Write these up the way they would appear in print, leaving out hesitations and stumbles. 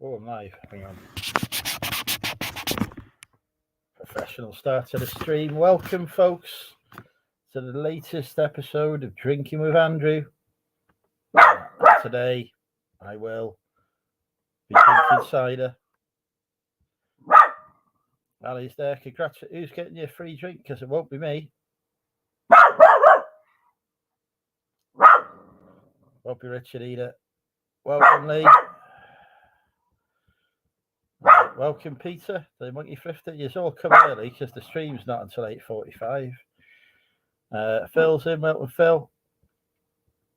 Oh, I'm live. Hang on. Professional start to the stream. Welcome, folks, to the latest episode of Drinking with Andrew. Today, I will be drinking cider. Ali's there. Who's getting you a free drink? Because it won't be me. Won't be Richard either. Welcome, Lee. Welcome, Peter. The Monkey Thrifter. You've all come early because the stream's not until 8:45. Phil's in. Welcome, Phil.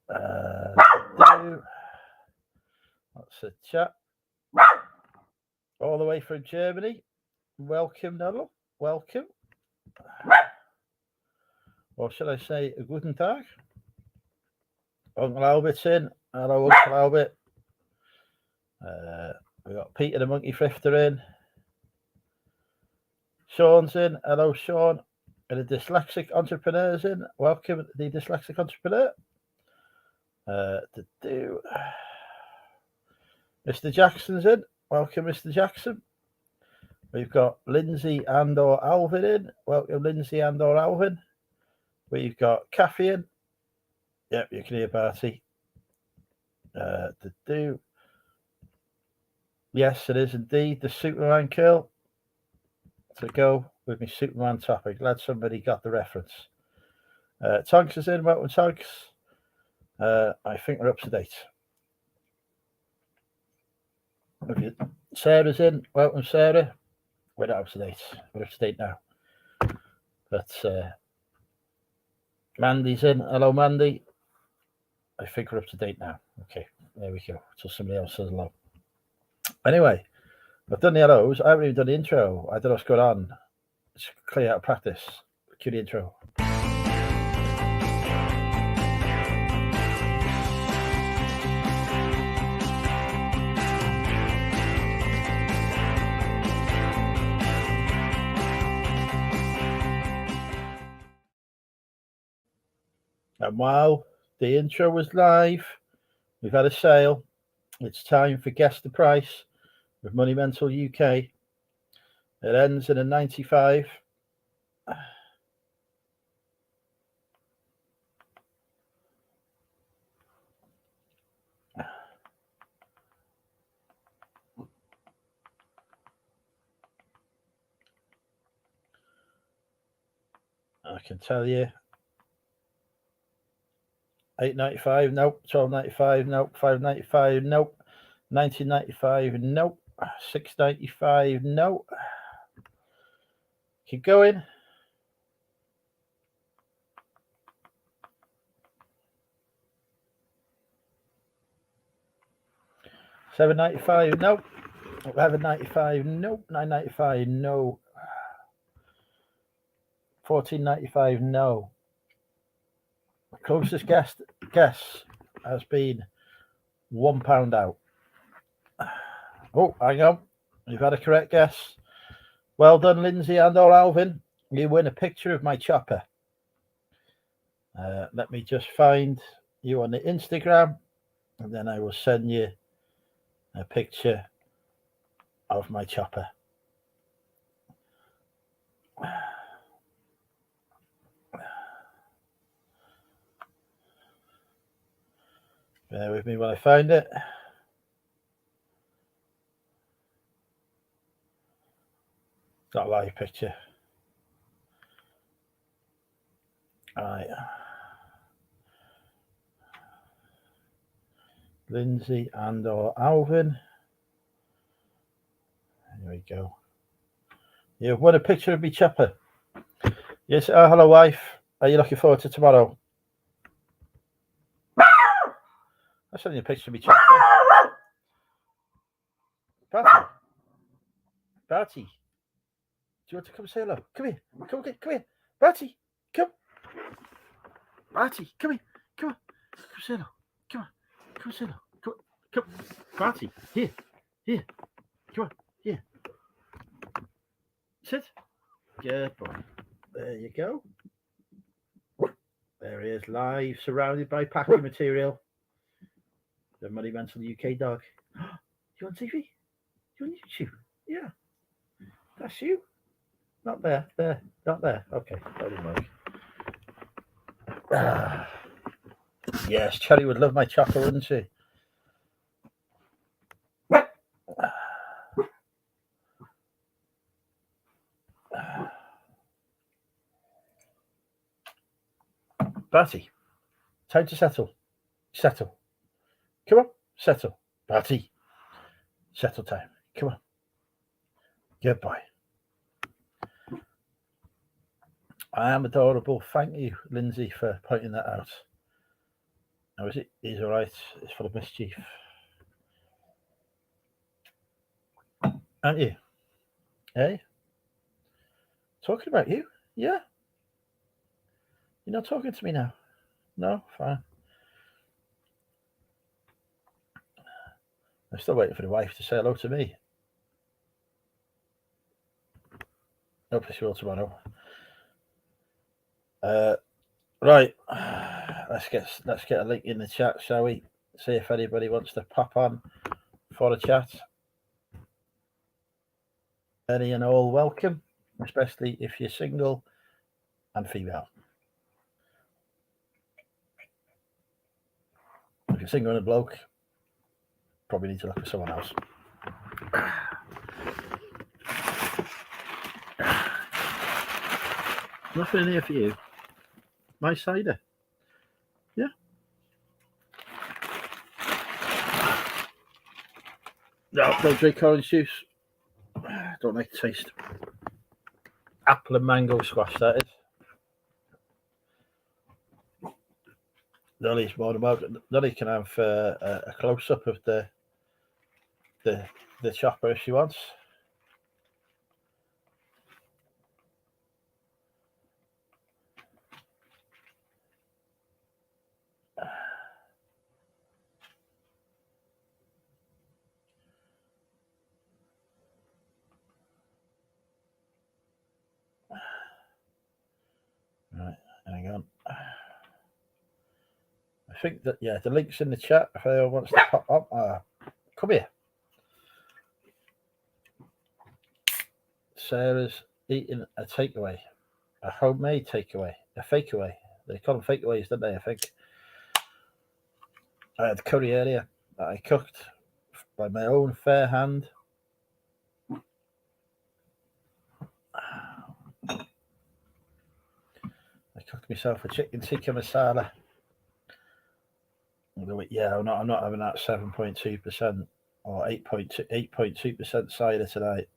That's a chat. All the way from Germany. Welcome, Noddle. Welcome. Or should I say, guten Tag? Uncle Albert's in. Hello, Uncle Albert. We got Peter the Monkey Thrifter in. Sean's in. Hello, Sean. And the Dyslexic Entrepreneur's in. Welcome, the Dyslexic Entrepreneur. Mr. Jackson's in. Welcome, Mr. Jackson. We've got Lindsay and/or Alvin in. Welcome, Lindsay and/or Alvin. We've got Kathy in. Yep, you can hear Barty. Yes, it is indeed the Superman curl. To go with my Superman topic. Glad somebody got the reference. Tonks is in. Welcome, Tonks. I think we're up to date. Sarah's in. Welcome, Sarah. We're not up to date. We're up to date now. But Mandy's in. Hello, Mandy. I think we're up to date now. Okay, there we go. Till somebody else says hello. Anyway, I've done the hellos. I haven't even done the intro. I don't know what's going on. It's clear out of practice. Cue the intro. And while the intro was live, we've had a sale. It's time for Guess the Price with Money Mental UK. It ends in a 95. I can tell you. $8.95, nope. $12.95, nope. $5.95, nope. $19.95, nope. $6.95, nope. Keep going. $7.95, nope. $11.95, nope. $9.95, no. $14.95, no. Closest guess has been £1 out. Oh, hang on. You've had a correct guess. Well done, Lindsay and/or Alvin. You win a picture of my chopper. Let me just find you on the Instagram, and then I will send you a picture of my chopper. Bear with me while I find it. Not a live picture. All right. Lindsay and/or Alvin. Here we go. You've won a picture of me chopper. Yes. Hello, wife. Are you looking forward to tomorrow? I'll send you a picture of me chopper. Barty. Do you want to come say hello? Come here. Come here. Barty, come. Barty, come here. Come on. Come say hello. Come on. Come say hello. Come. Barty, here. Come on. Here. Sit. Good boy. There you go. There he is, live, surrounded by packing material. The Money Mental UK dog. You on TV? You're on YouTube. Yeah, that's you. Not there. There. Not there. Okay. Yes, Cherry would love my chocolate, wouldn't she? Batty, time to settle. Settle. Come on, settle. Batty, settle time. Come on. Goodbye. I am adorable. Thank you, Lindsay, for pointing that out. Now, is it? He's all right. It's full of mischief. Aren't you? Hey? Talking about you? Yeah. You're not talking to me now? No? Fine. I'm still waiting for the wife to say hello to me. Hopefully she will tomorrow. Right. Let's get a link in the chat, shall we? See if anybody wants to pop on for a chat. Any and all welcome, especially if you're single and female. If you're single and a bloke, probably need to look for someone else. Nothing in here for you. My cider. Yeah. No, don't drink orange juice. Don't like the taste. Apple and mango squash, that is. Nolly's more than welcome. Nolly can have a close up of the chopper if she wants. Right, hang on. I think that, yeah, the link's in the chat if anyone wants to pop up. Come here. Sarah's eating a takeaway, a homemade takeaway, a fakeaway. They call them fakeaways, don't they? I think. I had curry earlier that I cooked by my own fair hand. I cooked myself a chicken tikka masala. Yeah, I'm not having that 7.2% or 8.2% cider tonight.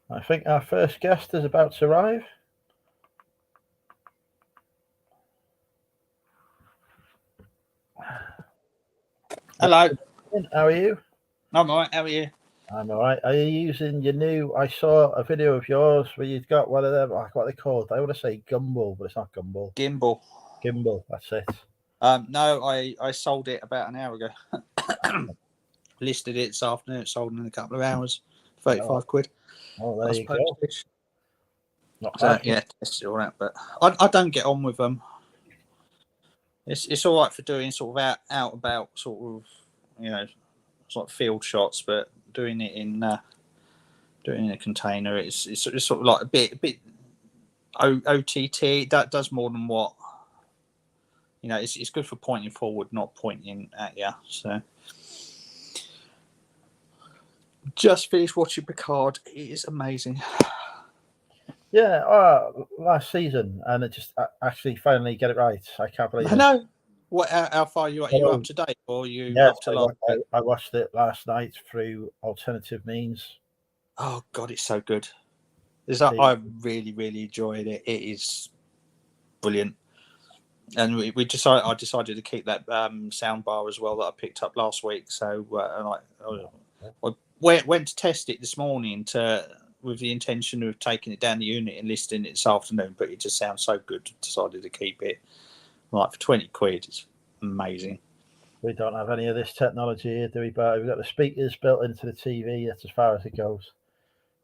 I think our first guest is about to arrive. Hello. How are you? I'm all right. How are you? I'm all right. Are you using your new? I saw a video of yours where you've got one of them. What are they called? I want to say gumball, but it's not gumball. Gimbal. That's it. No, I sold it about an hour ago. Listed it this afternoon. It's sold in a couple of hours. 35 quid. Oh, there you go. Not bad. Yeah, test it all out. But I don't get on with them. It's all right for doing sort of out about sort of, you know, sort of field shots, but doing it in a container, it's sort of like a bit OTT. That does more than what, you know. It's good for pointing forward, not pointing at you. So just finished watching Picard. It is amazing. Yeah, last season, and it just actually finally get it right. I can't believe it. I know. What? How far are you at? Are you up to date, or you up to last? I watched it last night through alternative means. Oh God, it's so good. I really, really enjoyed it. It is brilliant. And I decided to keep that sound bar as well that I picked up last week. So I went to test it this morning with the intention of taking it down the unit and listing it this afternoon, but it just sounds so good. Decided to keep it. Like for 20 quid, it's amazing. We don't have any of this technology here, do we? But we've got the speakers built into the TV. That's as far as it goes.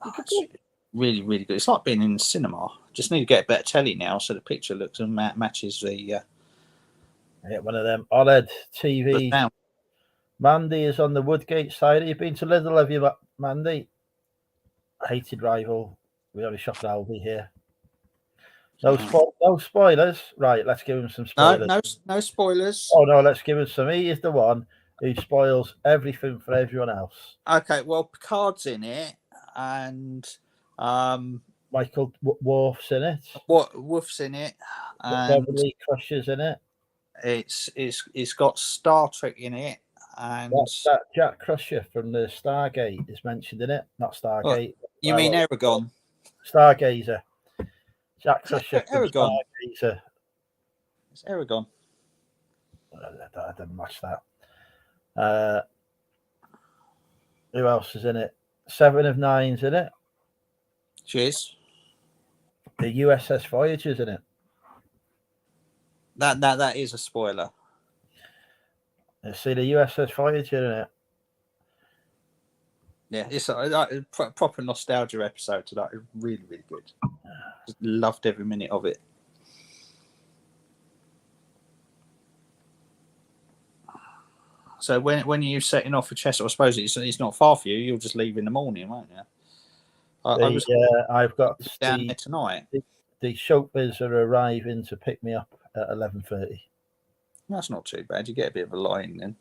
It's really, really good. It's like being in the cinema. Just need to get a better telly now, so the picture looks and matches the. Yeah, one of them OLED TVs. sound. Mandy is on the Woodgate side. Have you been to Lidl? Have you, Mandy? Hated rival. We only shop at Aldi here. No spoilers. Right, let's give him some spoilers. No spoilers. Oh no, let's give him some. He is the one who spoils everything for everyone else. Okay, well, Picard's in it, and Michael Worf's in it. Wolf's in it, and Beverly Crusher's in it. It's got Star Trek in it, and that Jack Crusher from the Stargate is mentioned in it. Not Stargate. You mean Aragon? Stargazer. Jack Crusher from Aragon. Stargazer. It's Aragon. I didn't match that. Who else is in it? 7 of 9's in it. Cheers. The USS Voyager's in it. That is a spoiler. You see the USS Voyager in it. Yeah, it's a proper nostalgia episode tonight. It's really, really good. Just loved every minute of it. So when you're setting off for Chester, I suppose it's not far for you. You'll just leave in the morning, won't you? I've got down there tonight. The chauffeurs are arriving to pick me up at 11:30. That's not too bad. You get a bit of a line then.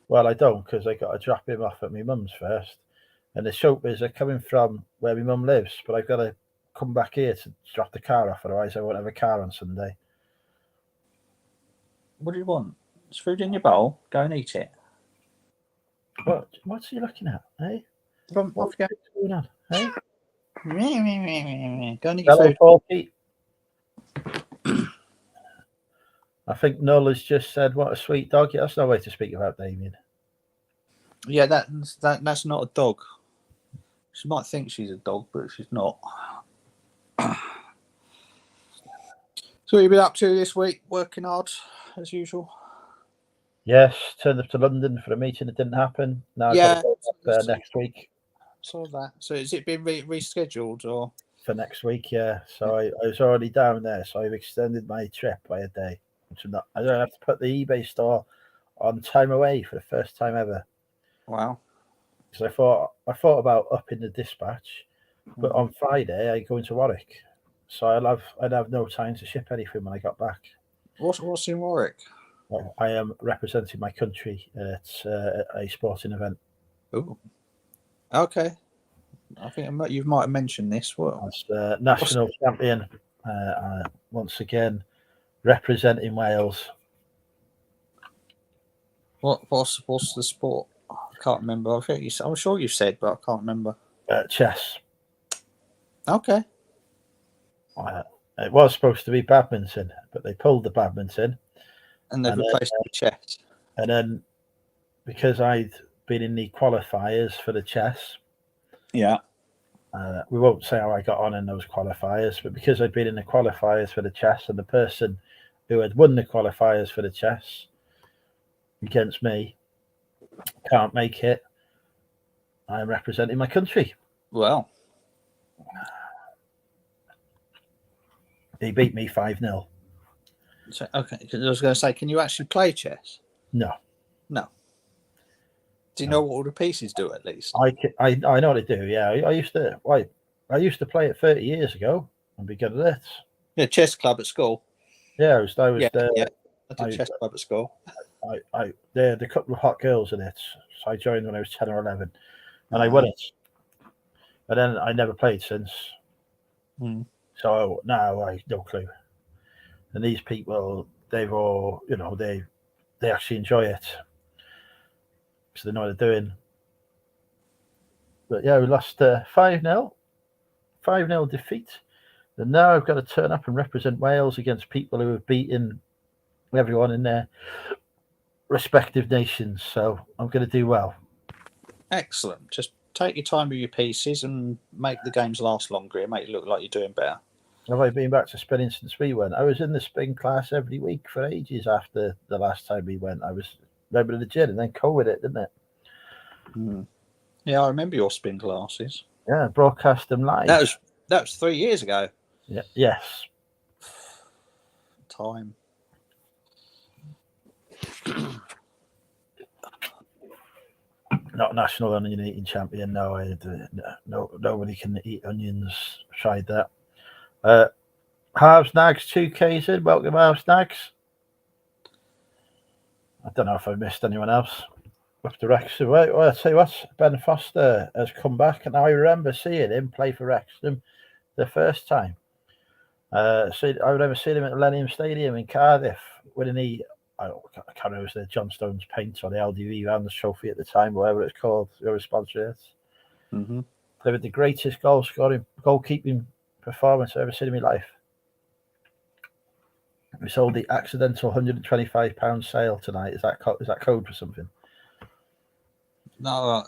Well, I don't, because I got to drop him off at my mum's first, and the chauffeurs are coming from where my mum lives, but I've got to come back here to drop the car off, otherwise I won't have a car on Sunday. What do you want? There's food in your bowl. Go and eat it. What's he looking at? Hey, What's going on? Hey, go and eat hello, food. Porky. I think Null has just said, "What a sweet dog." Yeah, that's no way to speak about Damien. Yeah, that's not a dog. She might think she's a dog, but she's not. So what have you been up to this week? Working hard, as usual? Yes, turned up to London for a meeting that didn't happen. Now I've got to go up next week. Saw that. So has it been rescheduled or? For next week, yeah. So I was already down there, so I've extended my trip by a day. I don't have to put the eBay store on time away for the first time ever. Wow. Because I thought about upping the dispatch, but on Friday I go into Warwick, so I'd have no time to ship anything when I got back. What's in Warwick? Well, I am representing my country at a sporting event. Oh, okay. I think you might have mentioned this. What? As national champion, once again, representing Wales. What's the sport? I can't remember. I'm sure you said, but I can't remember. Chess. Okay. It was supposed to be badminton, but they pulled the badminton. And they've replaced it with chess. And then, because I'd been in the qualifiers for the chess, yeah, we won't say how I got on in those qualifiers, but because I'd been in the qualifiers for the chess, and the person who had won the qualifiers for the chess against me can't make it, I'm representing my country. Well, he beat me 5-0. So, okay, I was going to say, can you actually play chess? No. Do you know what all the pieces do at least? I know what they do. Yeah, I used to play it 30 years ago and be good at it. Yeah, chess club at school. Yeah, I was there. I did chess club at school. There a couple of hot girls in it, so I joined when I was 10 or 11, and I won it. And then I never played since. So now I no clue. And these people, they've all, they actually enjoy it. So they know what they're doing. But yeah, we lost 5-0. 5-0 defeat. And now I've got to turn up and represent Wales against people who have beaten everyone in their respective nations. So I'm going to do well. Excellent. Just take your time with your pieces and make the games last longer. It make it look like you're doing better. Have I been back to spinning since we went? I was in the spin class every week for ages after the last time we went. I was over to the gin and then COVID it, didn't it? Yeah, I remember your spin glasses. Yeah, broadcast them live. That was 3 years ago. Yeah, yes. Time. Not national onion eating champion. No, nobody can eat onions. Tried that. Halves Nags 2Ks in. Welcome, Halves Nags. I don't know if I missed anyone else. After Wrexham, well, I'll tell you what, Ben Foster has come back, and I remember seeing him play for Wrexham the first time. I remember seeing him at the Millennium Stadium in Cardiff, winning I can't remember if it was the John Stones paint or the LDV Rounders Trophy at the time, whatever it's called, whoever sponsored it. Mm-hmm. Delivered the greatest goalkeeping performance I've ever seen in my life. We sold the accidental £125 sale tonight. Is that code for something? No,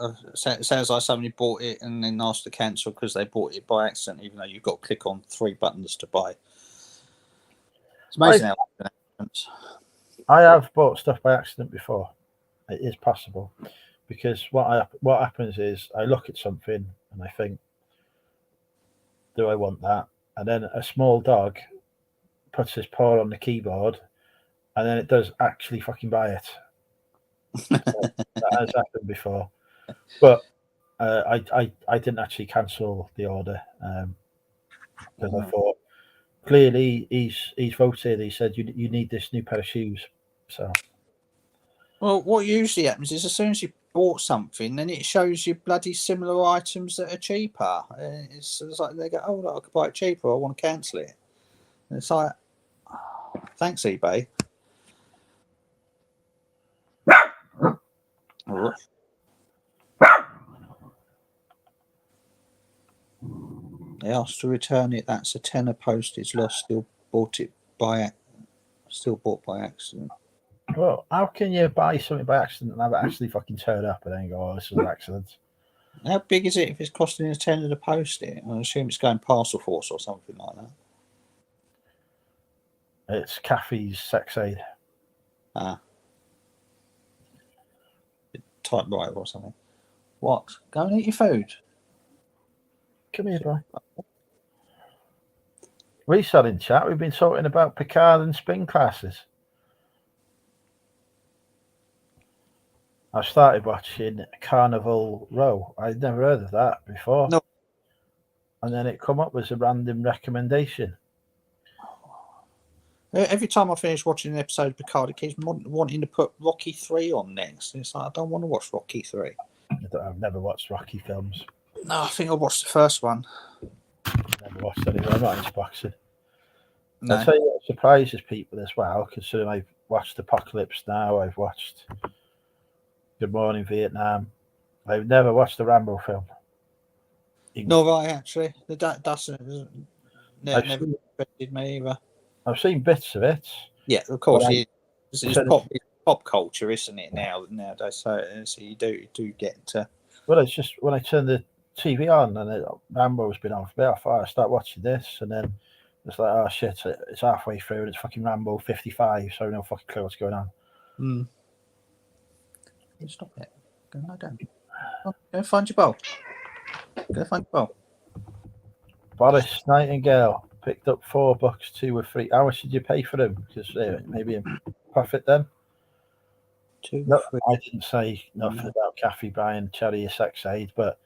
it sounds like somebody bought it and then asked to cancel because they bought it by accident, even though you've got to click on 3 buttons to buy. It's amazing how that happens. I have bought stuff by accident before. It is possible, because what happens is I look at something and I think, do I want that? And then a small dog puts his paw on the keyboard, and then it does actually fucking buy it. So that has happened before, but I didn't actually cancel the order because I thought clearly he's voted. He said you need this new pair of shoes. So, well, what usually happens is as soon as you bought something, then it shows you bloody similar items that are cheaper. It's like they go, oh, look, I could buy it cheaper. I want to cancel it. And it's like, oh, thanks, eBay. They asked to return it. That's a tenner postage lost. Still bought by accident. well, how can you buy something by accident and have it actually fucking turn up and then go, oh, this is an accident? How big is it if it's costing a tenner to post it? I assume it's going parcel force or something like that. It's Caffey's Sex Aid. Typewriter or something. What? Go and eat your food. Come here, boy. We said in chat, we've been talking about Picard and spin classes. I started watching Carnival Row. I'd never heard of that before. No. And then it come up as a random recommendation. Every time I finish watching an episode of Picard, it keeps wanting to put Rocky 3 on next. It's like, I don't want to watch Rocky 3. I've never watched Rocky films. No, I think I watched the first one. Never watched anything. I'm not into boxing. No. I'll tell you what surprises people as well, considering I've watched Apocalypse Now, I've watched Good Morning Vietnam. I've never watched a Rambo film. No, right, actually. That doesn't never interested me either. I've seen bits of it. Yeah, of course. It's pop culture, isn't it, nowadays? So you do get to... Well, it's just when I turn the TV on and Rambo's been on for a bit, I thought I'd start watching this, and then it's like, oh shit, it's halfway through and it's fucking Rambo 55, so no fucking clue what's going on. Stop it. Go lie down. Go find your bowl. Boris Nightingale picked up $4, 2 or 3. How much did you pay for them? Because maybe a profit then. No, I didn't say nothing about Kathy buying Cherry or Sex Aid, but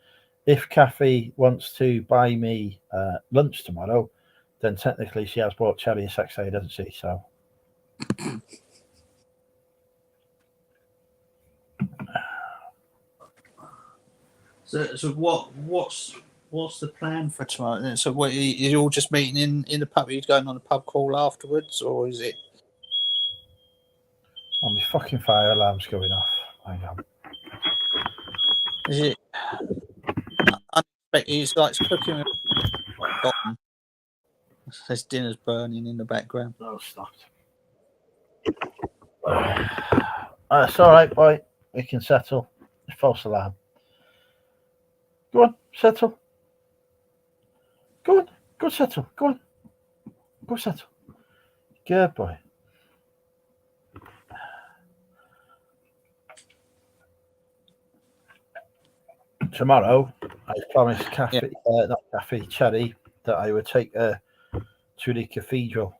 if Kathy wants to buy me lunch tomorrow, then technically she has bought Cherry or Sex Aid, hasn't she? So what's the plan for tomorrow? So what, you're all just meeting in the pub? Are you going on a pub crawl afterwards, or is it? Oh, my fucking fire alarm's going off. Hang on. Is it unexpected? It's like it's cooking. There's dinner's burning in the background. No, stopped. It's all right, boy. We can settle. False alarm. Go on, settle. Go on, go settle. Go on, go settle. Good boy. tomorrow, I promised not Kathy, Cherry, that I would take her to the cathedral.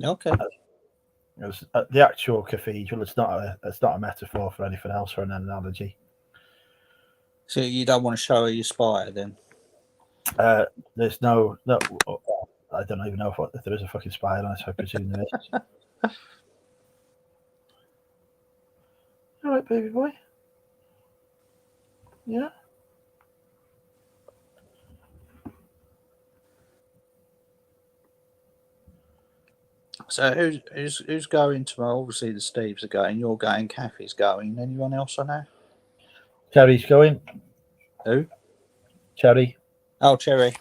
Okay. The actual cathedral. It's not a metaphor for anything else or an analogy. So you don't want to show her your spire then? There's no. I don't even know if there is a fucking spire on it. I presume there is. All right, baby boy. Yeah. So who's going tomorrow? Obviously the Steves are going. You're going. Kathy's going. Anyone else I know? Cherry's going. Who? Cherry. Oh, Cherry.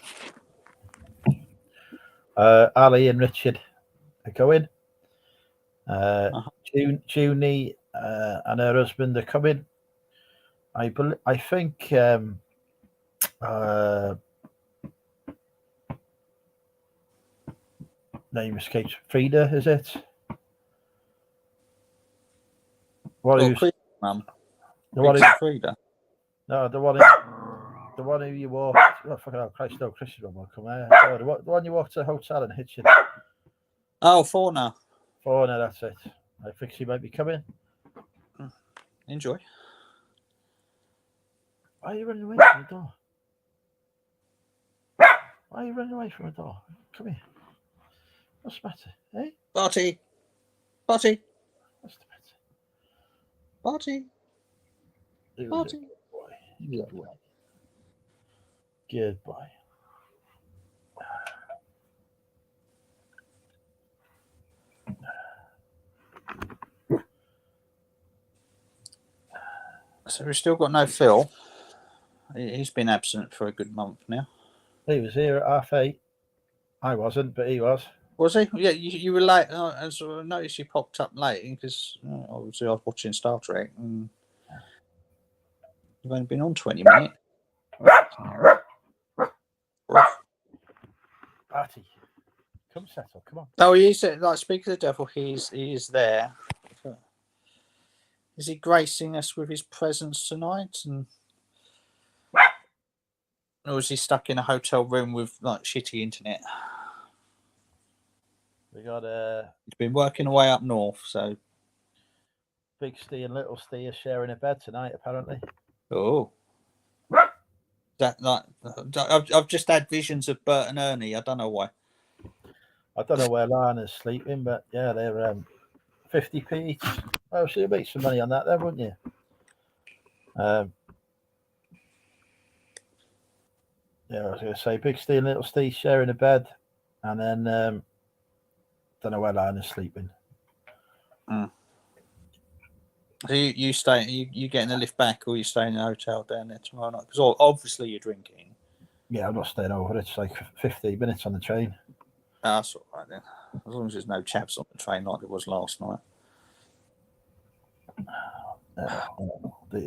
Ali and Richard are going. Junie and her husband are coming. I think name escapes. Frida, is it? What Oh, who's Mum. the one who, Frida? No, the one who you walked. Oh, fucking hell, Christ, no, Chris's one will come here. Oh, the one you walked to the hotel in Hitchin. Oh, Fauna. Fauna, that's it. I think she might be coming. Enjoy. Why are you running away from the door? Why are you running away from the door? Come here. What's the matter? Eh? Barty. What's the matter? Barty. Barty. Good boy. Good boy. So we've still got no Phil. He's been absent for a good month now. He was here at 8:30. I wasn't, but he was. Was he? Yeah, you were late. And so I noticed you popped up late because obviously I was watching Star Trek and you've only been on 20 minutes. Artie, come settle, come on. Oh, he said, like, speak of the devil, he is there. Is he gracing us with his presence tonight? Or is he stuck in a hotel room with like shitty internet? We got He's been working away up north, so Big Steve and Little Steve are sharing a bed tonight, apparently. Oh, that like I've just had visions of Bert and Ernie. I don't know why. I don't know where Lana's sleeping, but yeah, they're 50p each. Oh, so you make some money on that then, wouldn't you? Yeah, I was going to say Big Steve and Little Steve sharing a bed, and then don't know where Lana's sleeping. So you stay? You getting a lift back, or you staying in a hotel down there tomorrow night? Because obviously you're drinking. Yeah, I'm not staying over. It's like 15 minutes on the train. That's all right then. As long as there's no chaps on the train like there was last night.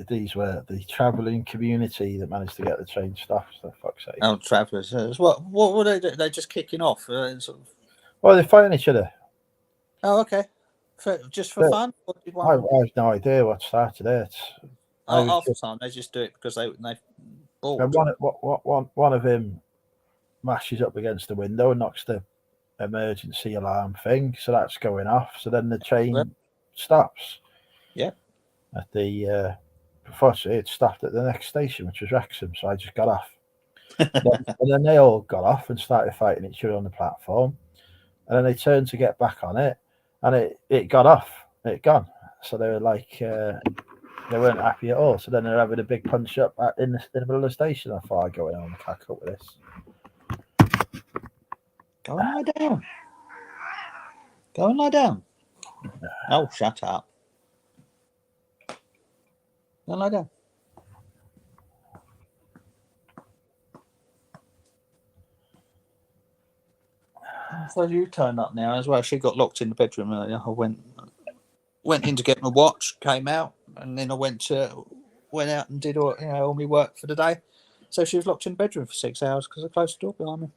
These were the travelling community that managed to get the train stopped. So fuck's sake. Oh, travellers. What were they doing? They're just kicking off. Sort of... Well, they're fighting each other. Oh, okay. Just for fun? I have no idea what started it. Half the time they just do it because they bored. And one of them mashes up against the window and knocks the emergency alarm thing, so that's going off. So then the train stops. Yeah. At the unfortunately, it stopped at the next station, which was Wrexham. So I just got off, and then they all got off and started fighting each other on the platform. And then they turned to get back on it, and it got off. It gone. So they were like, they weren't happy at all. So then they're having a big punch up in the middle of the station. I thought I'd go in and can't cope with this. Go and lie down. Go and lie down. Oh, shut up. Go and lie down. So you turned up now as well. She got locked in the bedroom earlier. I went in to get my watch, came out, and then I went out and did all my work for the day. So she was locked in the bedroom for 6 hours because I closed the door behind me.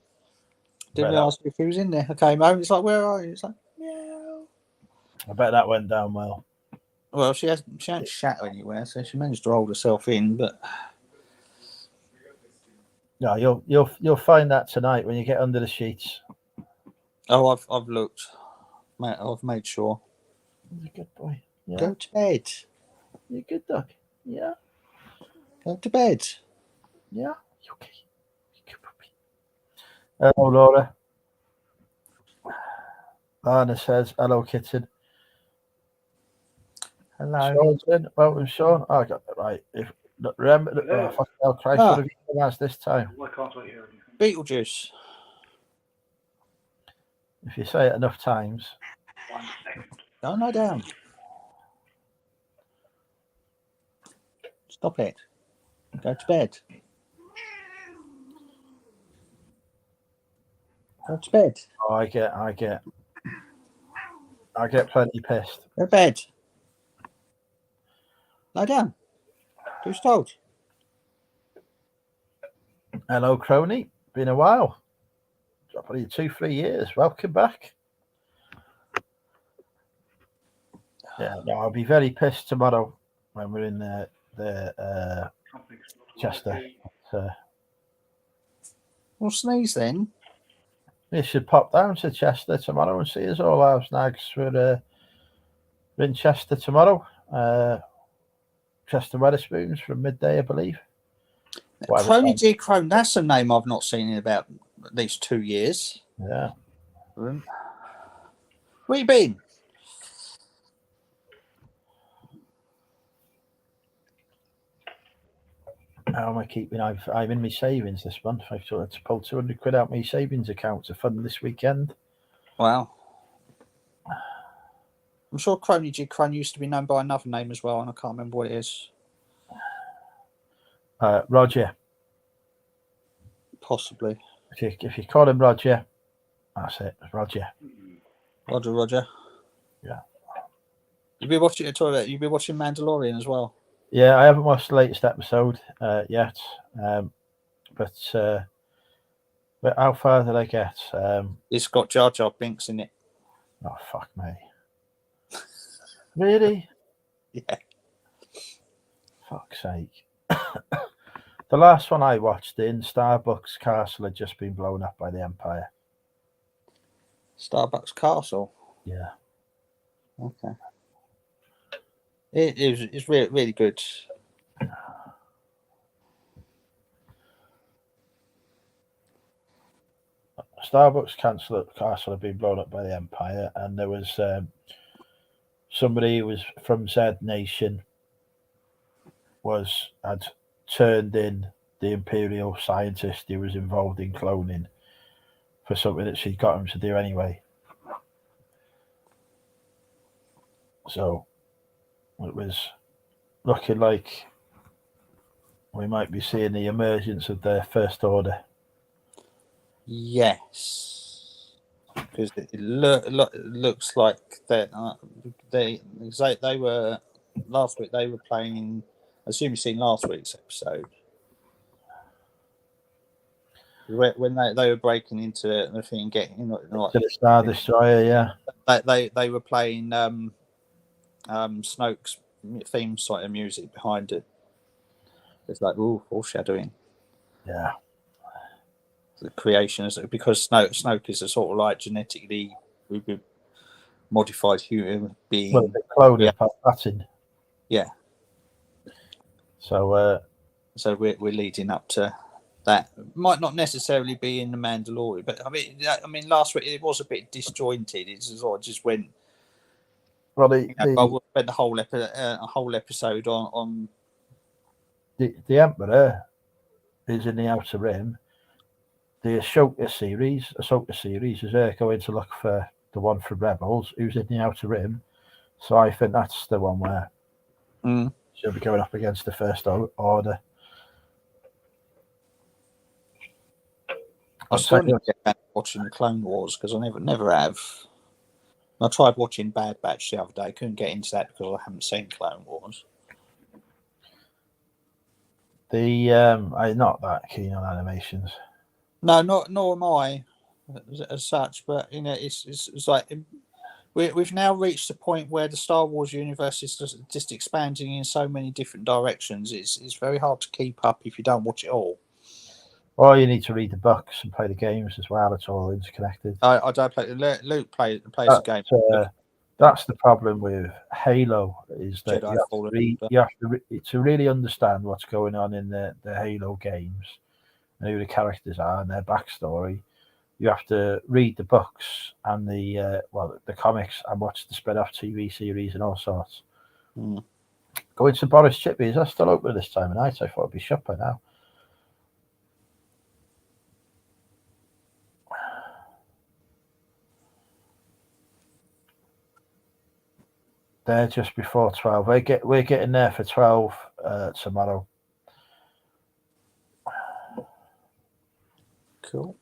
Didn't realise if he was in there. I came home. It's like, where are you? It's like, meow. I bet that went down well. Well, she hasn't shat anywhere, so she managed to hold herself in. But No, you'll find that tonight when you get under the sheets. oh, I've looked, mate. I've made sure. He's a good boy. Yeah, Go to bed. you're a good dog. Yeah, Go to bed. yeah. You okay? You good puppy. Hello, Laura. Anna says, "Hello, kitten." Hello. Sean's in. Welcome, Sean. Oh, I got that right. If remember, oh, fucking hell, Christ, what have you pronounced this time? Why can't I hear anything? Beetlejuice. If you say it enough times. 1 second. Don't lie down. Stop it. Go to bed. Go to bed. Oh, I get plenty pissed. Go to bed. Lie down. Do as told. Hello, Crony. Been a while. Probably 2-3 years. Welcome back. Yeah, no, I'll be very pissed tomorrow when we're in the Chester. Well, sneeze then. You should pop down to Chester tomorrow and see us all, our snags. We're in Chester tomorrow. Chester Wetherspoons from midday, I believe. Crony G. Crone, that's a name I've not seen in about at least 2 years. Yeah. Where you been? How am I keeping? I'm in my savings this month. I've had to pull 200 quid out my savings account to fund this weekend. Wow. I'm sure Crony G. Crone used to be known by another name as well, and I can't remember what it is. Roger. Possibly. If you call him Roger, that's it. Roger. Roger. Yeah. You've been watching Mandalorian as well. Yeah, I haven't watched the latest episode yet, but how far did I get? It's got Jar Jar Binks in it. Oh, fuck me. Really? Yeah. Fuck's sake. The last one I watched in Starbucks Castle had just been blown up by the Empire. Starbucks Castle? Yeah. Okay. It's really, really good. Starbucks Castle had been blown up by the Empire, and there was somebody who was from Z Nation had turned in the Imperial scientist who was involved in cloning for something that she got him to do anyway. So it was looking like we might be seeing the emergence of the First Order. Yes, because it looks like that they were last week. They were playing. I assume you've seen last week's episode when they were breaking into the thing and getting To the Star Destroyer, yeah. They were playing Snoke's theme sort of music behind it. It's like foreshadowing. Yeah. The creation is because Snoke is a sort of like genetically modified human being. Well, the clone of Palpatine. Yeah. So we're leading up to that. Might not necessarily be in the Mandalorian, but I mean, last week it was a bit disjointed. It just went. Well, we'll spend a whole episode on the Emperor is in the Outer Rim. The Ahsoka series is there going to look for the one from Rebels who's in the Outer Rim. So I think that's the one where she'll be going up against the First Order. I still need to get back watching the Clone Wars because I never have. I tried watching Bad Batch the other day. Couldn't get into that because I haven't seen Clone Wars. I'm not that keen on animations. No, nor am I, as such. But it's like we've now reached a point where the Star Wars universe is just expanding in so many different directions. It's very hard to keep up if you don't watch it all. Or you need to read the books and play the games as well. It's all interconnected. I don't play. Luke plays the game. That's the problem with Halo, is that Jedi you have, Fallen to read, Order. you have to really understand what's going on in the Halo games and who the characters are and their backstory. You have to read the books and the comics and watch the spin-off TV series and all sorts. Going to Boris Chippy, is that still open this time of night? I thought it'd be shut by now. They're just before 12. We're getting there for 12 tomorrow. Cool.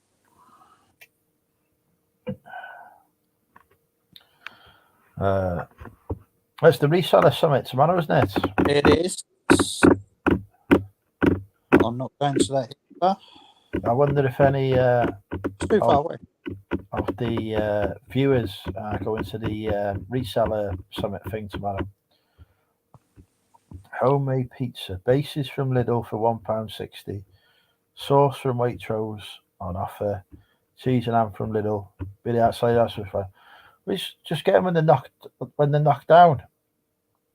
It's the reseller summit tomorrow, isn't it? It is. I'm not going to that either. I wonder if any It's too far away. of the viewers are going to the reseller summit thing tomorrow. Homemade pizza, bases from Lidl for £1.60, sauce from Waitrose on offer, cheese and ham from Lidl. Billy outside house for fun. We just get them when they're knocked down,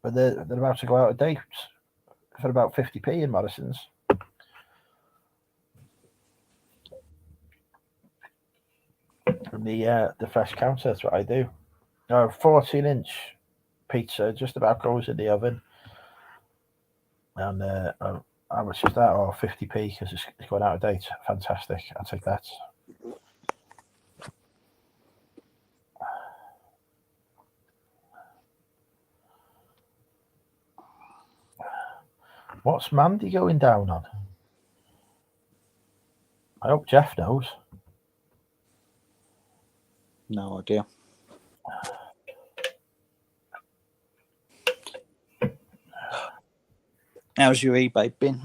but they're about to go out of date for about 50p in Morrison's. From the fresh counter, that's what I do. 14-inch pizza just about goes in the oven, and how much is that? Oh, 50p because it's going out of date. Fantastic, I'll take that. What's Mandy going down on? I hope Jeff knows. No idea. How's your eBay been?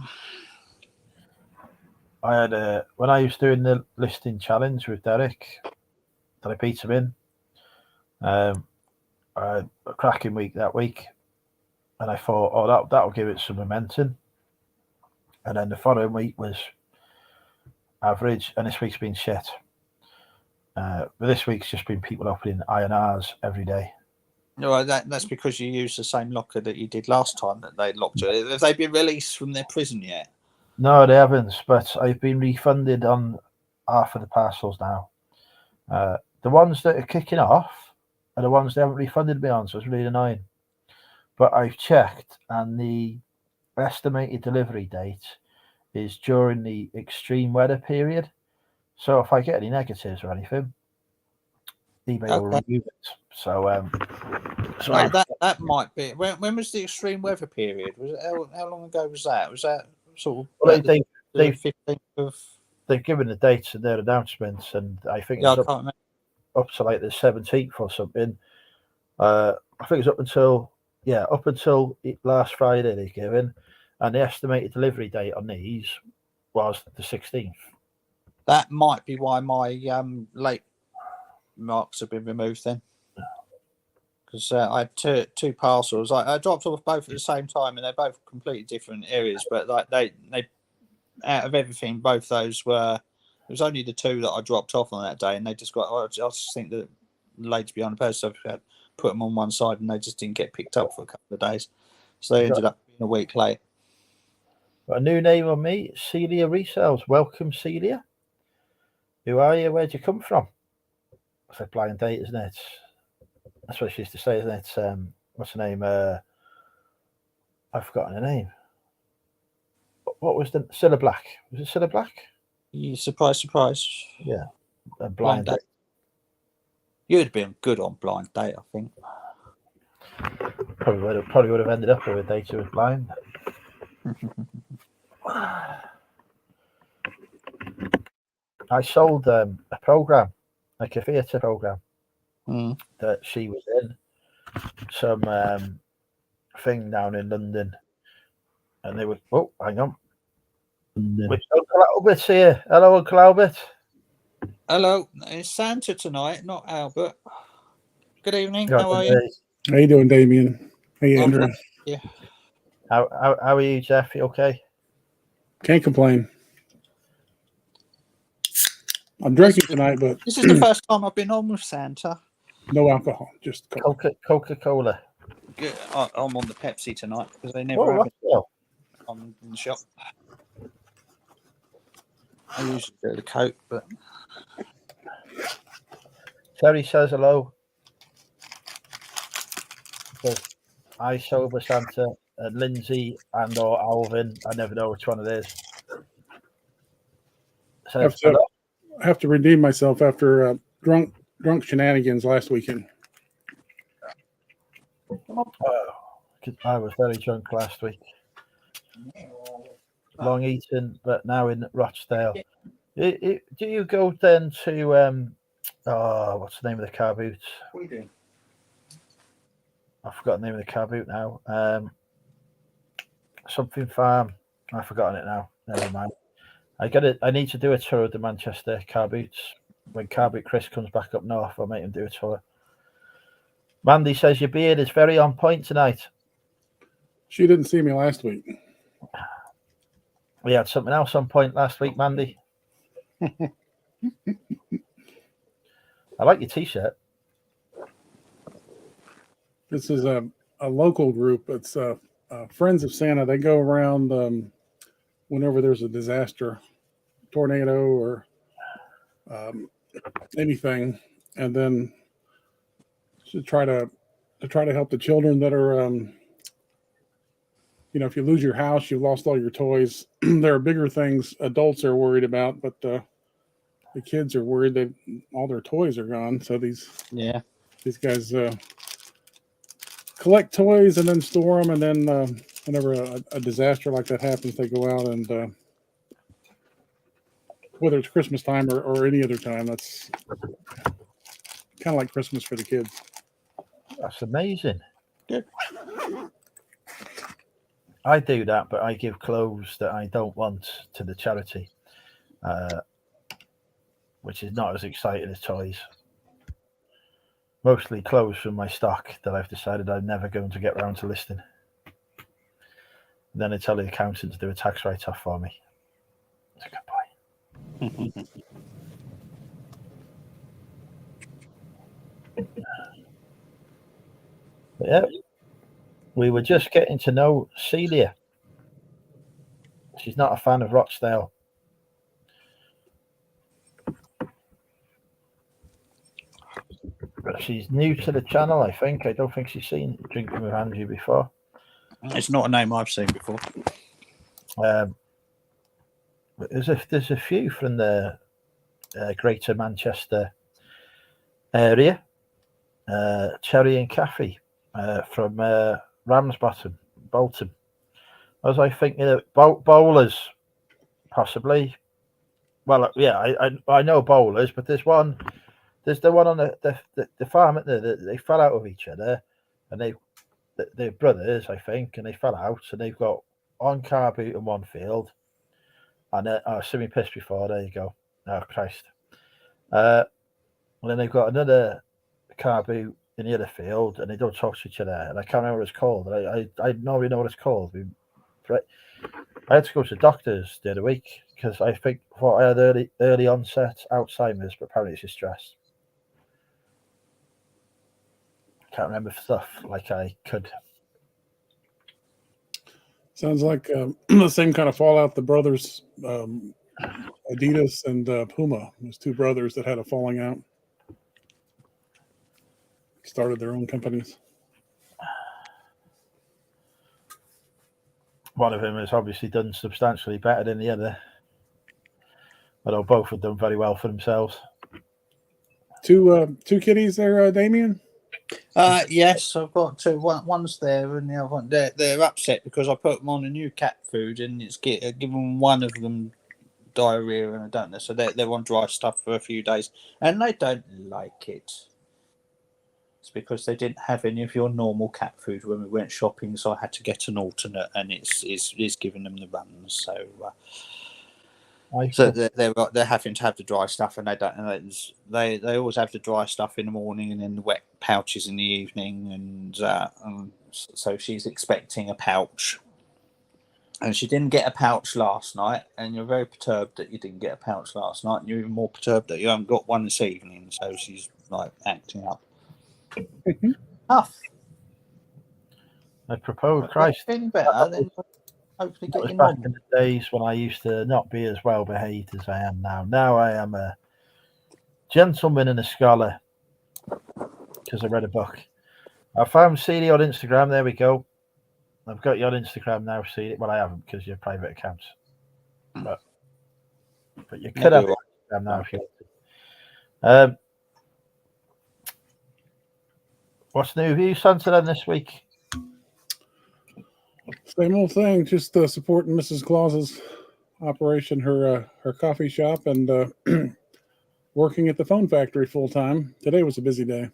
I had when I was doing the listing challenge with Derek, that I beat him in. I had a cracking week that week, and I thought, oh, that'll give it some momentum. And then the following week was average, and this week's been shit. But this week's just been people opening INRs every day. No, that's because you used the same locker that you did last time that they locked it. Have they been released from their prison yet? No, they haven't, but I've been refunded on half of the parcels now. The ones that are kicking off are the ones they haven't refunded me on, so it's really annoying. But I've checked, and the estimated delivery date is during the extreme weather period. So if I get any negatives or anything, eBay will remove it. So that might be. When was the extreme weather period? Was it, how long ago was that? Was that sort of the 15th of? They've given the dates in their announcements, and I think Yeah, it's up to like the 17th or something. I think it's up until last Friday they've given, and the estimated delivery date on these was the 16th. That might be why my late marks have been removed then, because I had two parcels. I dropped off both at the same time, and they're both completely different areas. But like they out of everything, both those were. It was only the two that I dropped off on that day, and they just got. I just think that ladies behind the post office had put them on one side, and they just didn't get picked up for a couple of days, so they ended up being a week late. Got a new name on me, Celia Resells. Welcome, Celia. Who are you? Where'd you come from? It's a blind date, isn't it? That's what she used to say, isn't it? What's her name? I've forgotten her name. What was the Cilla Black? Was it Cilla Black? Surprise. Yeah, a blind date. You'd have been good on blind date, I think. Probably would have ended up with a date who was blind. I sold a program, like a theatre program, that she was in, some thing down in London, and they were. Oh, hang on. With Uncle Albert here. Hello, Uncle Albert. Hello, it's Santa tonight, not Albert. Good evening. Right, How are you? How you doing, Damien? Hey, I'm Andrew. Yeah. How are you, Jeff? You okay? Can't complain. I'm drinking tonight, but This is the first time I've been on with Santa. no alcohol, just Coke. Coca-Cola. I'm on the Pepsi tonight because they never Oh, have right. it on in the shop. I usually do the Coke, but Terry says hello. Says, I sober Santa and Lindsay and or Alvin. I never know which one it is. Says hello. I have to redeem myself after drunk shenanigans last weekend. Oh, 'cause I was very drunk last week. Long Eaton, but now in Rochdale. Do you go then to what's the name of the car boot? we do. I forgot the name of the car boot now. Something farm. I've forgotten it now. Never mind. I need to do a tour of the Manchester car boots. When car boot Chris comes back up north, I'll make him do a tour. Mandy says your beard is very on point tonight. She didn't see me last week. We had something else on point last week, Mandy. I like your t-shirt. This is a local group. It's Friends of Santa. They go around whenever there's a disaster, tornado or anything, and then to try to help the children that are if you lose your house, you've lost all your toys. There are bigger things adults are worried about, but the kids are worried that all their toys are gone. So these guys collect toys and then store them, and then whenever a disaster like that happens, they go out and whether it's Christmas time or any other time, that's kind of like Christmas for the kids. That's amazing. Good. I do that, but I give clothes that I don't want to the charity, which is not as exciting as toys. Mostly clothes from my stock that I've decided I'm never going to get around to listing. And then I tell the accountant to do a tax write-off for me. It's a good boy. But yeah, we were just getting to know Celia. She's not a fan of Rochdale. But she's new to the channel, I think. I don't think she's seen Drinking with Andrew before. It's not a name I've seen before. But there's a few from the Greater Manchester area. Cherry and Caffey from Ramsbottom, Bolton. I was thinking of bowlers, possibly. Well, yeah, I know bowlers, but there's the one on the farm, isn't there? They fell out of each other, and they're brothers, I think, and they fell out, and they've got one car boot in one field, and semi pissed before. There you go. Oh Christ! And then they've got another car boot in the other field, and they don't talk to each other. And I can't remember what it's called. I normally know what it's called. I had to go to the doctors the other week because I thought I had early onset Alzheimer's, but apparently it's just stress. Can't remember stuff like I could. Sounds like the same kind of fallout the brothers Adidas and Puma. There's two brothers that had a falling out. Started their own companies. One of them has obviously done substantially better than the other. Although both have done very well for themselves. Two kitties there, Damien? Yes, I've got two. One's there, and the other one they're upset because I put them on a new cat food, and it's given one of them diarrhea, and I don't know. So they're on dry stuff for a few days, and they don't like it. It's because they didn't have any of your normal cat food when we went shopping, so I had to get an alternate, and it's giving them the runs. So So they're having to have the dry stuff, and they don't. And they always have the dry stuff in the morning, and then the wet pouches in the evening, and so she's expecting a pouch, and she didn't get a pouch last night. And you're very perturbed that you didn't get a pouch last night, and you're even more perturbed that you haven't got one this evening. So she's like acting up. Tough. I propose Christ. Feeling better, then hopefully That get was your back normal. in the days when I used to not be as well behaved as I am now. Now I am a gentleman and a scholar because I read a book. I found CD on Instagram. There we go. I've got you on Instagram now, CD. Well, I haven't because you're private accounts. But you could have Instagram now if you want to. What's new with you, Santa, then this week? Same old thing, just supporting Mrs. Claus's operation, her coffee shop, and working at the phone factory full time. Today was a busy day.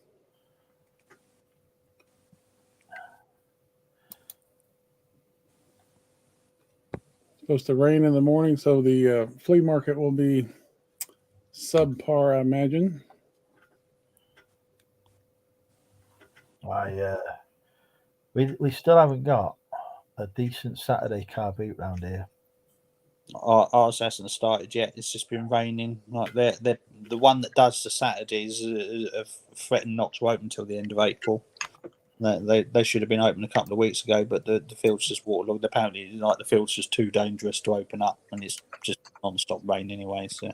Supposed to rain in the morning, so the flea market will be subpar, I imagine. We still haven't got a decent Saturday car boot round here. Ours hasn't started yet. It's just been raining. Like the one that does the Saturdays have threatened not to open until the end of April. They should have been open a couple of weeks ago, but the field's just waterlogged. Apparently, like the field's just too dangerous to open up, and it's just non-stop rain anyway. So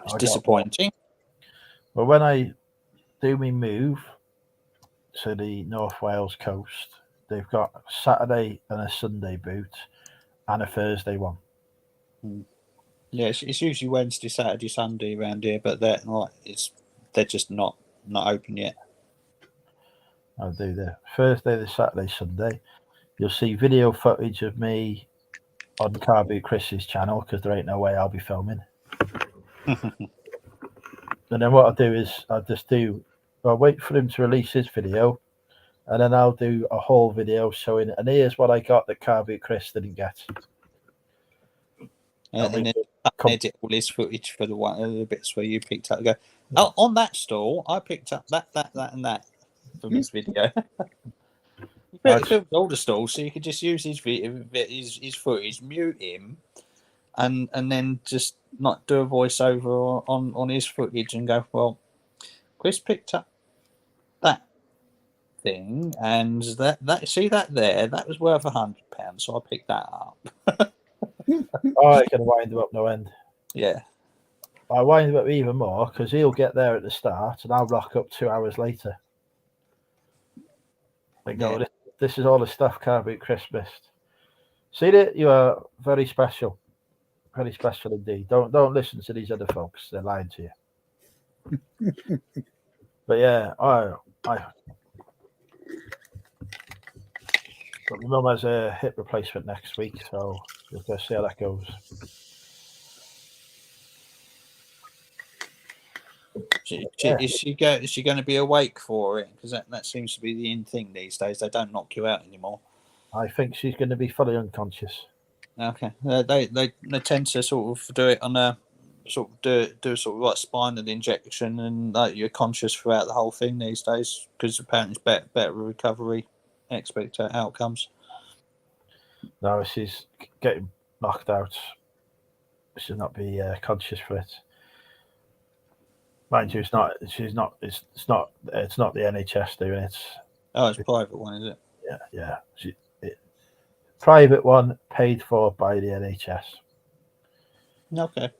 it's disappointing. Well, when I do me move to the North Wales coast, they've got a Saturday and a Sunday boot and a Thursday one. Yeah, it's usually Wednesday, Saturday, Sunday around here, but they're just not open yet. I'll do the Thursday, the Saturday, Sunday. You'll see video footage of me on Car Boot Chris's channel because there ain't no way I'll be filming. And then what I'll do is I'll wait for him to release his video, and then I'll do a whole video showing, and here's what I got that Car Boot Chris didn't get. And then edit all his footage for the bits where you picked up. Go, oh, on that stall, I picked up that, and that from his video. You filmed all the stalls, so you could just use his footage, mute him, and then just not do a voiceover on his footage and go, well, Chris picked up that thing, and that see that there, that was worth £100, so I picked that up. I can wind him up no end. Yeah. I wind him up even more because he'll get there at the start and I'll rock up 2 hours later. I go, this is all the stuff Car Boot Chris missed. See that you are very special. Very special indeed. Don't listen to these other folks. They're lying to you. But yeah, but my mum has a hip replacement next week, so we'll go see how that goes. Is she going to be awake for it? Because that seems to be the in thing these days. They don't knock you out anymore. I think she's going to be fully unconscious. Okay, they tend to sort of do it on a sort of do sort of like spinal injection, and you're conscious throughout the whole thing these days because apparently it's better recovery outcomes. No, she's getting knocked out. She'll not be conscious for it. Mind you, it's not the NHS doing it. Oh, it's a private one, is it? Yeah. Private one paid for by the NHS. Okay.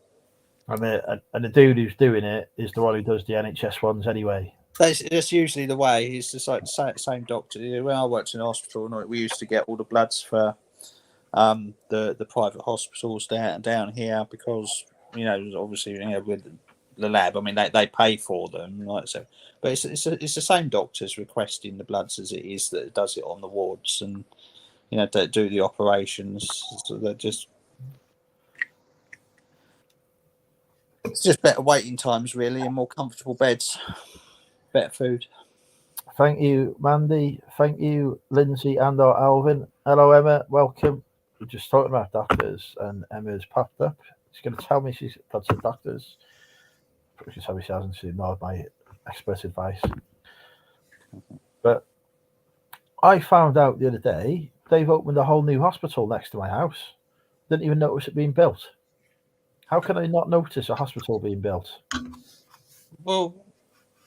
And the dude who's doing it is the one who does the NHS ones anyway. That's usually the way. He's just like the same doctor. When I worked in a hospital, we used to get all the bloods for the private hospitals down here because obviously with the lab, I mean they pay for them, like so. But it's the same doctors requesting the bloods as it is that does it on the wards and that do the operations. So they're just. It's just better waiting times, really, and more comfortable beds, better food. Thank you, Mandy. Thank you, Lindsay and/or Alvin. Hello, Emma. Welcome. we're just talking about doctors, and Emma's popped up. She's going to tell me she's got some doctors. Because obviously hasn't she ignored my expert advice. But I found out the other day they've opened a whole new hospital next to my house. Didn't even notice it being built. How can I not notice a hospital being built? Well,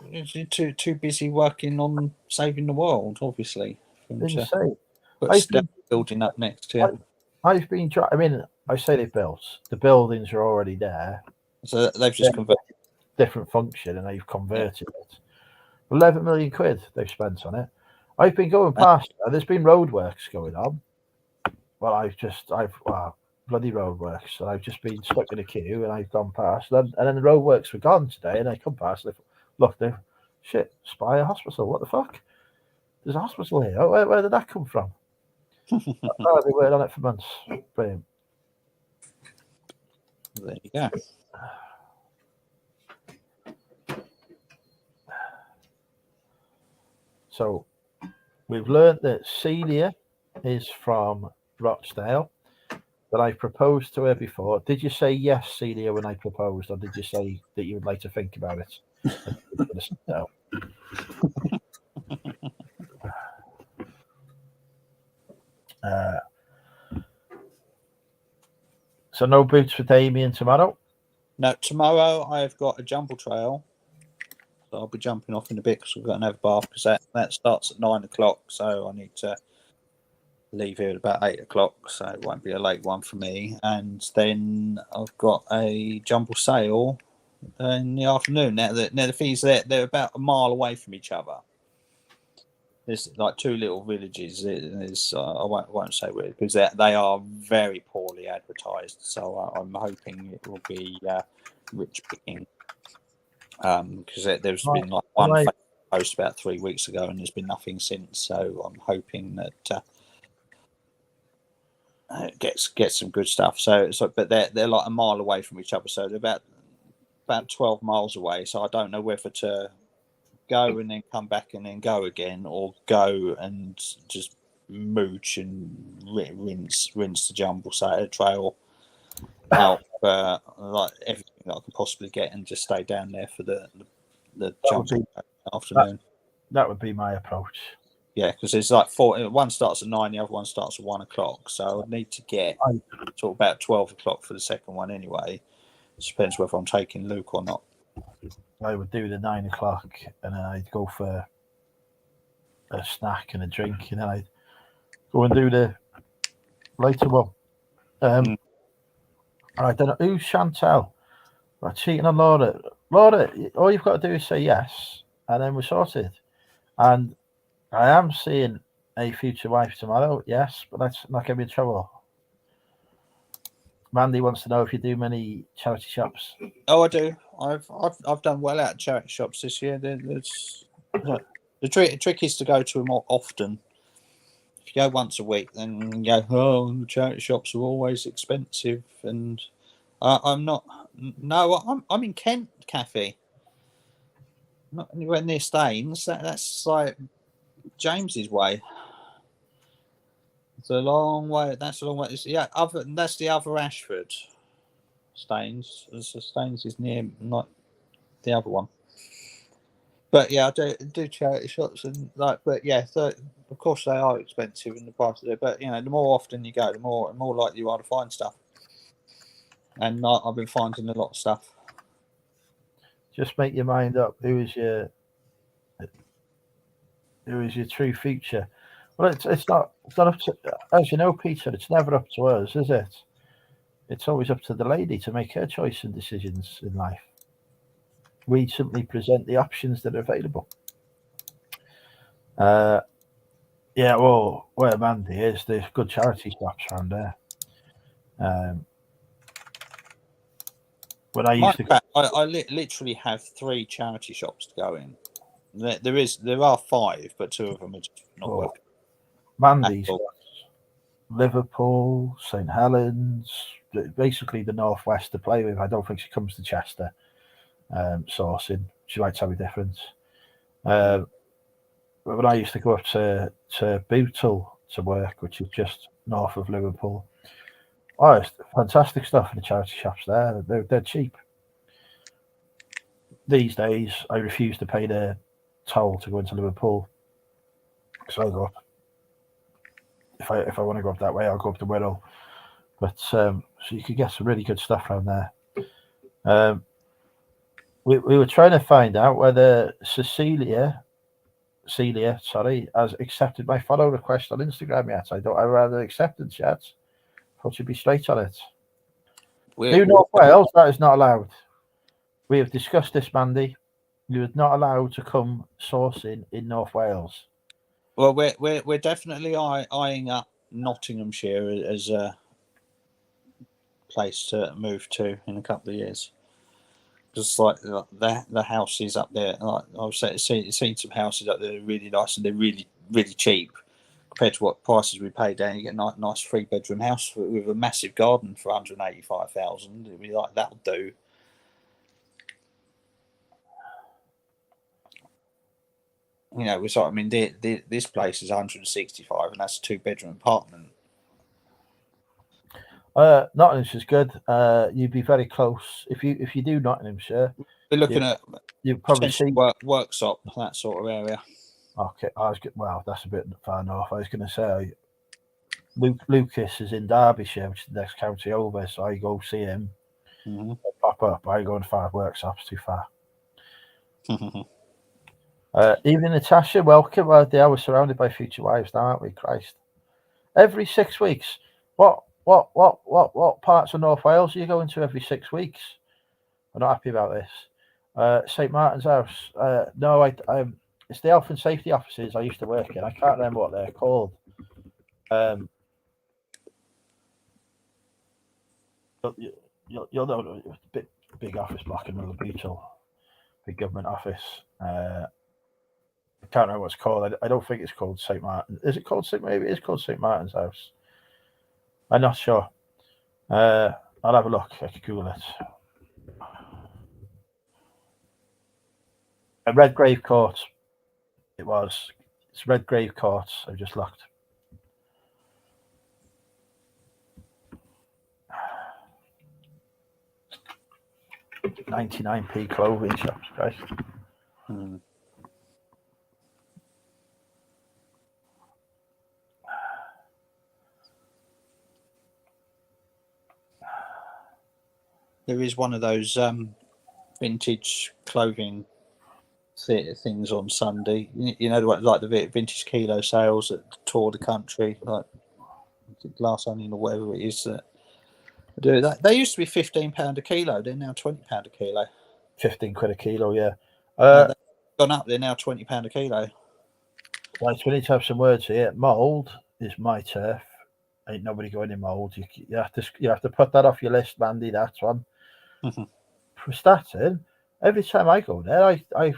you're too busy working on saving the world, obviously. Insane. Put a step building up next to you. I've been trying. I mean, I say they've built. The buildings are already there. So they've just converted. Different function, and they've converted it. 11 million quid they've spent on it. I've been going past. There's been roadworks going on. Well, I've bloody roadworks, and I've just been stuck in a queue, and I've gone past. And then the roadworks were gone today, and I come past. And look, shit, Spire Hospital. What the fuck? There's a hospital here. Oh, where did that come from? I've been working on it for months. Brilliant. There you go. So we've learned that Celia is from Rochdale, that I proposed to her before. Did you say yes, Celia, when I proposed, or did you say that you would like to think about it? No. So no boots for Damien tomorrow? No, tomorrow I've got a jumble trail. So I'll be jumping off in a bit because we've got another bath because that starts at 9 o'clock. So I need to leave here at about 8 o'clock. So it won't be a late one for me. And then I've got a jumble sail in the afternoon. Now the thing is they're about a mile away from each other. There's like two little villages. I won't say where because they are very poorly advertised. So I'm hoping it will be rich picking. Because there's been like one post about 3 weeks ago, and there's been nothing since. So I'm hoping that gets some good stuff. But they're like a mile away from each other. So they're about 12 miles away. So I don't know whether to go and then come back and then go again, or go and just mooch and rinse the jumble trail out like everything that I can possibly get, and just stay down there for the jumble afternoon. That would be my approach. Yeah, because there's like one starts at 9, the other one starts at 1 o'clock. So I'd need to get sort of about 12 o'clock for the second one anyway. It depends whether I'm taking Luke or not. I would do the 9 o'clock, and then I'd go for a snack and a drink, and then I'd go and do the later one. I don't know who's Chantel. I'm cheating on Laura. Laura, all you've got to do is say yes, and then we're sorted. And I am seeing a future wife tomorrow, yes, but that's not going to be in trouble. Mandy wants to know if you do many charity shops. Oh, I do. I've done well out of charity shops this year. The trick is to go to them more often. If you go once a week, then you go, oh, the charity shops are always expensive, and I'm not. No, I'm in Kent, Kathy. Not anywhere near Staines. That's like James's way. It's a long way. That's a long way. That's the other Ashford. Staines. Staines is near, not the other one. But yeah, I do charity shops and but yeah, so of course they are expensive in the price of it. But the more often you go, the more likely you are to find stuff. And I've been finding a lot of stuff. Just make your mind up. Who is your true future? Well, it's not up to, as you know, Peter. It's never up to us, is it? It's always up to the lady to make her choice and decisions in life. We simply present the options that are available. Yeah, well, where Mandy is, there's good charity shops around there. When I used to, I literally have 3 charity shops to go in. There are 5, but 2 of them are just not working. Mandy's got Liverpool, St Helens, basically the northwest to play with. I don't think she comes to Chester sourcing. She likes to have a difference. But when I used to go up to Bootle to work, which is just north of Liverpool, Oh, it's fantastic stuff in the charity shops there. They're cheap. These days, I refuse to pay the toll to go into Liverpool. So I go up. If I want to go up that way, I'll go up to Wirral. But so you could get some really good stuff around there. We were trying to find out whether Celia, has accepted my follow request on Instagram yet. I don't have had an acceptance yet. Thought she'd be straight on it. New North Wales, that is not allowed. We have discussed this, Mandy. You are not allowed to come sourcing in North Wales. Well, we're definitely eyeing up Nottinghamshire as a place to move to in a couple of years. Just like the houses up there, like I've seen some houses up there that are really nice and they're really really cheap compared to what prices we pay down. You get a nice 3-bedroom house with a massive garden for 185,000. It'd be like, that'll do. You know, I mean, this place is 165, and that's a 2-bedroom apartment. Nottinghamshire's good. You'd be very close if you do Nottinghamshire. We're looking at you probably see workshop, that sort of area. Okay, well, that's a bit far north. I was going to say Lucas is in Derbyshire, which is the next county over, so I go see him. Mm-hmm. Pop up. I go and find workshops too far. Evening, Natasha. Welcome. We're surrounded by future wives now, aren't we? Christ. Every 6 weeks. What parts of North Wales are you going to every 6 weeks? I'm not happy about this. St. Martin's House. No, it's the health and safety offices I used to work in. I can't remember what they're called. You'll know, big office block in the Beetle, big government office. I can't remember what it's called. I don't think it's called St. Martin. Is it called St. Maybe it is called St. Martin's House. I'm not sure. I'll have a look. I can Google it. Redgrave Court. It's Redgrave Court. I've just looked. £99 clothing shops, guys. There is one of those vintage clothing things on Sunday. You know what, like the vintage kilo sales that tour the country, like last Sunday or whatever it is. That do that. They used to be £15 a kilo. They're now £20 a kilo. £15 a kilo, yeah. They've gone up. They're now £20 a kilo. Right, we need to have some words here. Mould is my turf. Ain't nobody going in mould. You have to put that off your list, Mandy. That's one. Prestatyn. Every time I go there, I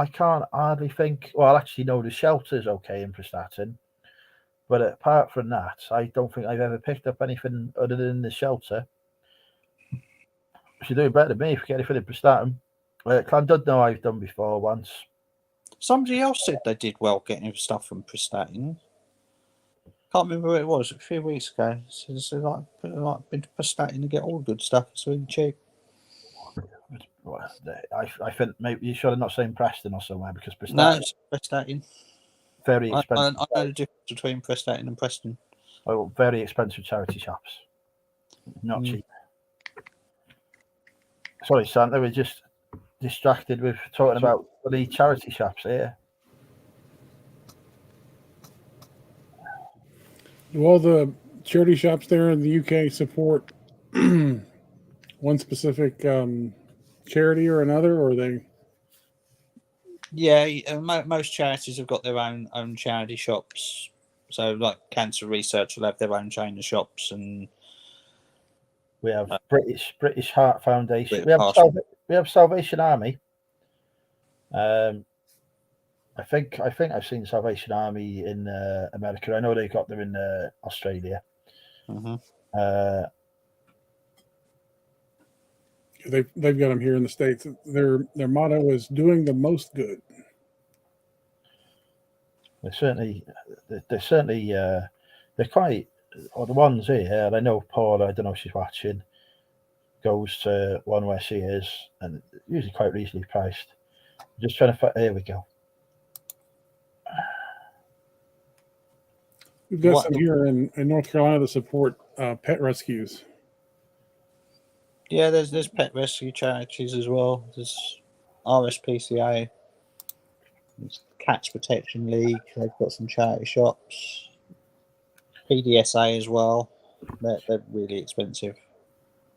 can't hardly think. Well, actually, no, the shelter's okay in Prestatyn, but apart from that, I don't think I've ever picked up anything other than the shelter. She's doing better than me if you get anything in Prestatyn. Llandudno I've done before once. Somebody else said they did well getting stuff from Prestatyn. Can't remember who it was. A few weeks ago, so like been to Prestatyn to get all the good stuff. It's really cheap. I think maybe you should have not saying Preston or somewhere because Prestatyn. No, it's Prestatyn. Very expensive. I know the difference between Prestatyn and Preston. Oh, very expensive charity shops. Not cheap. Sorry, Santa, we're just distracted with talking about the charity shops here. Do all the charity shops there in the UK support one specific charity or another, or are they? Yeah, most charities have got their own charity shops. So, like Cancer Research will have their own chain of shops, and we have British Heart Foundation. We have Salvation Army. I think I've seen Salvation Army in America. I know they got them in Australia. They've got them here in the States. Their motto is doing the most good. They're quite or the ones here, and I know Paula, I don't know if she's watching, goes to one where she is, and usually quite reasonably priced. Just trying to find, here we go. We've got some here in North Carolina that support pet rescues. Yeah, there's pet rescue charities as well. There's RSPCA, there's Cats Protection League. They've got some charity shops. PDSA as well. They're really expensive.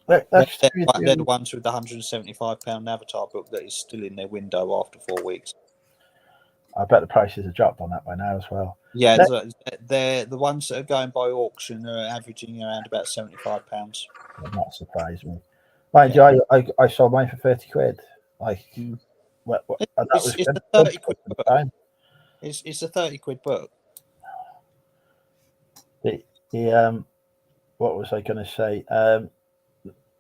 They're the ones with the £175 Avatar book that is still in their window after 4 weeks. I bet the prices have dropped on that by now as well. Yeah, they're the ones that are going by auction are averaging around about £75. I'm not surprised me. Mind you, I sold mine for 30 quid. Like, it's a 30 quid book. It's a 30 quid book. What was I going to say?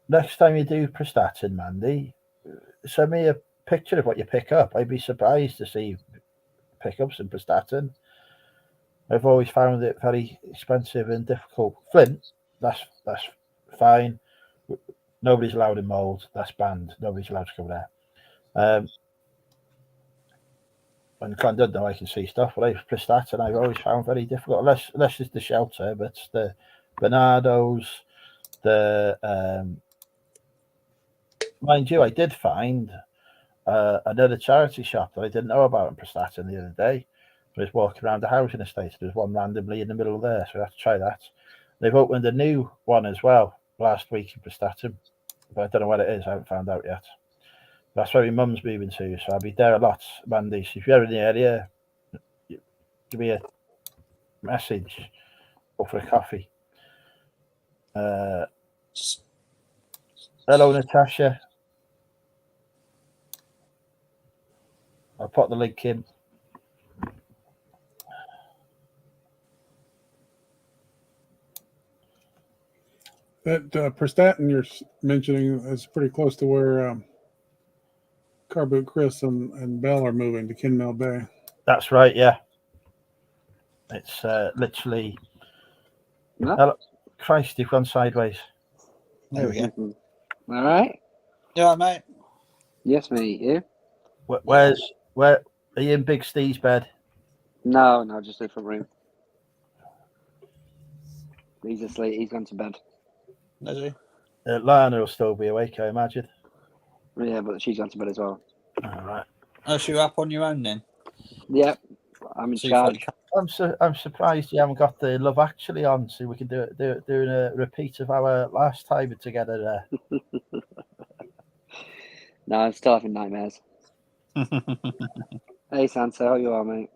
Next time you do Prestatyn, Mandy, send me a picture of what you pick up. I'd be surprised to see pickups in Prestatyn. I've always found it very expensive and difficult. Flint, that's fine. Nobody's allowed in mould. That's banned. Nobody's allowed to go there. When Llandudno, I can see stuff, but Prestatyn I've always found very difficult, unless it's the shelter, but the Bernardos, mind you, I did find another charity shop that I didn't know about in Prestatyn the other day. I was walking around the housing estate. There's one randomly in the middle there, so I have to try that. They've opened a new one as well last week in Prestatyn, but I don't know what it is. I haven't found out yet. That's where my mum's moving to, so I'll be there a lot, Mandy. So if you're in the area, give me a message or for a coffee. Hello, Natasha. I'll put the link in. That Prestatyn you're mentioning is pretty close to where Car Boot Chris and Bell are moving to Kinmel Bay. That's right, yeah. It's literally... No? Hello. Christ, you've gone sideways. There we go. All right. Yeah, mate. Yes, mate. You? Where are you in Big Steve's bed? No, just a different room. He's asleep. He's gone to bed. Is he? Lana will still be awake, I imagine. Yeah, but she's gone to bed as well. All right. Oh, so you're up on your own then? Yep. I'm in charge. I'm surprised you haven't got the Love Actually on, so we can do a repeat of our last time together there. No, I'm still having nightmares. Hey, Santa, how you are, mate?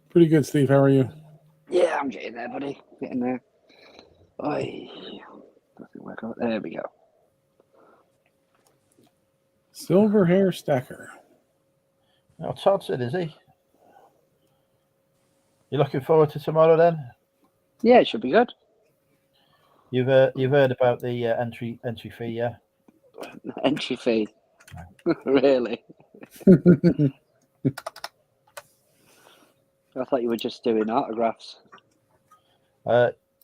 Pretty good, Steve. How are you? Yeah, I'm getting there, buddy. Getting there. Oi. Doesn't work out. There we go. Silver Hair Stacker. Now, Todd's in, is he? You looking forward to tomorrow then? Yeah, it should be good. You've heard about the entry fee, yeah? Entry fee. Really? I thought you were just doing autographs.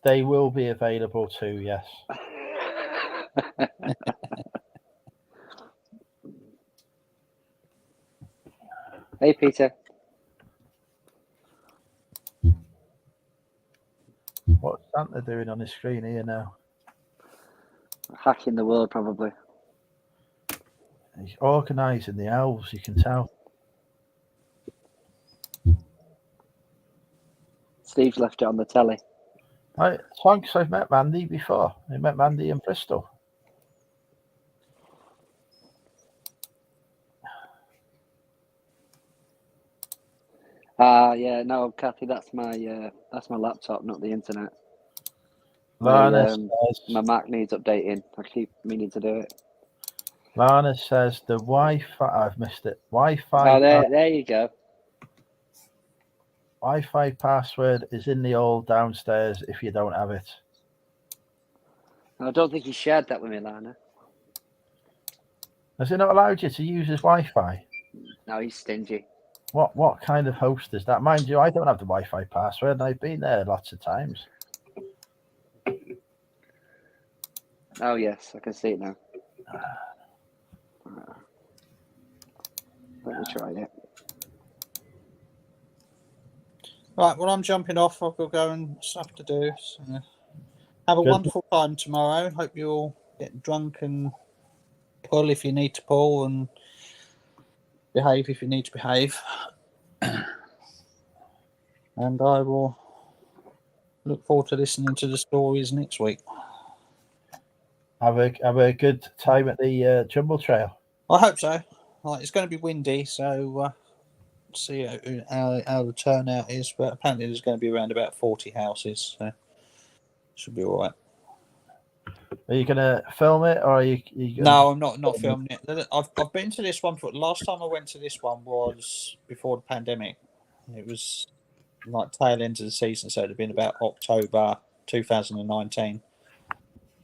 They will be available too, yes. Hey, Peter. What's Santa doing on his screen here now? Hacking the world, probably. He's organising the elves, you can tell. Steve's left it on the telly. Thanks, I've met Mandy before. I met Mandy in Bristol. Yeah, no, Kathy, that's my laptop, not the internet. Lana my Mac needs updating. I keep meaning to do it. Lana says the Wi-Fi. I've missed it. Wi-Fi. Oh, there you go. Wi-Fi password is in the old downstairs. If you don't have it, I don't think he shared that with me, Lana. has it not allowed you to use his Wi-Fi? No, he's stingy. What kind of host is that? Mind you, I don't have the Wi-Fi password, and I've been there lots of times. Oh yes, I can see it now. Let me try it. Right, well, I'm jumping off. I've got to go and stuff to do. So have a Good. wonderful time tomorrow. Hope you all get drunk and pull if you need to pull, and behave if you need to behave. And I will look forward to listening to the stories next week. Have a good time at the Jumble Trail. I hope so. Like, it's going to be windy, so see how the turnout is. But apparently, there's going to be around about 40 houses, so should be all right. Are you going to film it, or are you gonna... No, I'm not filming it. I've been to this one for last time I went to this one was before the pandemic. It was like tail end of the season, so it'd have been about October 2019.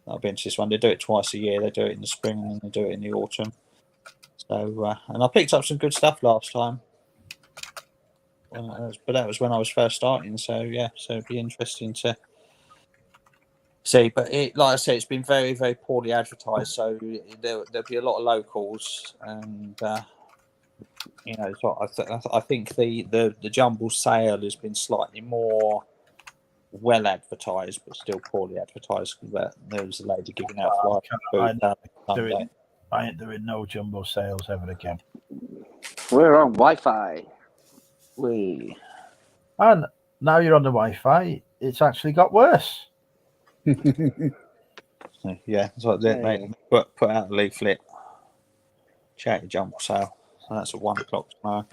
I've been to this one. They do it twice a year. They do it in the spring and then they do it in the autumn. So, and I picked up some good stuff last time. But that was when I was first starting. So yeah, so it'd be interesting to see. But like I said, it's been very, very poorly advertised. So there'll be a lot of locals, and so I think the jumble sale has been slightly more well advertised, but still poorly advertised. But there was a lady giving out flyers. I ain't doing no jumbo sales ever again. We're on Wi-Fi. And now you're on the Wi-Fi, it's actually got worse. So, yeah, so they put out a leaflet. Charity jumble sale. So that's at 1 o'clock tomorrow.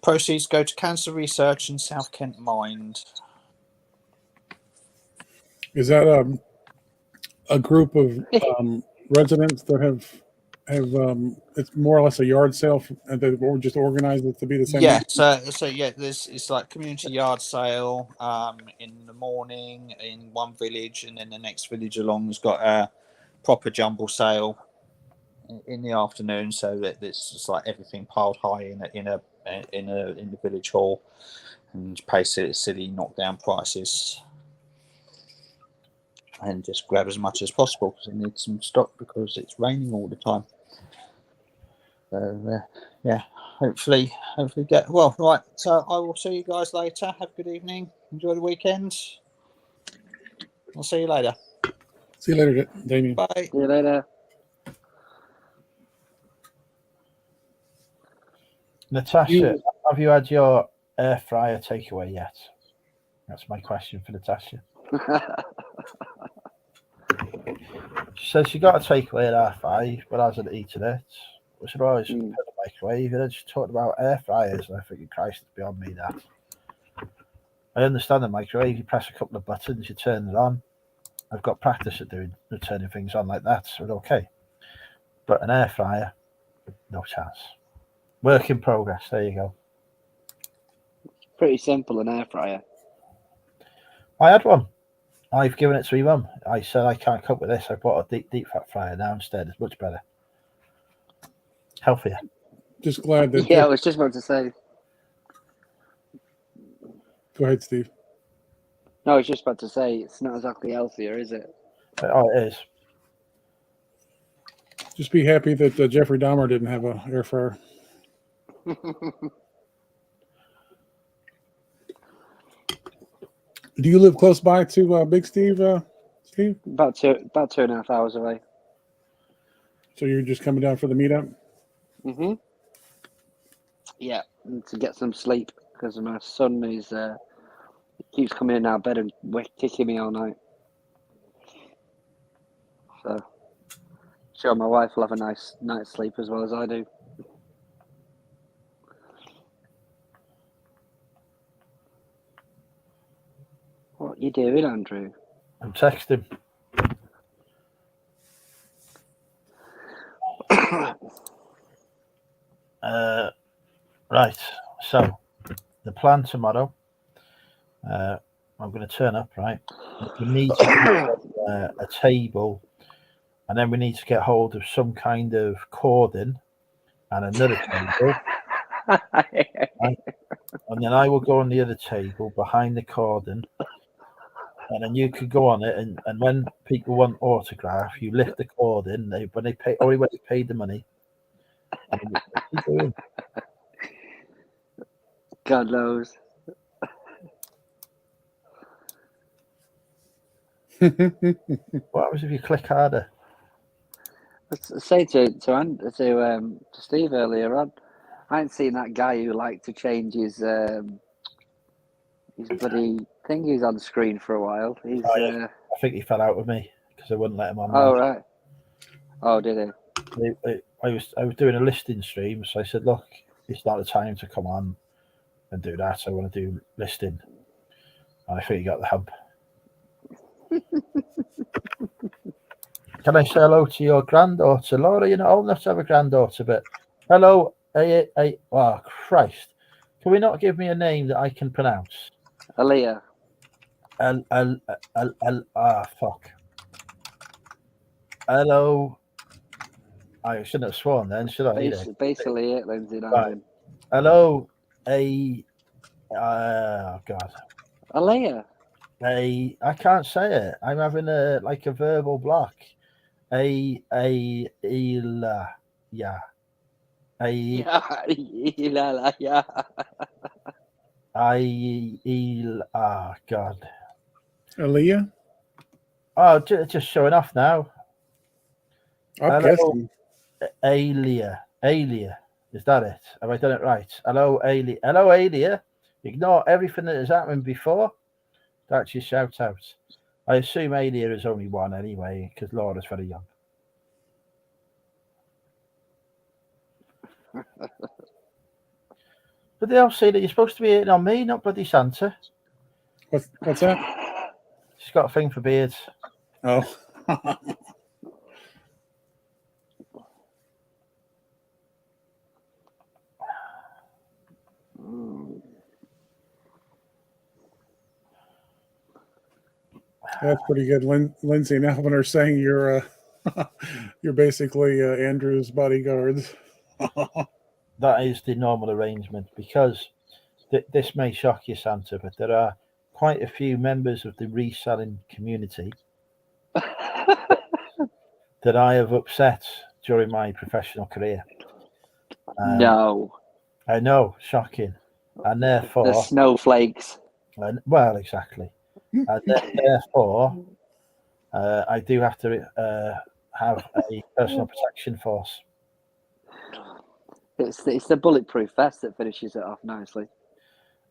Proceeds go to cancer research and South Kent Mind. Is that a group of residents that have it's more or less a yard sale, and they just organized it to be the same? Yeah, so yeah, it's like community yard sale in the morning in one village, and then the next village along has got a proper jumble sale in the afternoon. So that it's just like everything piled high in the village hall, and pay silly knockdown prices. And just grab as much as possible because they need some stock because it's raining all the time. So yeah, hopefully get well. Right, so I will see you guys later. Have a good evening. Enjoy the weekend. I'll see you later. See you later, Damien. Bye. See you later. Natasha, have you had your air fryer takeaway yet? That's my question for Natasha. She says she got a takeaway at R5, but hasn't eaten it. We should always put the microwave in. She talked about air fryers, and I think, Christ, it's beyond me that. I understand the microwave. You press a couple of buttons, you turn it on. I've got practice at turning things on like that, so it's okay. But an air fryer, no chance. Work in progress. There you go. Pretty simple, an air fryer. I had one. I've given it to my mum. I said I can't cope with this. I bought a deep fat fryer now instead. It's much better. Healthier. Just glad that. Yeah, I was just about to say. Go ahead, Steve. No, I was just about to say it's not exactly healthier, is it? Oh, it is. Just be happy that Jeffrey Dahmer didn't have an air fryer. Do you live close by to Big Steve, Steve? About 2.5 hours away. So you're just coming down for the meetup? Mm-hmm. Yeah, and to get some sleep because my son is keeps coming in out of bed and kicking me all night. So, sure, my wife will have a nice night's sleep as well as I do. What you doing, Andrew? I'm texting. Right. So, the plan tomorrow. I'm going to turn up, right? We need to get a table, and then we need to get hold of some kind of cordon and another table. Right? And then I will go on the other table behind the cordon, and then you could go on it, and when people want autograph, you lift the cord in. When they pay, only when they paid the money. And then keep doing. God knows. What happens if you click harder? Let's say to Steve earlier on, I ain't seen that guy who liked to change his bloody thing. He's on screen for a while. He's I think he fell out with me because I wouldn't let him on. oh right. Oh, did he? I was doing a listing stream, so I said, look, it's not the time to come on and do that. I want to do listing. And I think he got the hump. Can I say hello to your granddaughter, Laura? You're not old enough to have a granddaughter, but hello. Oh, Christ. Can we not give me a name that I can pronounce? Aaliyah. Fuck. Hello. I shouldn't have sworn then, should I? Basically it, Lindsay. Right. Hello. God. Aaliyah. I can't say it. I'm having a verbal block. Yeah. Yeah. God. Aaliyah? Oh, just showing off now. Hello, Alia. Is that it? Have I done it right? Hello, Alia. Hello, Alia. Ignore everything that has happened before. That's your shout out. I assume Alia is only one anyway, because Laura's very young. But they all say that you're supposed to be hitting on me, not bloody Santa. What's that? She's got a thing for beards. Oh. That's pretty good, Lindsay. Now when they're saying you're basically Andrew's bodyguards. That is the normal arrangement, because this may shock you, Santa, but there are quite a few members of the reselling community that I have upset during my professional career. No. I know, shocking. And therefore... The snowflakes. Well, exactly. And therefore, I do have to have a personal protection force. It's the bulletproof vest that finishes it off nicely.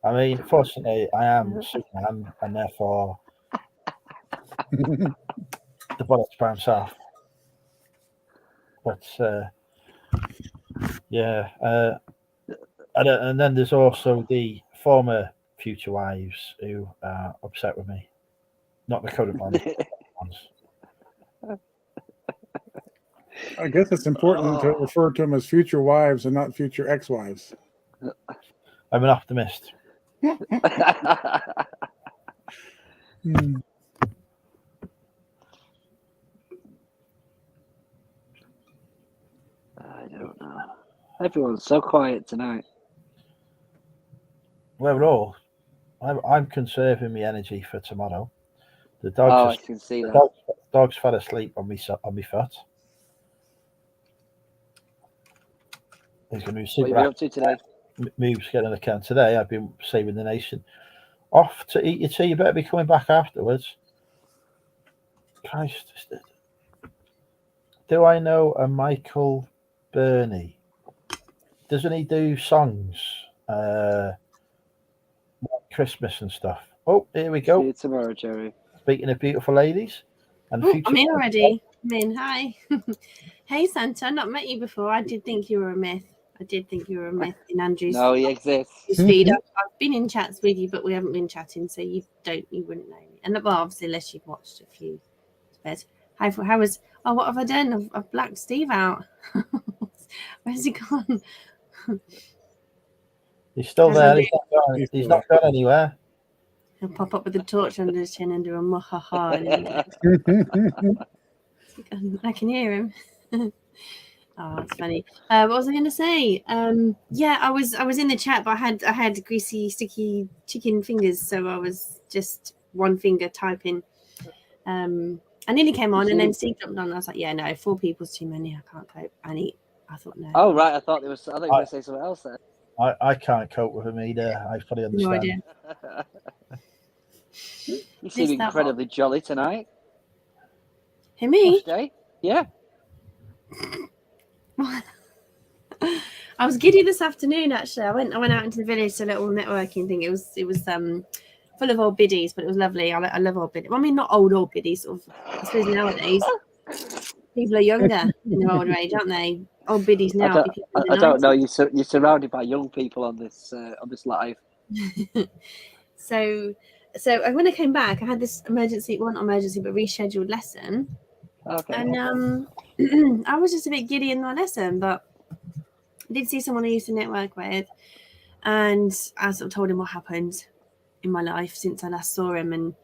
I mean, fortunately, I am Superman, and therefore the bullets bounce off. But yeah, and then there's also the former future wives who are upset with me, not the current ones. I guess it's important to refer to them as future wives and not future ex-wives. I'm an optimist. I don't know. Everyone's so quiet tonight. Well, I'm conserving my energy for tomorrow. The I dogs, can see that. Dogs fell asleep on my foot. He's going to be super. What are you up to today? Moves getting a can today. I've been saving the nation. Off to eat your tea. You better be coming back afterwards. Christ, do I know a Michael Burney? Doesn't he do songs, Christmas and stuff? Oh, here we go. See you tomorrow, Jerry. Speaking of beautiful ladies, and I'm in already. I'm in. Hi. Hey, Santa. I've not met you before. I did think you were a myth. I did think you were a myth in Andrew's. No, he exists. Feed. I've been in chats with you, but we haven't been chatting, so you wouldn't know me. And well, obviously, unless you've watched a few. But how was? Oh, what have I done? I've blacked Steve out. Where's he gone? He's still there. He's not gone anywhere. He'll pop up with a torch under his chin and do a muhaha. I can hear him. Oh, that's funny. What was I going to say? Yeah, I was in the chat, but I had greasy, sticky chicken fingers, so I was just one finger typing. I nearly came on, and then Steve jumped on. And I was like, "Yeah, no, 4 people's too many. I can't cope." And I thought, "No." Oh right, I thought you were going to say something else there. I can't cope with him either. I fully No understand. idea. You seem incredibly jolly tonight. Hey, me? Gosh, Day. Yeah. I was giddy this afternoon. Actually, I went out into the village to a little networking thing. It was full of old biddies, but it was lovely. I love old biddies. Well, I mean, not old biddies. Sort of. I suppose nowadays people are younger in their older age, aren't they? Old biddies now. I don't know. You're surrounded by young people on this live. So when I came back, I had this rescheduled lesson. Okay. And I was just a bit giddy in my lesson, but I did see someone I used to network with, and I sort of told him what happened in my life since I last saw him, and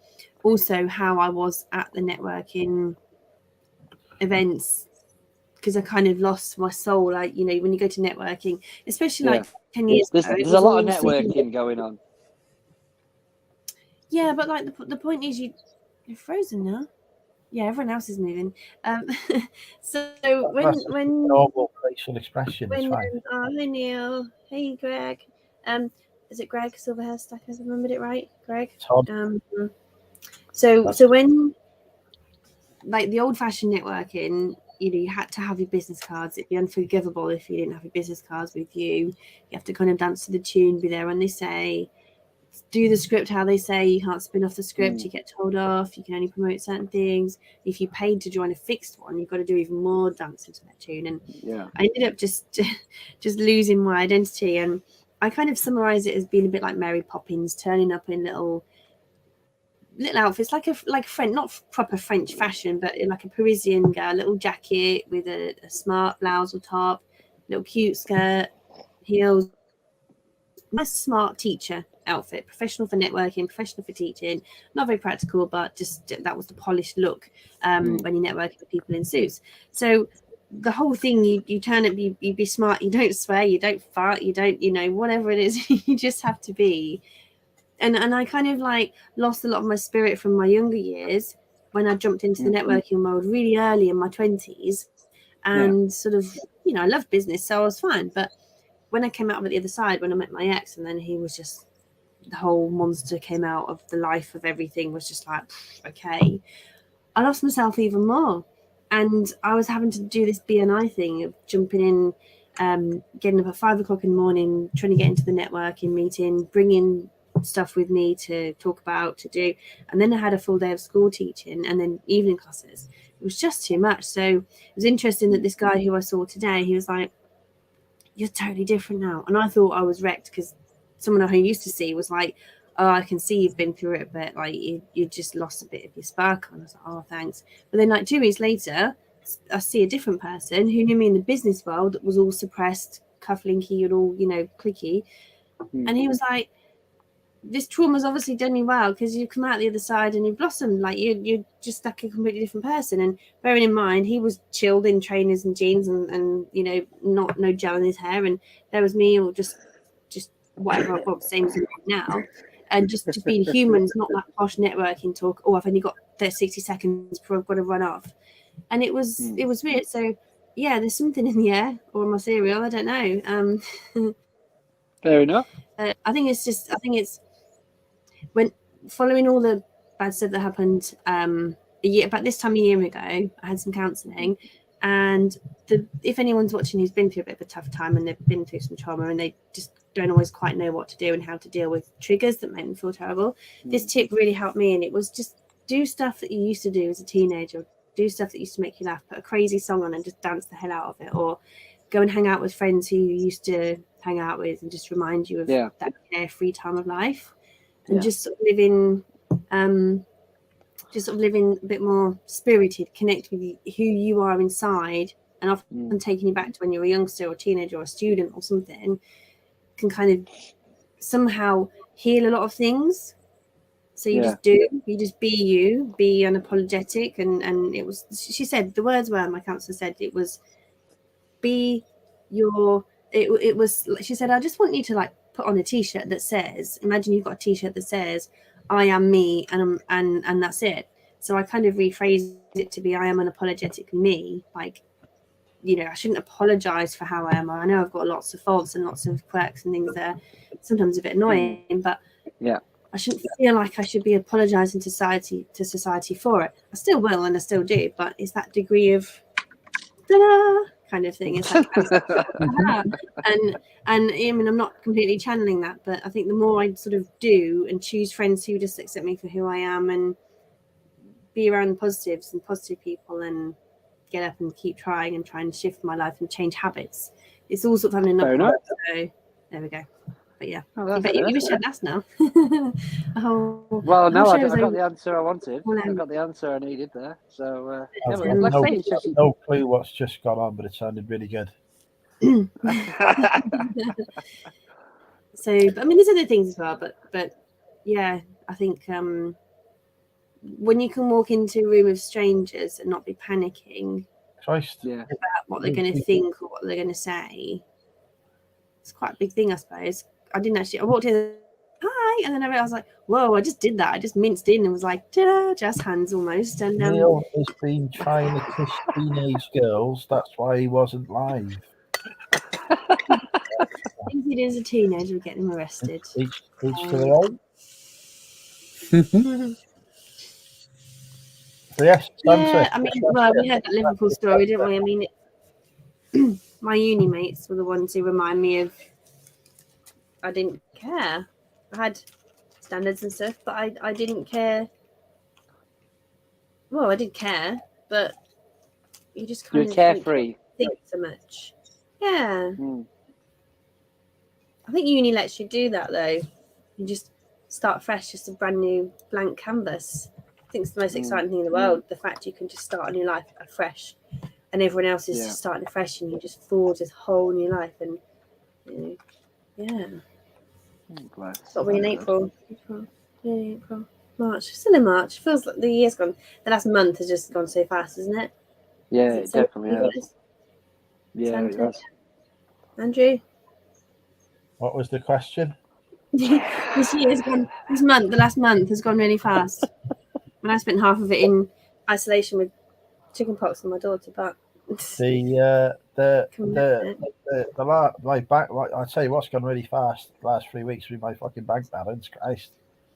also how I was at the networking events, because I kind of lost my soul. Like, you know, when you go to networking, especially like 10 years ago, there's a lot of networking going on. Yeah, but like the point is, you're frozen now. Yeah, everyone else is moving. So when normal facial expression, it's fine. Hi Neil, hey Greg. Is it Greg Silverhair Stack? Have I remembered it right, Greg? Todd. So when like the old-fashioned networking, you know, you had to have your business cards. It'd be unforgivable if you didn't have your business cards with you. You have to kind of dance to the tune, be there when they say, do the script how they say. You can't spin off the script. You get told off. You can only promote certain things. If you paid to join a fixed one, you've got to do even more dancing to that tune. And I ended up just losing my identity. And I kind of summarize it as being a bit like Mary Poppins, turning up in little outfits, like French, not proper French fashion, but like a Parisian girl, little jacket with a smart blouse or top, little cute skirt, heels. My smart teacher outfit, professional for networking, professional for teaching, not very practical, but just that was the polished look when you network with people in suits. So the whole thing, you turn up, you be smart, you don't swear, you don't fart, you don't, you know, whatever it is, you just have to be. And I kind of like lost a lot of my spirit from my younger years when I jumped into the networking world really early in my 20s, and sort of, you know, I love business, so I was fine. But when I came out of it the other side, when I met my ex, and then he was just, the whole monster came out of the life of everything, was just like, okay, I lost myself even more. And I was having to do this BNI thing of jumping in, getting up at 5 o'clock in the morning, trying to get into the networking meeting, bringing stuff with me to talk about, to do. And then I had a full day of school teaching and then evening classes. It was just too much. So it was interesting that this guy who I saw today, he was like, you're totally different now. And I thought I was wrecked, because someone who I used to see was like, oh, I can see you've been through it, but like you just lost a bit of your spark. And I was like, oh, thanks. But then like 2 weeks later, I see a different person who knew me in the business world that was all suppressed, cufflinky and all, you know, clicky. And he was like, this trauma's obviously done you well, because you've come out the other side and you've blossomed. Like you're just like a completely different person. And bearing in mind, he was chilled in trainers and jeans and you know, no gel in his hair, and there was me, or just whatever, well, same as now, and just being humans, not that posh networking talk. Oh, I've only got 60 seconds before I've got to run off. And it was weird. So yeah, there's something in the air, or my cereal, I don't know. Fair enough. I think it's when following all the bad stuff that happened about this time a year ago, I had some counselling, and if anyone's watching who's been through a bit of a tough time and they've been through some trauma and they just don't always quite know what to do and how to deal with triggers that make them feel terrible, this tip really helped me. And it was just do stuff that you used to do as a teenager, do stuff that used to make you laugh, put a crazy song on and just dance the hell out of it, or go and hang out with friends who you used to hang out with and just remind you of that carefree time of life. And just sort of living a bit more spirited, connect with who you are inside, and often taking you back to when you were a youngster or a teenager or a student or something, can kind of somehow heal a lot of things. So you just be you, be unapologetic. And it was, she said, the words were, my counselor said, it was be your, she said, I just want you to like put on a t-shirt that says, imagine you've got a t-shirt that says, I am me, and that's it. So I kind of rephrased it to be I am unapologetically me. Like, I shouldn't apologize for how I am. I know I've got lots of faults and lots of quirks and things that are sometimes a bit annoying, but Yeah. I shouldn't feel like I should be apologizing to society for it. I still will, and I still do, but it's that degree of ta-da kind of thing. It's like, and I mean, I'm not completely channeling that, but I think the more I sort of do and choose friends who just accept me for who I am and be around positives and positive people and get up and keep trying and try and shift my life and change habits, it's all sort of having Fair enough. enough. So there we go. But yeah, Oh, you that's good. wish I'd asked now. Well, no, I show got was the answer I wanted. Well, I got the answer I needed there. So, yeah, I've well, um, like I no, say, it's just... no clue what's just gone on, but it sounded really good. So, but I mean, there's other things as well. But yeah, I think when you can walk into a room of strangers and not be panicking Christ. Yeah. about what they're going to think or what they're going to say, it's quite a big thing, I suppose. I walked in, hi, and then I realized, like, whoa, I just did that. I just minced in and was like, ta-da, just hands almost. And Neil has been trying to kiss teenage girls. That's why he wasn't live. things he did as a teenager were getting him arrested. Each to their own. So yes, Yeah, I mean, well, we heard that Liverpool story, didn't we? I mean, my uni mates were the ones who remind me of I didn't care. I had standards and stuff, but I didn't care. Well, I did care, but you just kind You're of carefree. don't think so much. Yeah. Mm. I think uni lets you do that, though. You just start fresh, just a brand new blank canvas. I think it's the most exciting thing in the world, the fact you can just start a new life afresh and everyone else is just starting afresh and you just forge this whole new life. And, yeah. Got me in April. March. Still in March. Feels like the year's gone. The last month has just gone so fast, isn't it? Yeah, Is it it so definitely has. Yeah, it has. Andrew? What was the question? This year's gone. The last month has gone really fast. And I spent half of it in isolation with chickenpox on my daughter, but my back. I'd say what's gone really fast the last 3 weeks with my fucking bank balance. Christ,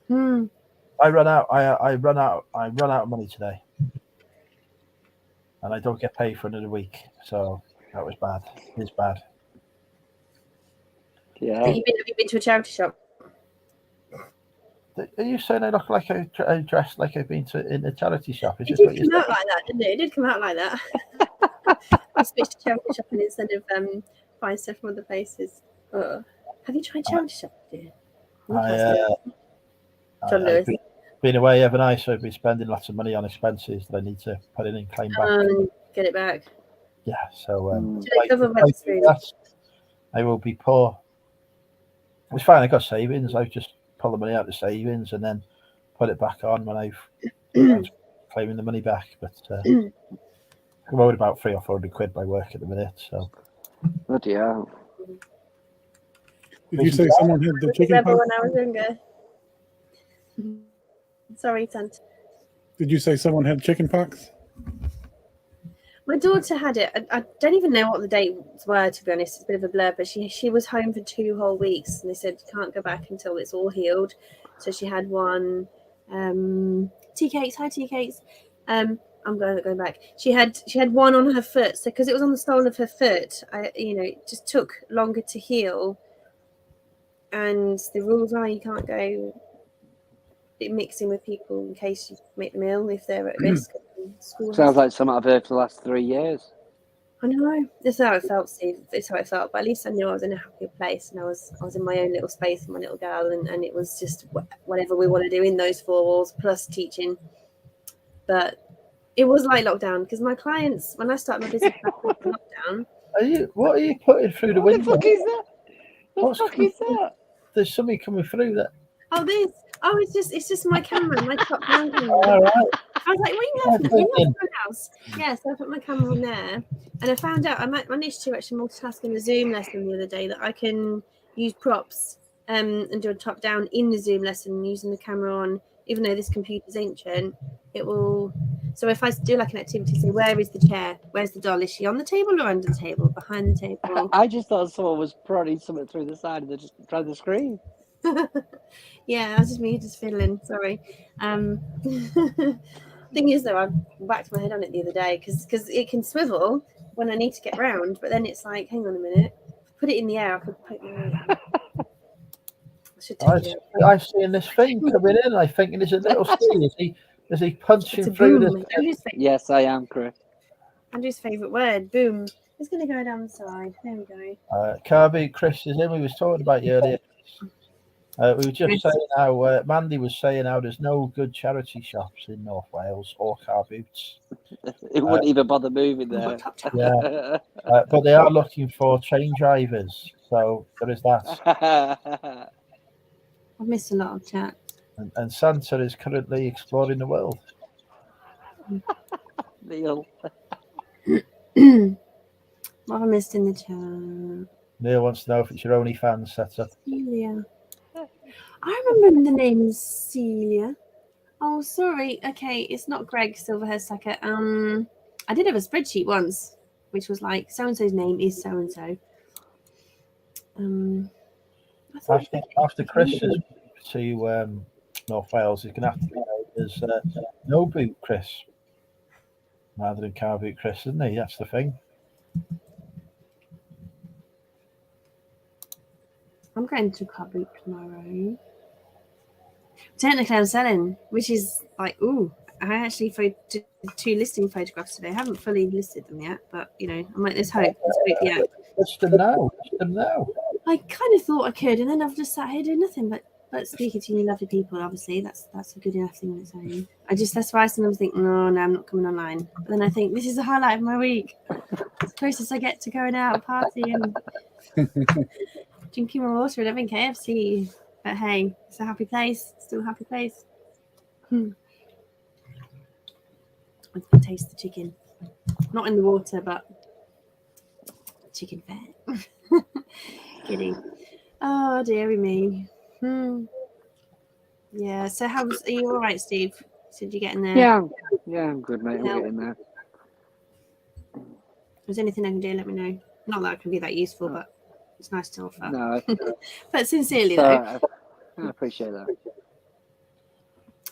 I run out of money today, and I don't get paid for another week. So that was bad. It's bad. Yeah. have you been to a charity shop? Are you saying I look like I dressed like I've been in a charity shop? It did come out like that, didn't it? It did come out like that. I switched to charity shopping instead of buying stuff from other places. Have you tried charity shop, dear? I've been away, haven't I? So I've been spending lots of money on expenses that I need to put in and claim back. Get it back. Yeah, so I will be poor. It's fine. I got savings. I've just pull the money out of the savings and then put it back on when I've claiming the money back. But I'm worried about 300 or 400 quid by work at the minute. So. Bloody hell. Did you say someone had the chicken pox? When I was younger. Sorry, Tant. Did you say someone had chicken pox? My daughter had it. I don't even know what the dates were, to be honest. It's a bit of a blur, but she was home for 2 whole weeks, and they said can't go back until it's all healed. So she had one. Tea cakes, hi tea cakes. I'm going back. She had one on her foot, so because it was on the sole of her foot, it just took longer to heal. And the rules are you can't go mixing with people in case you make them ill if they're at risk. Sounds like something I've heard for the last 3 years. I know. That's how it felt, Steve. It's how it felt. But at least I knew I was in a happier place and I was in my own little space with my little girl, and it was just whatever we want to do in those 4 walls plus teaching. But it was like lockdown because my clients, when I started my business back in lockdown. What are you putting through the window? What the fuck is that? What the fuck is that? There's something coming through that. It's just my camera, my top down camera. All right. I was like, what are you having in your house? Yeah, so I put my camera on there, and I found out I managed to actually multitask in the Zoom lesson the other day that I can use props and do a top down in the Zoom lesson using the camera on, even though this computer's ancient, it will. So if I do like an activity, say, where is the chair? Where's the doll? Is she on the table or under the table? Behind the table? I just thought someone was prodding something through the side of the screen. Yeah, that was just me just fiddling. Sorry. Thing is, though, I whacked my head on it the other day because it can swivel when I need to get round, but then it's like, hang on a minute, put it in the air. I could poke my eye out. I should take it out. I've seen this thing coming in. I think it is a little Steve. Is he punching It's a through boom. this? Yes, I am, Chris. Andrew's favourite word, boom. It's going to go down the side. There we go. Kirby, Chris is in. We was talking about you earlier. We were just Chris. saying how Mandy was saying how there's no good charity shops in North Wales or car boots. It wouldn't even bother moving there. Yeah, but they are looking for train drivers. So there is that. I've missed a lot of chat. And Santa is currently exploring the world. Neil. What have I missed in the chat? Neil wants to know if it's your OnlyFans setup. Celia. I remember the name Celia. Oh, sorry. Okay, it's not Greg Silverhurst Sacker. I did have a spreadsheet once, which was like so and so's name is so and so. After Chris is to North Wales, he's going to have to be known as No Boot Chris rather than Car Boot Chris, isn't he? That's the thing. I'm going to Car Boot tomorrow. Technically, I'm selling, which is like, ooh. I actually did 2 listing photographs today. I haven't fully listed them yet, but you know, I'm like, let's hope. Yeah. List them now. List them now. I kind of thought I could, and then I've just sat here doing nothing but speaking to you lovely people. Obviously, that's a good enough thing on its own. That's why I sometimes think, no, I'm not coming online. But then I think this is the highlight of my week. It's the closest I get to going out, partying, drinking my water and having KFC. But hey, it's a happy place. Still a happy place. I can taste the chicken. Not in the water, but chicken fat. Kidding. Oh, dearie me. Yeah, so are you all right, Steve? Did you get in there? Yeah, I'm good, mate. I'm getting there. If there's anything I can do, let me know. Not that I can be that useful, but it's nice to offer. No, But sincerely, so, though. I appreciate that.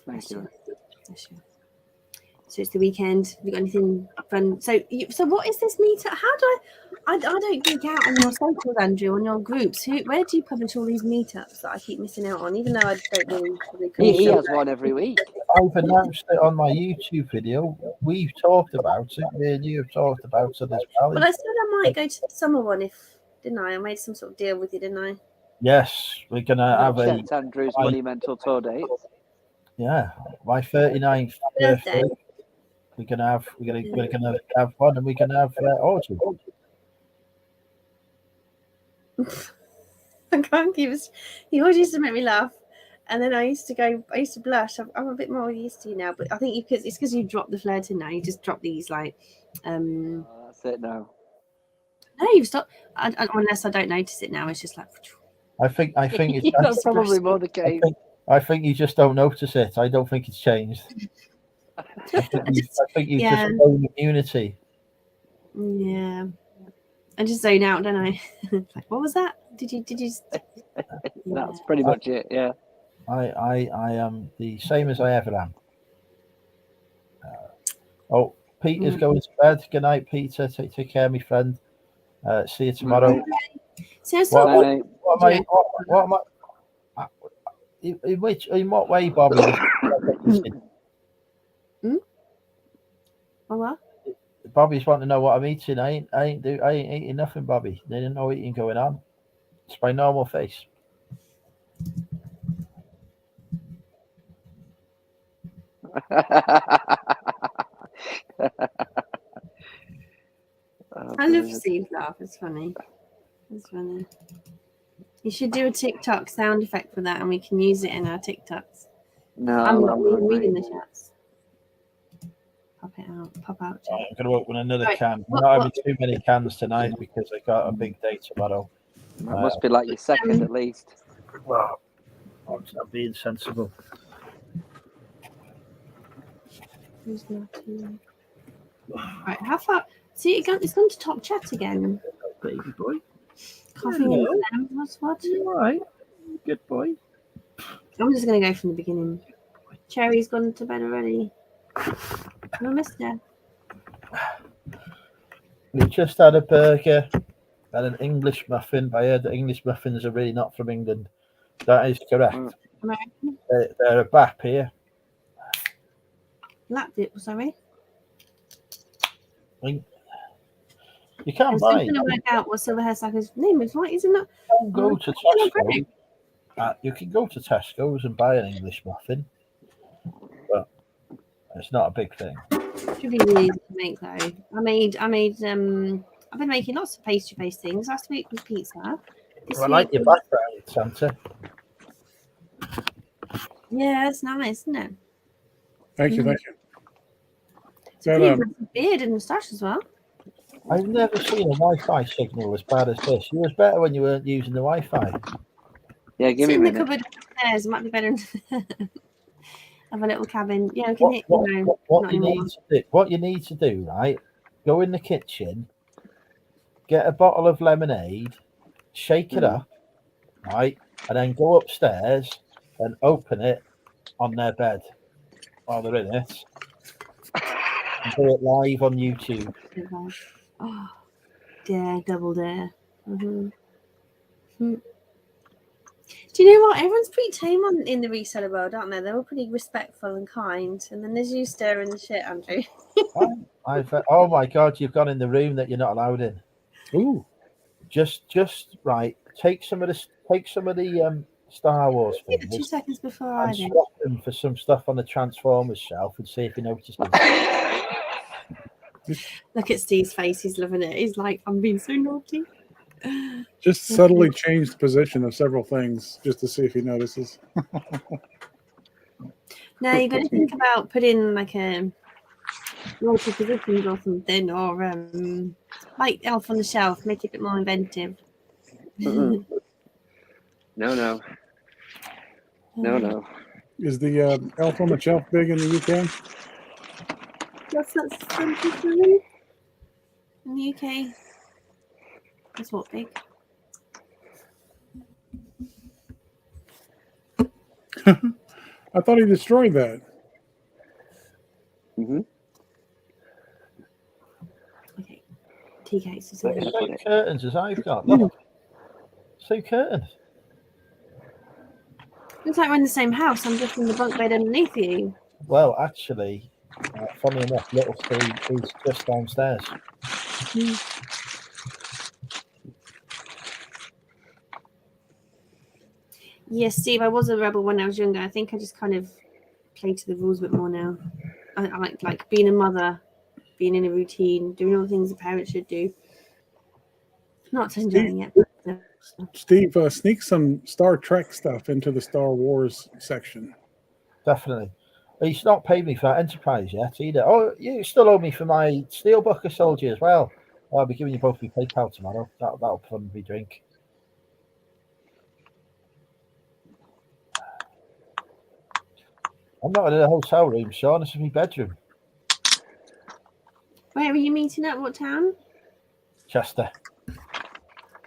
Thank you. Sure. So it's the weekend. Have you got anything fun? So what is this meetup? How do I don't geek out on your socials, Andrew, on your groups. Where do you publish all these meetups that I keep missing out on? Even though I don't really. He has one every week. I've announced it on my YouTube video. We've talked about it. Me and you have talked about it as well. Well, I said I might go to the summer one didn't I? I made some sort of deal with you, didn't I? Yes, we're gonna have checked Andrew's monumental tour date. Yeah, my 39th birthday. We're gonna have one, and we're gonna have orgy. I can't keep it. You always used to make me laugh, and then I used to blush. I'm a bit more used to you now, but I think it's because you dropped the flirting now. You just drop these like. That's it now. No, you've stopped. Unless I don't notice it now, it's just like. I think it's That's probably more the case. I think you just don't notice it. I don't think it's changed. I think you just own immunity. Yeah, I just zone out, don't I? Like, what was that? Did you? That's pretty much it. Yeah. I am the same as I ever am. Peter's going to bed. Good night, Peter. Take care, my friend. See you tomorrow. So what am I? In what way, Bobby? What? Bobby's wanting to know what I'm eating. I ain't eating nothing, Bobby. There ain't no eating going on. It's my normal face. I love Steve's laugh. It's funny. You should do a TikTok sound effect for that, and we can use it in our TikToks. No, I'm not reading the chats. Pop out. I'm going to open another can. I'm not having too many cans tonight because I got a big day tomorrow. That must be like your second at least. Well, I'm being sensible. Who's not in? Right, how far? See, it's gone to top chat again. Baby boy. Coughing Hello. into them. What? You all right? Good boy. I'm just going to go from the beginning. Cherry's gone to bed already. I missed her. We just had a burger and an English muffin. But I heard that English muffins are really not from England. That is correct. American? They're a BAP here. Lap dip, sorry. You I can't was buy. trying to work out what Silver Hairsucker's name is. What isn't it? You can go to Tesco. You can go to Tesco's and buy an English muffin, but it's not a big thing. Should be really easy to make though. I've been making lots of pastry-based things. Last week was pizza. This I like week your background, Santa. yeah, it's nice, isn't it? Thank you, thank you. It's a pretty impressive beard and moustache as well. I've never seen a Wi-Fi signal as bad as this. It was better when you weren't using the Wi-Fi. Yeah, give Sit me in a the minute. cupboard upstairs. It might be better have a little cabin. Yeah, we can hit. What not you anymore. need to do? What you need to do, right? Go in the kitchen, get a bottle of lemonade, shake it up, right, and then go upstairs and open it on their bed while they're in it. And do it live on YouTube. Oh, dare, double dare. Do you know what? Everyone's pretty tame in the reseller world, aren't they? They're all pretty respectful and kind. And then there's you stirring the shit, Andrew. Oh my God, you've gone in the room that you're not allowed in. Ooh. Just right. Take some of the Star Wars Yeah, figures 2 seconds before I and do. swap them for some stuff on the Transformers shelf and see if you notice them. Look at Steve's face. He's loving it. He's like, I'm being so naughty. Just subtly change the position of several things just to see if he notices. No, you've got to think about putting like a multiple positions or something, or like Elf on the Shelf, make it a bit more inventive. No. Is the Elf on the Shelf big in the UK? What's that something in the UK? That's what big. I thought he destroyed that. Okay. Tea cases. Look, it's same curtains as I've got. Look, same curtains. Looks like we're in the same house. I'm just in the bunk bed underneath you. Well, actually, funny enough, little Steve is just downstairs. Yes, Steve, I was a rebel when I was younger. I think I just kind of play to the rules a bit more now. I like being a mother, being in a routine, doing all the things a parent should do. Not enjoying it. But, Steve, sneak some Star Trek stuff into the Star Wars section. Definitely. He's not paid me for that Enterprise yet either. Oh, you still owe me for my Steelbooker Soldier as well. I'll be giving you both my PayPal tomorrow. That'll fund me drink. I'm not in a hotel room, Sean. This is my bedroom. where are you meeting at? What town? Chester.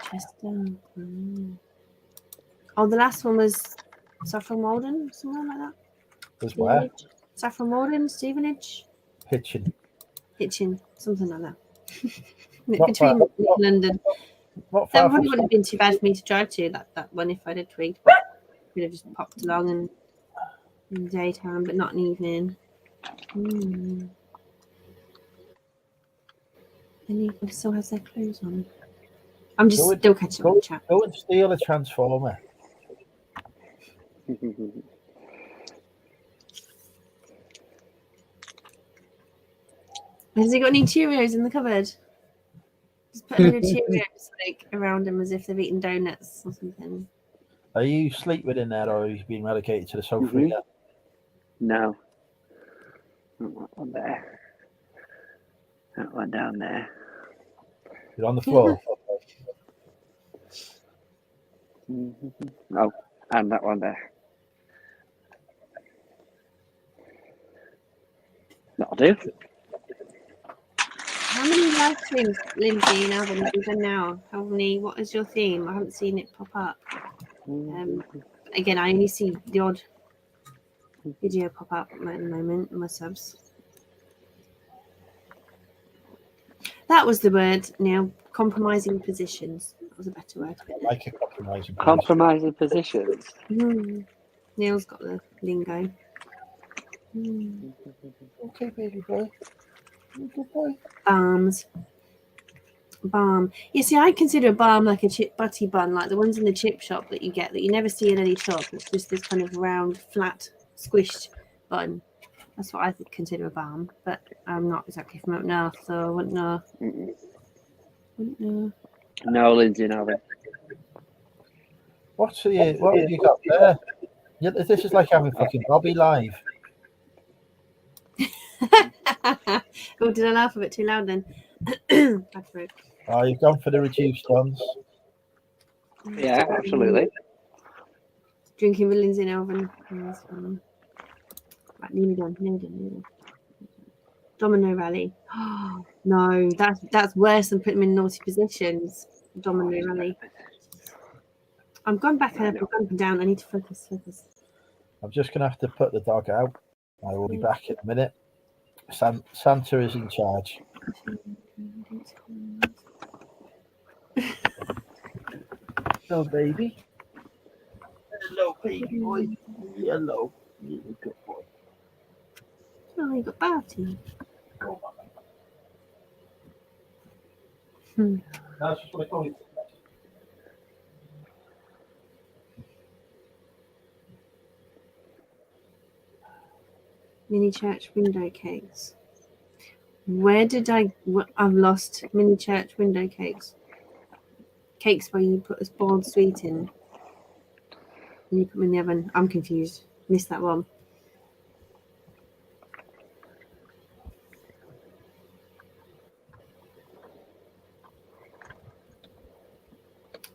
Chester. Oh, the last one was Saffron Walden, somewhere like that. As where? Saffron Walden, Stevenage, Hitchin. something like that. Not Between far. London. Not That far probably from wouldn't have been too bad for me to drive to that one if I'd have twigged. Could have just popped along and in the daytime, but not in the evening. And he still has their clothes on. I'm just still catching up with chat. Go and steal a Transformer. Has he got any Cheerios in the cupboard? Just put a load of Cheerios like around him as if they've eaten donuts or something. Are you sleeping in there, or are you being relegated to the sofa again? No. Not that one there. That one down there. You're on the floor. Oh, And that one there. That'll do. How many live streams, Lindsay and Alvin, have you done now? How many? What is your theme? I haven't seen it pop up. Again, I only see the odd video pop up at the moment in my subs. That was the word, Neil. Compromising positions. That was a better word. Like a compromising. Compromising positions. Neil's got the lingo. Okay, baby boy. Good boy. Balms. Balm. You see, I consider a balm like a chip butty bun, like the ones in the chip shop that you get that you never see in any shop. It's just this kind of round, flat, squished bun. That's what I consider a balm, but I'm not exactly from up north, so I wouldn't know. Wouldn't know. No, Lindsay and Alvin. What have you got there? Yeah, this is like having fucking Bobby live. Oh, did I laugh a bit too loud then? Oh, you've gone for the reduced ones. Yeah, absolutely. Drinking with Lindsay and Alvin. Right, nearly done. Domino rally. Oh, no, that's worse than putting them in naughty positions. Domino rally. I'm going back up and down. I need to focus. I'm just going to have to put the dog out. I will be back in a minute. Santa is in charge. Hello, baby. Hello, baby boy. Hello. You're a good boy. Oh, you got Barty. That's just what I call it. Mini church window cakes. Where did I've lost mini church window cakes. Cakes where you put a boiled sweet in and you put them in the oven. I'm confused. Missed that one.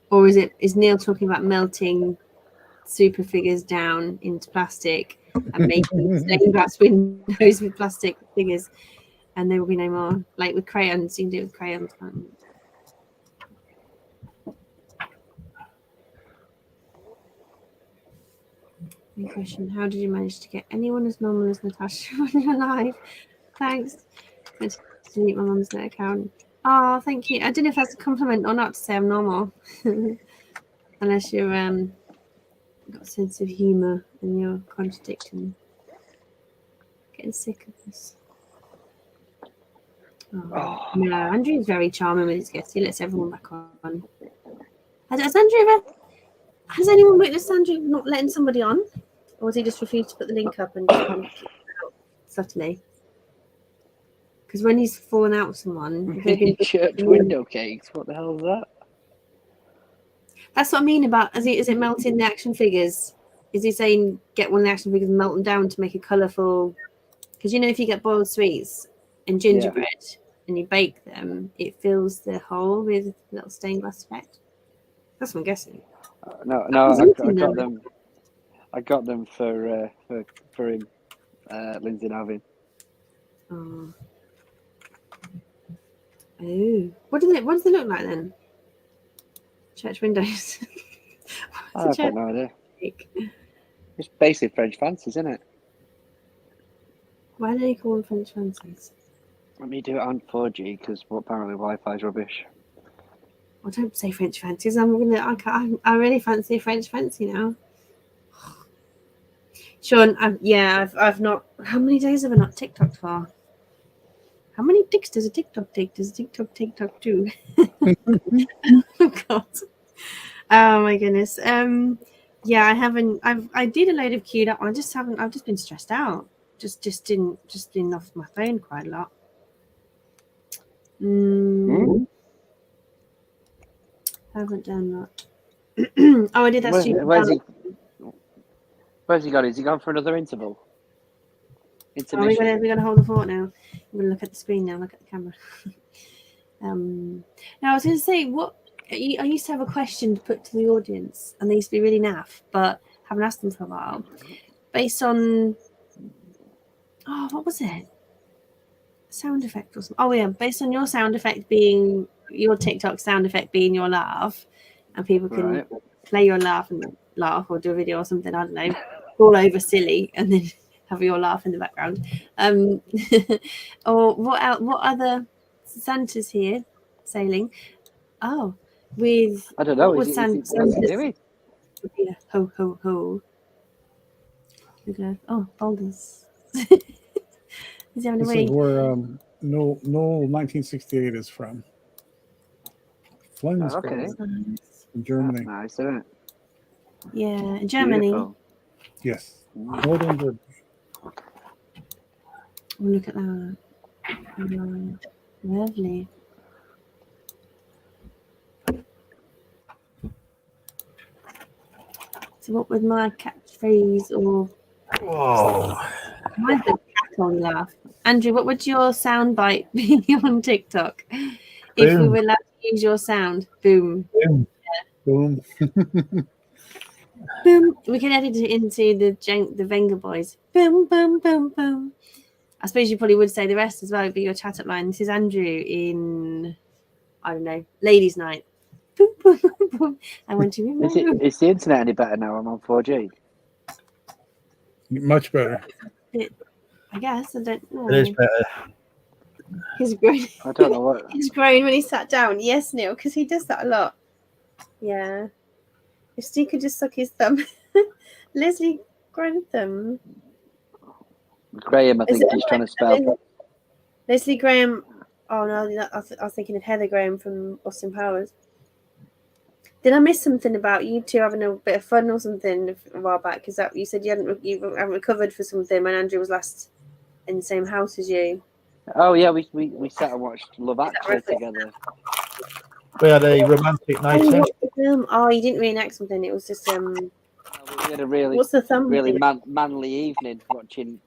Or is Neil talking about melting super figures down into plastic and making stained glass windows with plastic figures, and there will be no more? Like with crayons, you can do it with crayons, can't you? Any question: how did you manage to get anyone as normal as Natasha when you're alive? Thanks. Good to delete my mum's net account. Oh, thank you. I don't know if that's a compliment or not to say I'm normal. Unless you're got a sense of humour and you're contradicting. Getting sick of this. Oh. No, Andrew's very charming with his guests. He lets everyone back on. Has anyone witnessed Andrew not letting somebody on? Or has he just refused to put the link up and just keep it out subtly? Because when he's fallen out with someone... Church window cakes, what the hell is that? That's what I mean about, is it melting the action figures? Is he saying get one of the action figures and melt them down to make a colourful... Because, you know, if you get boiled sweets and gingerbread and you bake them, it fills the hole with a little stained glass effect. That's what I'm guessing. No, I got them for him, Lindsay and Alvin. Oh. What do they look like then? Church windows. I've got no idea. It's basic French fancies, isn't it? Why do they call them French fancies? Let me do it on 4G because apparently Wi-Fi is rubbish. Well, don't say French fancies. I really fancy a French fancy now. Sean, I've not. How many days have I not TikToked for? How many dicks does a TikTok take? Does a TikTok do? Oh God. Oh my goodness. Yeah, I haven't. I did a load of queued up. I've just been stressed out. Just been off my phone quite a lot. Haven't done that. Oh, I did that. Where's he gone? Is he gone for another interval? We're gonna hold the fort now. I'm gonna look at the screen now. Look at the camera. Now I was going to say, I used to have a question to put to the audience, and they used to be really naff, but Haven't asked them for a while. Based on, what was it? Sound effect or something. Oh yeah, based on your sound effect being your TikTok sound effect being your laugh, and people can play your laugh and laugh or do a video or something. I don't know, all over silly, and then have your laugh in the background. Or what else? What other Santa's here sailing? Oh, with I don't know. what Is was it, what's he doing? Yeah, ho ho ho. Oh, boulders. He's having a This wee. is where Noel 1968 is from. Flensburg, Okay. in That's Germany. nice, isn't it? Yeah, Germany. Beautiful. Yes, northern Germany. Oh, look at that. Lovely. So what would my catchphrase or my big cackle laugh? Andrew, what would your sound bite be on TikTok? If we were allowed to use your sound. Boom. Boom. Boom. We can edit it into the Venga boys. Boom, boom, boom, boom. I suppose you probably would say the rest as well. It'd be your chat up line. This is Andrew in, I don't know, ladies' night. Boom, boom, boom, boom. I want to remember. Is the internet any better now? I'm on 4G. Much better. I guess. I don't know. It is better. He's grown. I don't know what. He's grown when he sat down. Yes, Neil, because he does that a lot. Yeah. If Steve could just suck his thumb. Leslie Grantham. Graham, I think he's trying to spell. Leslie Graham. Oh, no, I was thinking of Heather Graham from Austin Powers. Did I miss something about you two having a bit of fun or something a while back? Because you said you haven't recovered for something when Andrew was last in the same house as you. Oh, yeah, we sat and watched Love Actually together. We had a romantic night. Oh, you didn't reenact something. It was just We had a really, what's the thumb? really manly evening watching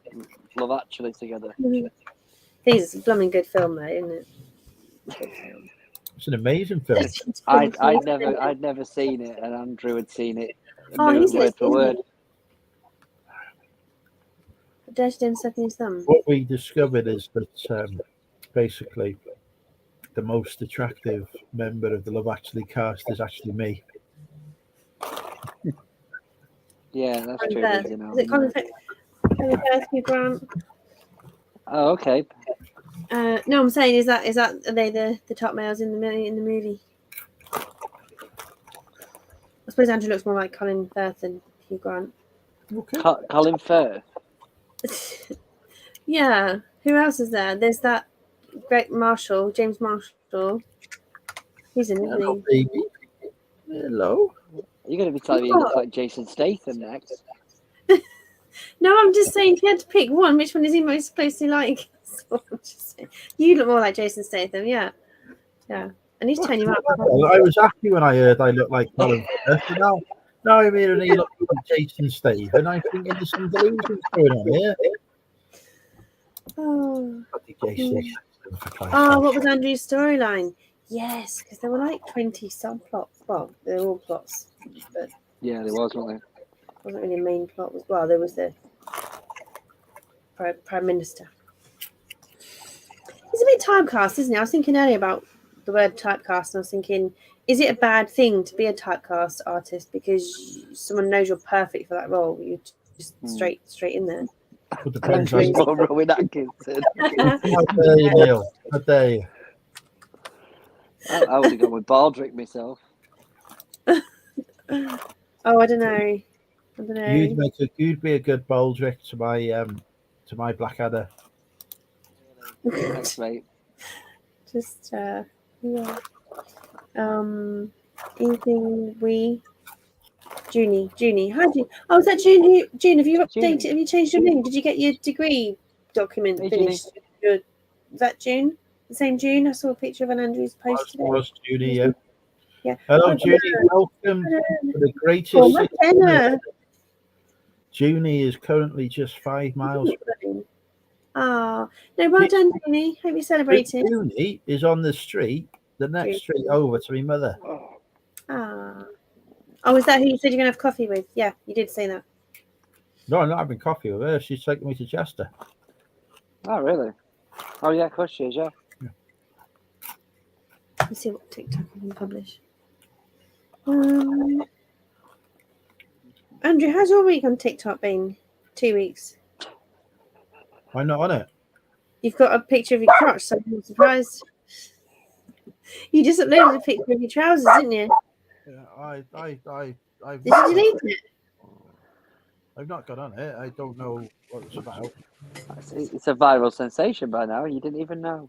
Love Actually together. It's a blooming good film, though, isn't it? It's an amazing film. I'd never seen it, and Andrew had seen it. Word for word. Dashed him sucking his thumb. What we discovered is that basically the most attractive member of the Love Actually cast is actually me. Yeah, that's true. Is it Colin Firth, Hugh Grant? Oh, okay. No, I'm saying are they the top males in the movie? I suppose Andrew looks more like Colin Firth than Hugh Grant. Okay. Colin Firth. Yeah. Who else is there? There's that great James Marshall. He's in it, isn't he? Baby. Hello. You're going to be telling me he looks like Jason Statham next. No, I'm just saying if you had to pick one, which one is he most closely like? So I'm just saying. You look more like Jason Statham, yeah. Yeah. I need to turn you up. I was happy when I heard I looked like Colin Firth. Now I'm hearing he looks like Jason Statham, and I'm thinking there's some delusions going on here. Oh. Oh, What was Andrew's storyline? Yes, because there were like 20 subplots. Well, they're all plots. But yeah, there was, wasn't there? Wasn't really a main plot. There was the Prime Minister. It's a bit typecast, isn't it? I was thinking earlier about the word typecast, and I was thinking, is it a bad thing to be a typecast artist because someone knows you're perfect for that role? You're just straight in there. It depends on Rowan Atkinson. How dare you, Neil? How dare you? I would have gone with Baldrick myself. Oh, I don't know. You'd be a good Baldrick to my Blackadder. Thanks, mate. Just yeah. Anything Junie. How do you? Oh, is that June? June, have you updated? Have you changed your name? Did you get your degree document finished? Is that June? The same June? I saw a picture of an Andrew's post today. Was Junie, yeah. Yeah. Hello, Junie. Welcome to the greatest city. Junie is currently just 5 miles. Oh, no, well done, Junie. Hope you celebrated. Junie is on the next street over to my mother. Ah. Oh, is that who you said you're going to have coffee with? Yeah, you did say that. No, I'm not having coffee with her. She's taking me to Chester. Oh, really? Oh, yeah, of course she is, yeah. Let's see what TikTok I can publish. Andrew, how's your week on TikTok been? 2 weeks. I'm not on it. You've got a picture of your crotch, so I'm surprised. You just uploaded a picture of your trousers, didn't you? Yeah, I've Did you delete it? I've not got on it. I don't know what it's about. It's a viral sensation by now. You didn't even know.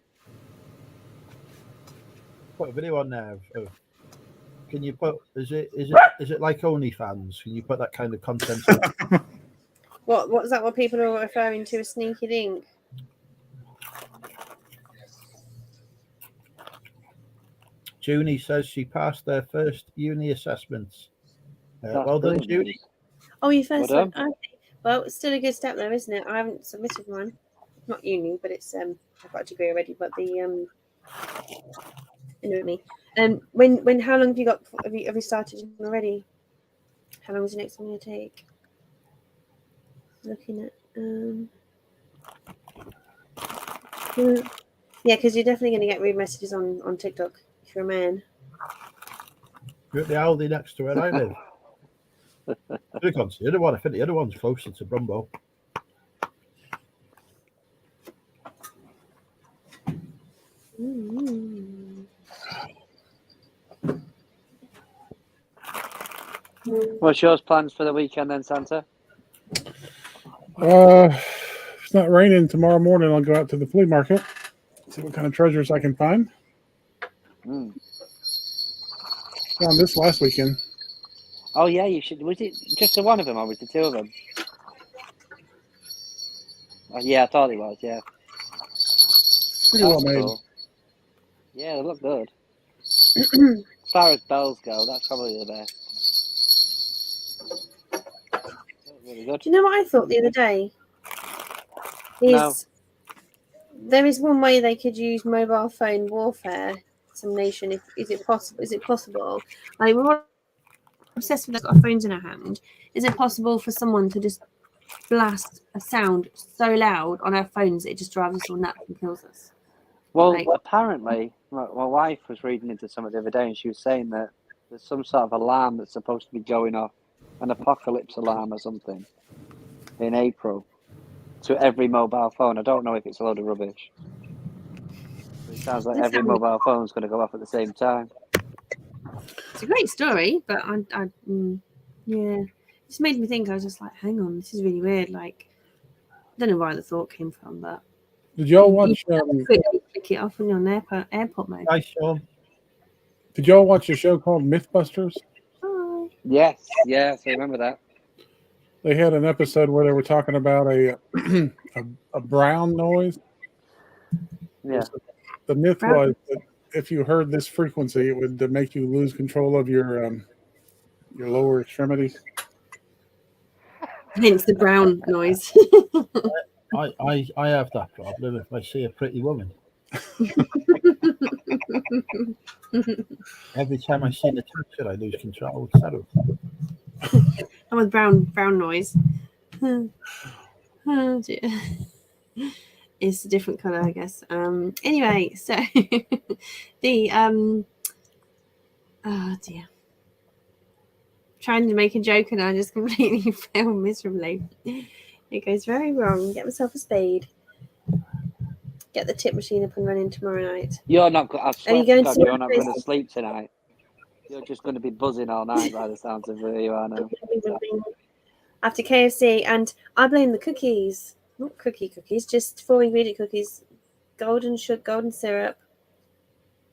Put a video on there of can you put is it like OnlyFans? Can you put that kind of content on? What is that what people are referring to as sneaky link? Junie says she passed their first uni assessments. That's Well done, brilliant Junie. news. Oh, your first Well one. Okay. Well, it's still a good step though, isn't it? I haven't submitted mine. Not uni, but it's I've got a degree already, but the you know what I mean. When how long have you got have you started already? How long is the next one going to take? Looking at yeah, because you're definitely going to get rude messages on TikTok if you're a man. You're at the Aldi next to where I live. Should have gone to the other one. I think the other one's closer to Brumbo. What's yours plans for the weekend then, Santa? If it's not raining tomorrow morning, I'll go out to the flea market, see what kind of treasures I can find. Mm. Found this last weekend. Oh, yeah, you should. Was it just the one of them or was it two of them? Oh, yeah, I thought it was, yeah. Pretty well That's made. cool. Yeah, they look good. As far as bells go, that's probably the best. Really good. Do you know what I thought the other day? No. There is one way they could use mobile phone warfare. Some nation, is it possible? Is it possible? Like we're all obsessed with our phones in our hand. Is it possible for someone to just blast a sound so loud on our phones that it just drives us all nuts and kills us? Well, Like- apparently, my wife was reading into something the other day and she was saying that there's some sort of alarm that's supposed to be going off, an apocalypse alarm or something, in April to every mobile phone. I don't know if it's a load of rubbish. But it sounds like This every sounds- mobile phone's going to go off at the same time. It's a great story, but yeah, it just made me think. I was just like, hang on, this is really weird. Like, I don't know where the thought came from, but Did y'all watch? quickly click it off when you're on airport mode. Hi, Sean. Did y'all watch a show called MythBusters? Hi. Yes, I remember that. They had an episode where they were talking about a brown noise. Yeah. The myth Brown. was that if you heard this frequency, it would make you lose control of your lower extremities. Hence the brown noise. I have that problem if I see a pretty woman. Every time I see the touch, I lose control. It's terrible. I'm with brown noise. Oh dear. It's a different color, I guess. Anyway, so the oh dear. Trying to make a joke and I just completely fail miserably. It goes very wrong. Get myself a spade. Get the tip machine up and running tomorrow night. You're not. I swear you to going God, to you're the not going to sleep tonight. You're just going to be buzzing all night by the sounds of where you are now. After KFC, and I blame the cookies. Not cookies, just 4 ingredient cookies. Golden syrup,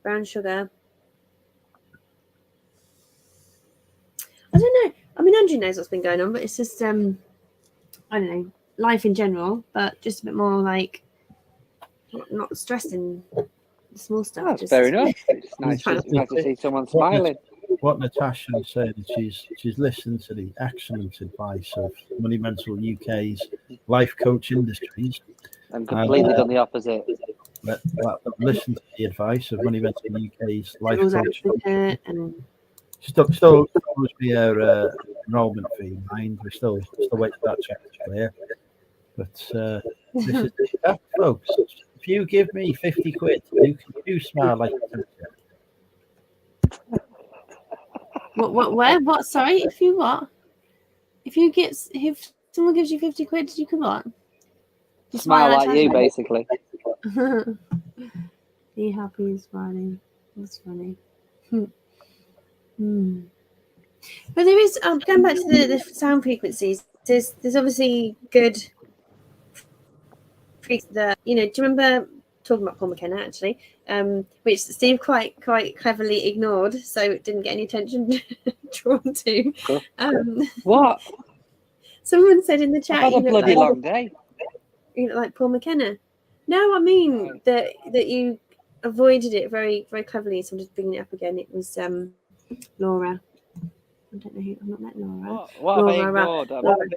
brown sugar. I don't know. I mean, Andrew knows what's been going on, but it's just I don't know, life in general, but just a bit more like not stressing the small stuff. That's just fair enough. It's nice to see someone smiling. What Natasha said, she's listened to the excellent advice of Money Mental UK's life coach industries. I'm completely done the opposite. Listen to the advice of Money Mental UK's life Goes out coach. with it and Still must be our enrollment fee in mind. We're still waiting for that check to clear. But this is it, folks. If you give me 50 quid, you smile like What? Sorry, if you what? If someone gives you 50 quid, you can what? You Smile like you, happy. basically. Be happy and smiling. That's funny. Hmm. But there is going back to the sound frequencies. There's obviously good that do you remember talking about Paul McKenna actually, which Steve quite cleverly ignored, so it didn't get any attention drawn to. What? Someone said in the chat, I've had a bloody long day. You look like Paul McKenna. No, I mean that you avoided it very very cleverly. So I'm just bringing it up again. It was Laura. I don't know who. I've not met Laura. What have I ignored?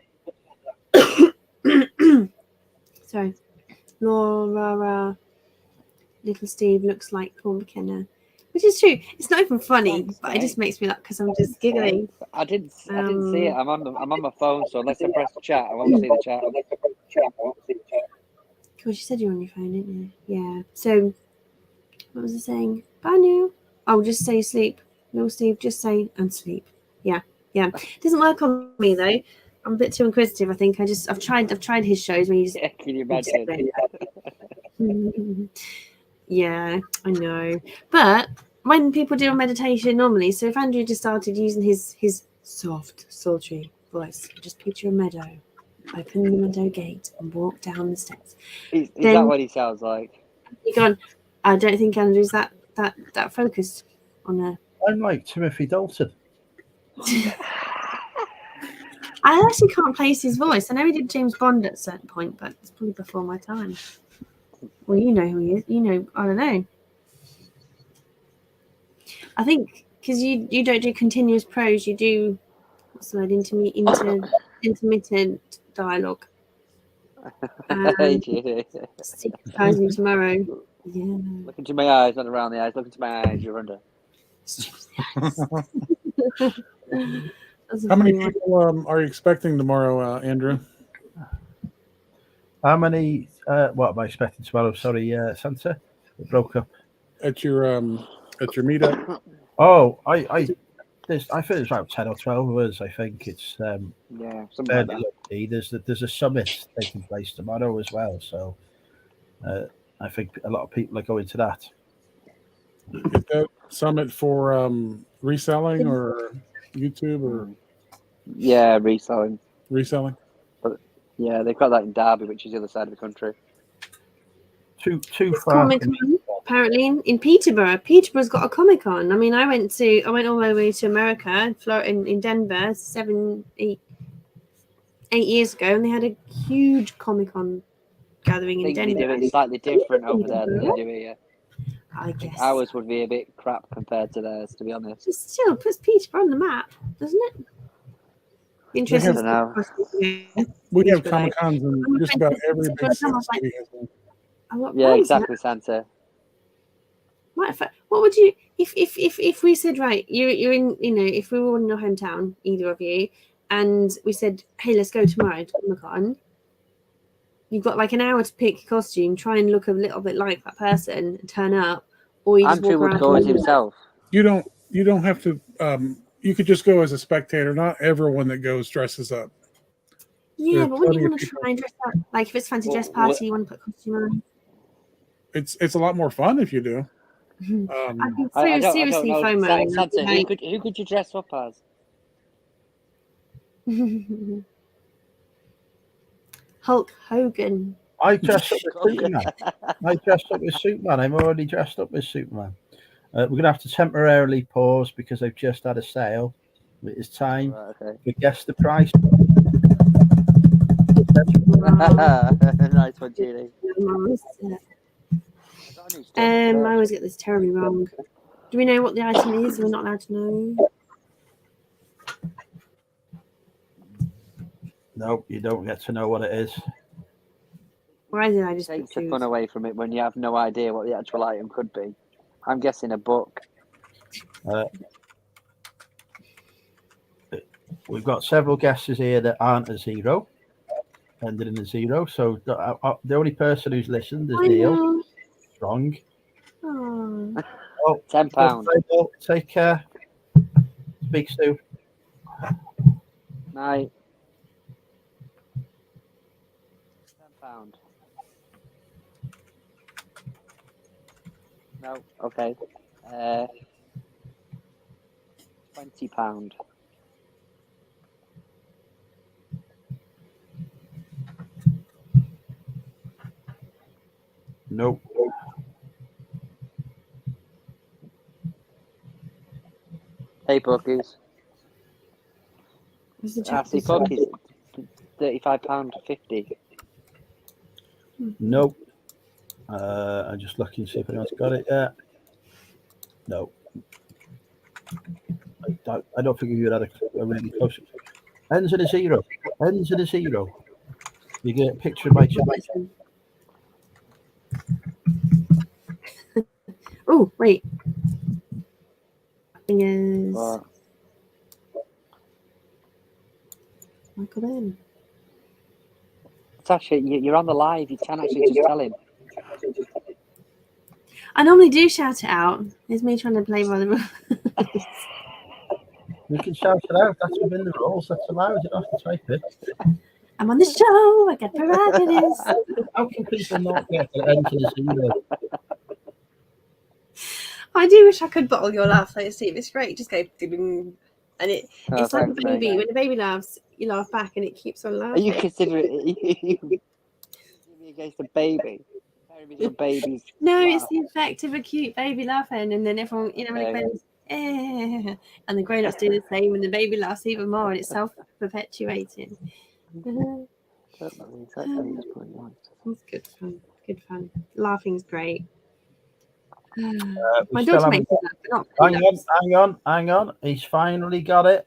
Sorry. Laura, little Steve looks like Paul McKenna, which is true. It's not even funny, but it just makes me laugh because I'm just giggling. I didn't see it. I'm on my phone, so unless I press chat, I won't see the chat. Because you said you're on your phone, didn't you? Yeah. So, what was I saying? Banu. Oh, just say sleep. No, Steve, just say and sleep. Yeah. It doesn't work on me though. I'm a bit too inquisitive. I think I've tried his shows where he's. Yeah, can you imagine? Yeah, I know. But when people do a meditation normally, so if Andrew just started using his soft, sultry voice, just picture a meadow, open the meadow gate and walk down the steps. Is that what he sounds like? You're gone. I don't think Andrew's that focused on a. I'm like Timothy Dalton. I actually can't place his voice. I know he did James Bond at a certain point, but it's probably before my time. Well, you know who he is. I don't know. I think because you don't do continuous prose, you do what's the word? Intermittent dialogue. Surprising tomorrow. Yeah. Look into my eyes, not around the eyes. Look into my eyes. You're under. How many people are you expecting tomorrow, Andrew? How many? What am I expecting tomorrow? Sorry, Santa. It broke up. At your meetup? Oh, I think there's about 10 or 12 of us. I think it's something fairly like lucky. There's a summit taking place tomorrow as well, so I think a lot of people are going to that. Is that summit for reselling or YouTube or? Yeah, reselling. But yeah, they've got that in Derby, which is the other side of the country. Too far. Apparently in Peterborough. Peterborough's got a Comic-Con. I mean, I went all the way to America, in Denver, 8 years ago, and they had a huge Comic-Con gathering in Denver. They do it slightly different over there than they do here. I guess ours would be a bit crap compared to theirs, to be honest. It still puts Peterborough on the map, doesn't it? Interesting. We have Comic-Cons in just about every big city. Yeah, exactly, Santa. What would you if we said, right, you're in, if we were in your hometown, either of you, and we said, hey, let's go tomorrow to Comic-Con. You've got like an hour to pick your costume, try and look a little bit like that person, and turn up, or you just Andrew walk would go as himself. You don't have to. You could just go as a spectator. Not everyone that goes dresses up. Yeah, but wouldn't you want to try and dress up? Like if it's fancy dress party, you want to put costume on. It's a lot more fun if you do. I'd be seriously FOMO. Santa, who could you dress up as? Hulk Hogan. I dressed up as Superman. I'm already dressed up as Superman. We're going to have to temporarily pause because they've just had a sale. It's time to guess the price. Nice one, Julie. I always get this terribly wrong. Do we know what the item is? We're not allowed to know. No, you don't get to know what it is. Why did I just take the fun away from it when you have no idea what the actual item could be? I'm guessing a book. We've got several guesses here that aren't a zero, ended in a zero. So the only person who's listened is I Neil. know. Wrong. Oh. Oh, £10. take care. Speak soon. Night. £10. No. Okay. £20. Nope. Hey, bookies. Where's the I see chapter? bookies. £35.50. Nope. I'm just looking to see if anyone's got it yet. No. I don't think you had a really close. Ends in a zero. Ends in a zero. You get a picture of my chat. Oh, wait. Thing is What? Michael Ben. Sasha, you're on the live. You can actually just tell him. I normally do shout it out. It's me trying to play by the rules. You can shout it out. That's within the rules. That's allowed. You don't have to type it. I'm on the show. I get prerogatives. How can people not get that it ends in a zero? I do wish I could bottle your laugh, like Steve. It's great. Just go ding, and it's like a Thanks, mate. baby. When a baby laughs, you laugh back, and it keeps on Are laughing. you considering me against a baby? A baby's No, laugh. it's the effect of a cute baby laughing, and then everyone, when it goes, eh, and the grown-ups do the same, and the baby laughs even more, and it's self-perpetuating. It's good fun. Good fun. Laughing's great. My daughter makes me laugh. Hang on. He's finally got it.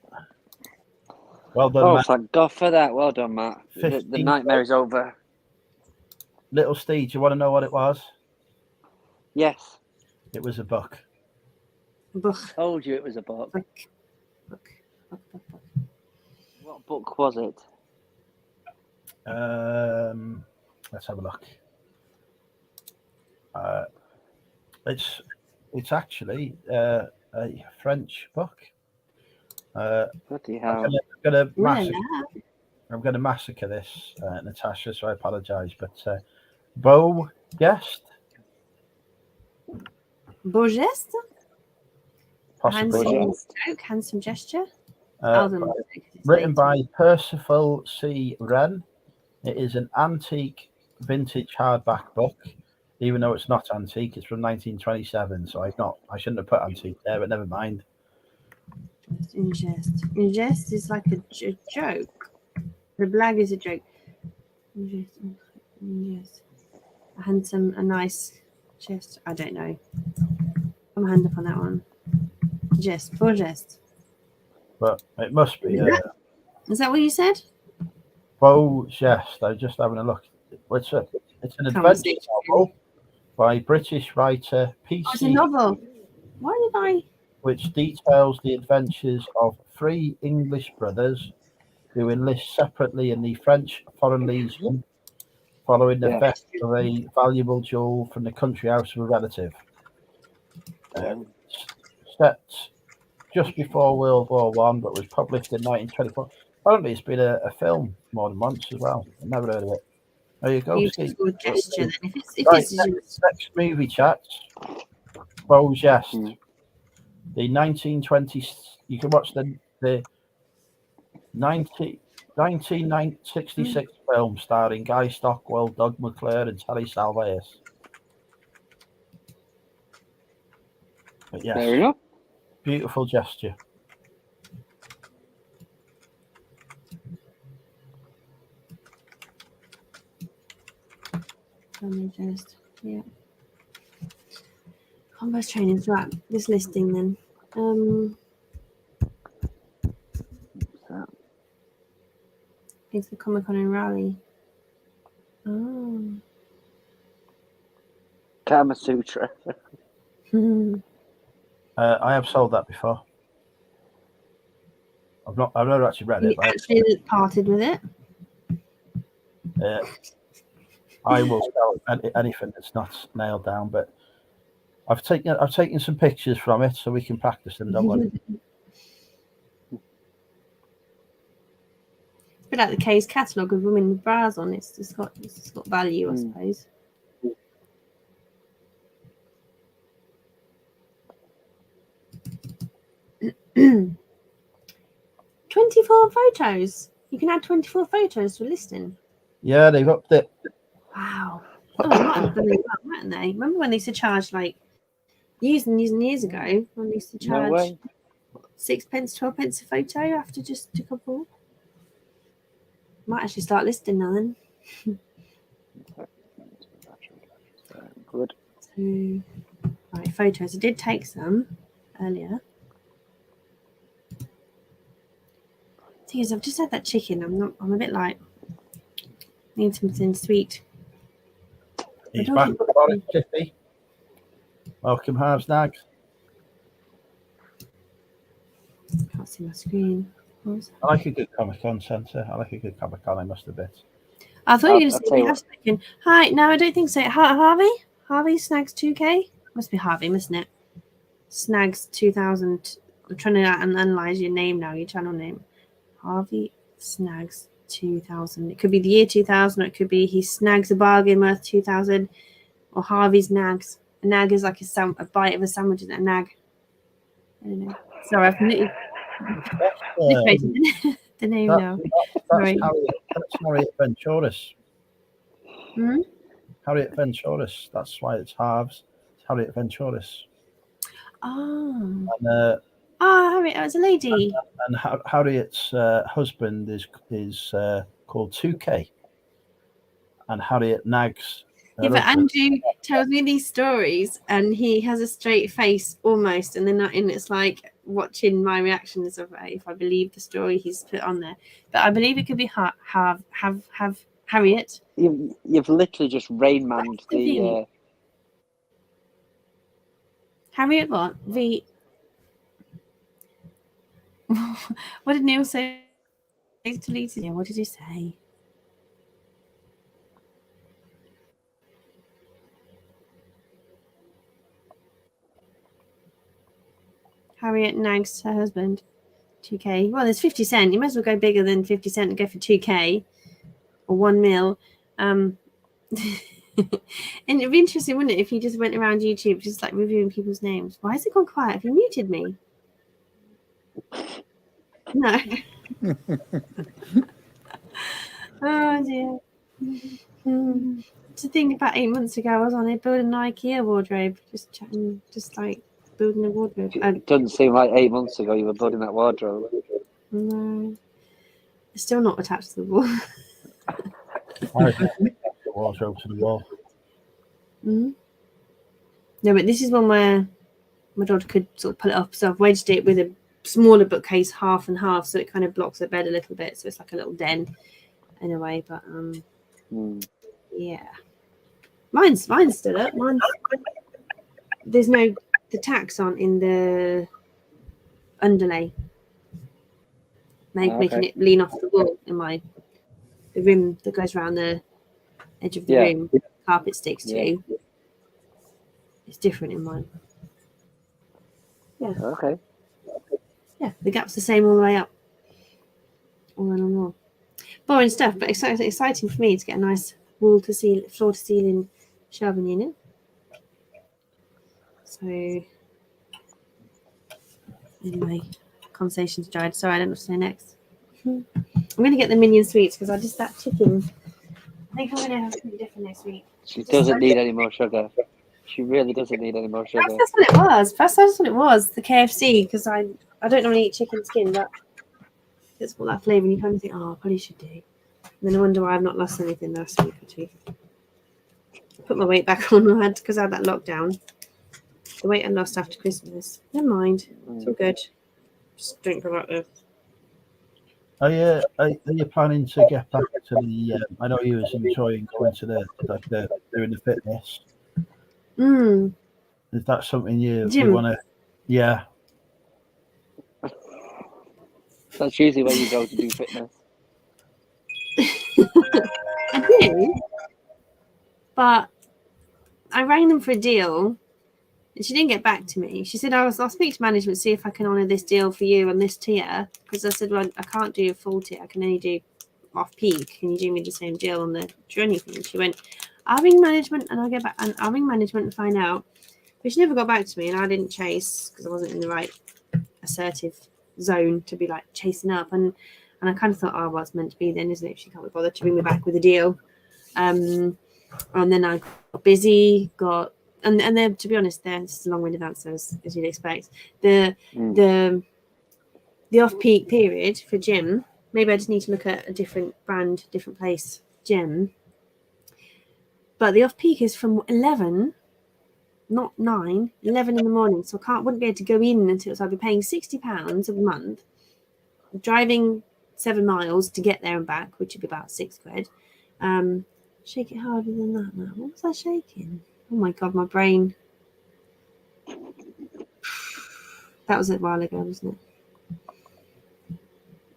Well done, Oh, Matt. thank God for that. Well done, Matt. The nightmare is over. Little Steve, do you want to know what it was? Yes. It was a book. Told you it was a book. Book. What book was it? Let's have a look. It's actually a French book. Bloody hell. I'm gonna massacre this, Natasha. So I apologise, but Beau Guest. Beau geste? Possibly. Handsome gesture. Written by Percival C. Wren. It is an antique vintage hardback book, even though it's not antique. It's from 1927, so I shouldn't have put antique there, but never mind. Ingest. Ingest is like a joke. The blag is a joke. Ingest. A handsome, a nice chest. I don't know. I'm a hand up on that one. Jest. Beau geste. But it must be. Is that what you said? Beau Geste. I'm just having a look. It's an adventure novel by British writer P.C. It's a novel. Why did I? Which details the adventures of three English brothers who enlist separately in the French Foreign Legion following the theft of a valuable jewel from the country house of a relative. Set just before World War One, but was published in 1924. Apparently, it's been a film more than once as well. I've never heard of it. There you go, Steve. Gesture, then. Next movie chat. Beau Geste. The 1920s. You can watch the 1966 film starring Guy Stockwell, Doug McClure, and Telly Savalas. But yes, fair enough. Beautiful gesture. Yeah. Combat training. Right. This listing then. It's the Comic Con and Raleigh. Oh. Kama Sutra. I have sold that before. I've never actually read You it. But actually parted with it. I will sell anything that's not nailed down. But I've taken some pictures from it so we can practice them. Don't worry. It's a bit like the K's catalogue of women with bras on. It's got value, I suppose. Mm. 24 photos. You can add 24 photos to a listing. Yeah, they've upped it. Wow. Oh, they might have done it well, mightn't they? Remember when they used to charge like years and years and years ago? When they used to No charge way. 6 pence, 12 pence a photo after just a couple. Might actually start listing now then. Good. So, right, photos. I did take some earlier. Thing is, I've just had that chicken. I'm a bit like need something sweet. He's don't back. think- Boris Chippy. Welcome, Harv Snags. Can't see my screen. What was that? I like a good Comic-Con centre. I like a good Comic-Con, I must admit. I thought you were going to I'll say tell we you have spoken. Hi, no, I don't think so. Harvey Snags 2K? Must be Harvey, mustn't it? Snags 2000. I'm trying to analyze your name now, your channel name. Harvey Snags 2000. It could be the year 2000, or it could be he snags a bargain worth 2000, or Harvey's nags. A nag is like a bite of a sandwich, isn't it? A nag. I don't know. Sorry, I've obliterated the name now. Sorry. That's Harriet Venturis. Hmm? Harriet Venturis. That's why it's Harv's. It's Harriet Venturis. Oh. And Harriet, it's a lady. and Harriet's husband is called 2K, and Harriet nags. Yeah, but Andrew tells me these stories and he has a straight face almost, and then it's like watching my reactions of if I believe the story he's put on there. But I believe it could be Harriet. You've literally just Rain Manned the. Harriet what? What did Neil say? He's deleted it. What did he say? Harriet nags her husband. 2K. Well, there's 50 Cent. You might as well go bigger than 50 Cent and go for 2K or 1 mil. And it'd be interesting, wouldn't it, if you just went around YouTube just like reviewing people's names? Why has it gone quiet? Have you muted me? No. Oh dear. To think about 8 months ago, I was on it building an IKEA wardrobe, just chatting, just like building a wardrobe. It doesn't seem like 8 months ago you were building that wardrobe. No, it's still not attached to the wall. I the wardrobe to the wall. Mm-hmm. No, but this is one where my daughter could sort of pull it up. So I've wedged it with a smaller bookcase, half and half, so it kind of blocks the bed a little bit. So it's like a little den in a way. But yeah, mine's stood up. There's no, the tacks aren't in the underlay, making it lean off the wall in the rim that goes around the edge of the room. Carpet sticks to. It's different in mine. Yeah. Okay. Yeah, the gap's the same all the way up. All in on wall. Boring stuff, but exciting for me to get a nice floor to ceiling shelving unit. So anyway, conversation's died. Sorry, I don't know what to say next. I'm going to get the minion sweets because I just that chicken. I think I'm going to have something different next week. She doesn't need any more sugar. She really doesn't need any more sugar. That's what it was. That's what it was. The KFC, because I don't normally eat chicken skin, but it's got that flavour, and you kind of think, oh, I probably should do. And then I wonder why I've not lost anything last week or two. Put my weight back on because I had that lockdown. The weight I lost after Christmas. Never mind. It's all good. Just drink a lot of. Are you planning to get back to the? I know you was enjoying going to the doing the fitness. Is that something you want to? Yeah. That's usually where you go to do fitness. I do, but I rang them for a deal, and she didn't get back to me. She said, I'll speak to management, see if I can honour this deal for you on this tier. Because I said, well, I can't do a full tier. I can only do off-peak. Can you do me the same deal on the journey thing? And she went, I'll ring management and I'll get back. And I'll ring management and find out. But she never got back to me, and I didn't chase because I wasn't in the right assertive zone to be like chasing up. And I kind of thought, oh, well, it's meant to be then, isn't it? If she can't be bothered to bring me back with a deal. And then I got busy, and then, to be honest, this is a long-winded answer as you'd expect. The off-peak period for gym, maybe I just need to look at a different brand, different place gym. But the off-peak is from 11, not 9, 11 in the morning. So I wouldn't be able to go in until, so I'd be paying £60 a month, driving 7 miles to get there and back, which would be about £6. Shake it harder than that now. What was I shaking? Oh my God, my brain. That was a while ago, wasn't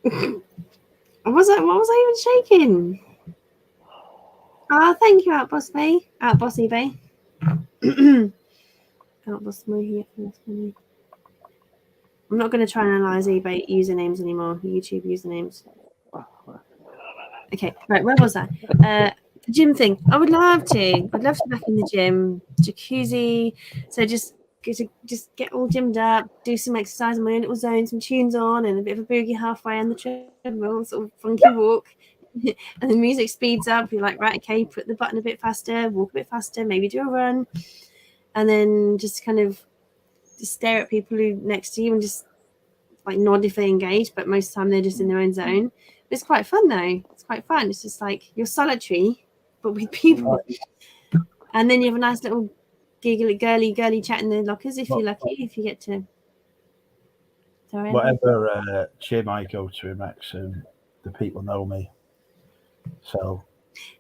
it? What was I even shaking? Ah, thank you, Outboss Bay. Outboss eBay. Outboss Mohi. I'm not going to try and analyze eBay usernames anymore. YouTube usernames. Okay, right. Where was I? The gym thing. I would love to. I'd love to be back in the gym. Jacuzzi. So just get all gymmed up, do some exercise in my own little zone, some tunes on, and a bit of a boogie halfway on the treadmill, sort of funky walk. And the music speeds up. You're like, right, okay, put the button a bit faster, walk a bit faster, maybe do a run, and then just kind of just stare at people who next to you and just like nod if they engage. But most of the time they're just in their own zone. But it's quite fun though. It's quite fun. It's just like you're solitary, but with people. And then you have a nice little giggly, girly chat in the lockers if you're lucky, if you get to. Sorry, whatever gym I go to in Wrexham, the people know me. So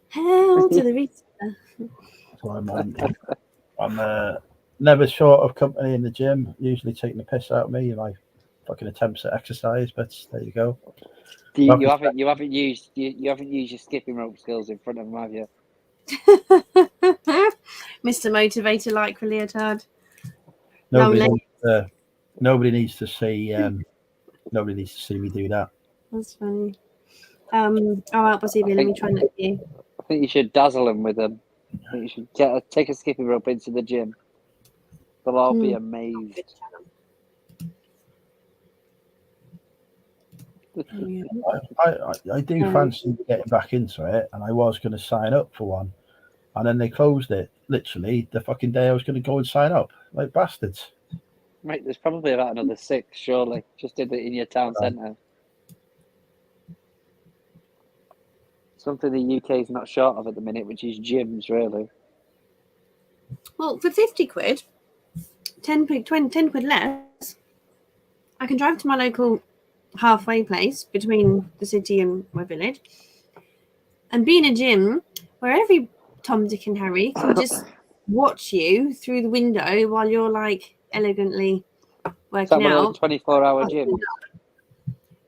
hell to the Rita. So I'm never short of company in the gym, usually taking the piss out of me in my fucking attempts at exercise, but there you go. You haven't used your skipping rope skills in front of them, have you? Mr. Motivator like for leotard. Nobody needs to see me do that. That's funny. Out, let me try and look at you. I think you should dazzle them with them. I think you should take a skipping rope into the gym. They'll all be amazed. I do fancy getting back into it, and I was going to sign up for one, and then they closed it literally the fucking day I was going to go and sign up, like bastards. Right, there's probably about another 6, surely, just in your town centre. Something the UK is not short of at the minute, which is gyms, really. Well, for 50 quid, 10 quid less, I can drive to my local halfway place between the city and my village and be in a gym where every Tom, Dick and Harry can just watch you through the window while you're like elegantly working out. 24-hour gym.